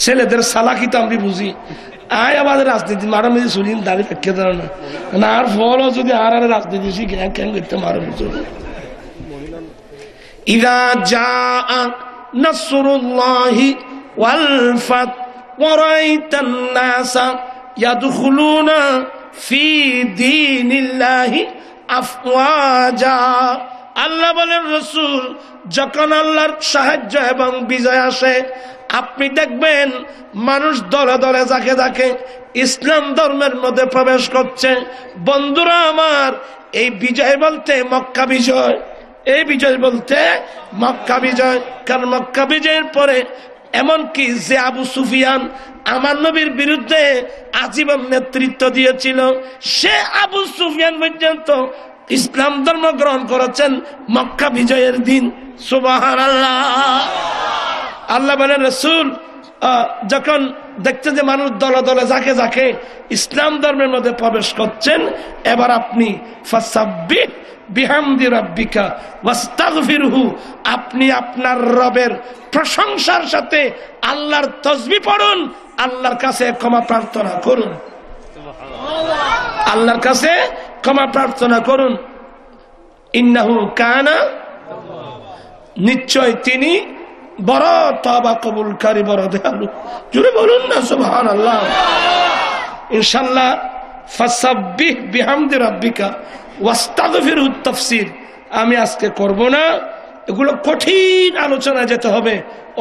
ছেলেদের সালাকি তো আমি বুঝি আয় আমাদের রাজনীতি মারা মেয়ে শুনি দাঁড়িয়ে পেকে দেয় না আর ফলও যদি আর রাজনীতি শিখে কেন করতে মারো বুঝো ইদা জাআ নাসরুল্লাহি ওয়াল ফাত ওয়া রাআইতান নাসা ইয়াদখুলুনা ফি দীনিল্লাহি আফওয়াজা আল্লাহ বলেন রাসূল যখন আল্লাহর সাহায্য এবং বিজয় আসে আপনি দেখবেন মানুষ দলে দলে যাকে যাকে ইসলাম ধর্মের মধ্যে প্রবেশ করছে বন্ধুরা আমার এই বিজয় বলতে মক্কা বিজয় এই বিজয় বলতে মক্কা বিজয় কারণ মক্কা বিজয়ের পরে এমনকি যে আবু সুফিয়ান আমার নবীর বিরুদ্ধে আজীবন নেতৃত্ব দিয়েছিল সে আবু সুফিয়ান পর্যন্ত ইসলাম ধর্ম গ্রহণ করেছেন মক্কা বিজয়ের দিন সুবহানাল্লাহ আল্লাহ বলেন রাসূল যখন দেখছেন যে মানুষ দলে দলে যাকে যাকে ইসলাম ধর্মের মধ্যে প্রবেশ করছেন এবার আপনি ফাসাব্বিহ বিহামদি রাব্বিকা ওয়াস্তাগফিরহু আপনি আপনার রবের প্রশংসার সাথে আল্লাহর তাসবিহ পড়ুন আল্লাহর কাছে ক্ষমা প্রার্থনা করুন আল্লাহর কাছে ক্ষমা প্রার্থনা করুন ইন্নাহু কানা নিশ্চয় তিনি বড় তওবা কবুলকারী বড় দয়ালু জোরে বলুন না সুবহানাল্লাহ ইনশাআল্লাহ ফাসাব্বিহ বিহামদি রাব্বিকা ওয়াস্তাগফিরহু তাফসীর আমি আজকে করব না এগুলো কঠিন আলোচনা যেতে হবে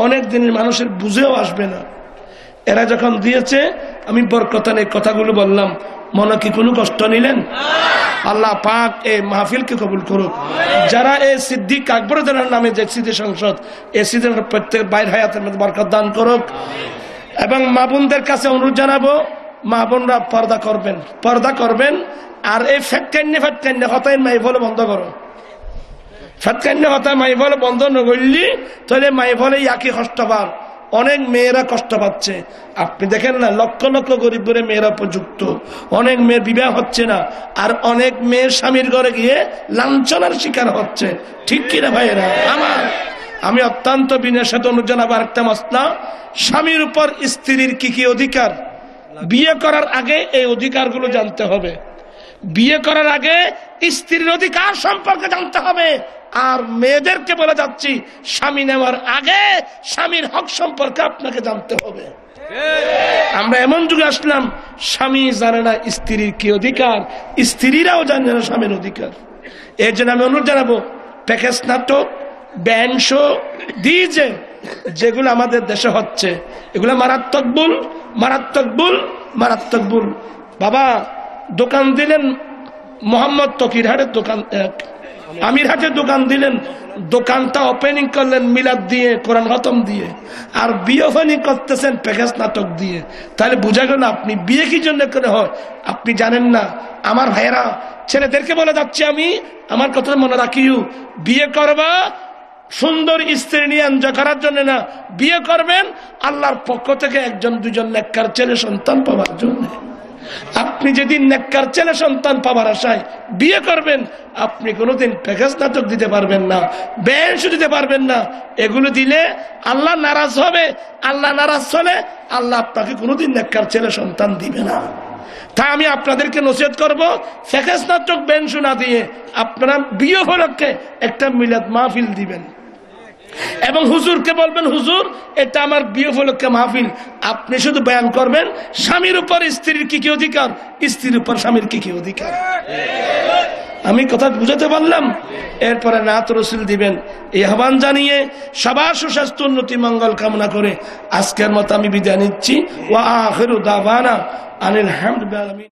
অনেক দিনের মানুষের বুঝেও আসবে না এরা যখন দিয়েছে আমি বরকতান এই কথাগুলো বললাম মনে কি কোনো কষ্ট নিলেন আল্লাহ পাক এই মাহফিলকে কবুল করুক যারা এই সিদ্দিক আকবর নামে যে সিদ্ধি সংসদ এই সিদ্ধি প্রত্যেক বাইর হায়াতের মধ্যে বরকত দান করুক এবং মা বোনদের কাছে অনুরোধ জানাবো মা বোনরা পর্দা করবেন আর এই ফেটকান্নে হতাই মাই বলে বন্ধ করো ফেটকান্নে হতায় মাই বলে বন্ধ নগরলি তাহলে মাই বলে একই কষ্ট পার অনেক মেয়েরা কষ্ট পাচ্ছে আপনি দেখেন না লক্ষ লক্ষ গরিব করে মেয়েরা উপযুক্ত অনেক মেয়ের বিবাহ হচ্ছে না আর অনেক মেয়ের স্বামীর ঘরে গিয়ে লাঞ্ছনার শিকার হচ্ছে ঠিক কিনা ভাইয়েরা আমার আমি অত্যন্ত বিনয়ের সাথে অনুরোধ জানাবো আরেকটা মাসলা স্বামীর উপর স্ত্রীর কি কি অধিকার বিয়ে করার আগে এই অধিকারগুলো জানতে হবে বিয়ে করার আগে স্ত্রীর অধিকার সম্পর্কে জানতে হবে আর মেয়েদেরকে বলে যাচ্ছি স্বামী নেওয়ার আগে স্বামীর হক সম্পর্কে আপনাকে জানতে হবে আমরা এমন যুগে আসলাম স্বামী জানে না স্ত্রীর কি অধিকার স্ত্রীরাও জানে না স্বামীর অধিকার এর জন্য আমি অনুরোধ জানাবো প্যাকেজ নাটক ব্যান্ড শো ডিজে যেগুলো আমাদের দেশে হচ্ছে এগুলো মারাত্মক ভুল বাবা দোকান দিলেন মোহাম্মদ তকিরহাটের দোকান আমিরহাটের দোকান দিলেন দোকানটা ওপেনিং করলেন মিলাদ দিয়ে কোরআন খতম দিয়ে আর বিয়ে ওপেনিং করতেছেন প্যাকেজ নাটক দিয়ে তাহলে বোঝা গেল আপনি বিয়ে কি জন্য করে হয় আপনি জানেন না আমার ভাইয়েরা ছেলেদেরকে বলে যাচ্ছি আমি আমার কথা মনে রাখিও বিয়ে করবা সুন্দর স্ত্রী নিয়ে এনজয় করার জন্য না বিয়ে করবেন আল্লাহর পক্ষ থেকে একজন দুজন নেককার ছেলে সন্তান পাওয়ার জন্য আপনি যেদিন নেককার ছেলে সন্তান পাওয়ার আশায় বিয়ে করবেন আপনি কোনোদিন প্যাকেজ নাটক দিতে পারবেন না ব্যান্ড দিতে পারবেন না এগুলো দিলে আল্লাহ নারাজ হবে আল্লাহ নারাজ হলে আল্লাহ আপনাকে কোনোদিন নেককার ছেলে সন্তান দিবে না তাই আমি আপনাদেরকে নসিহত করব প্যাকেজ নাটক ব্যান্ড না দিয়ে আপনারা বিয়ে উপলক্ষে একটা মিলাদ মাহফিল দিবেন এবং হুজুরকে বলবেন হুজুর এটা আমার বিয়ে উপলক্ষে মাহফিল আপনি শুধু বয়ান করবেন স্বামীর উপর স্ত্রীর কি কি অধিকার স্ত্রীর উপর স্বামীর কি কি অধিকার আমি কথা বুঝাতে পারলাম এরপরে নাত রসুল দিবেন এই আহ্বান জানিয়ে সবার সুস্বাস্থ্য উন্নতি মঙ্গল কামনা করে আজকের মতো আমি বিদায় নিচ্ছি ওয়া আখিরু দাওয়ানা আনিল হামদুলিল্লাহ।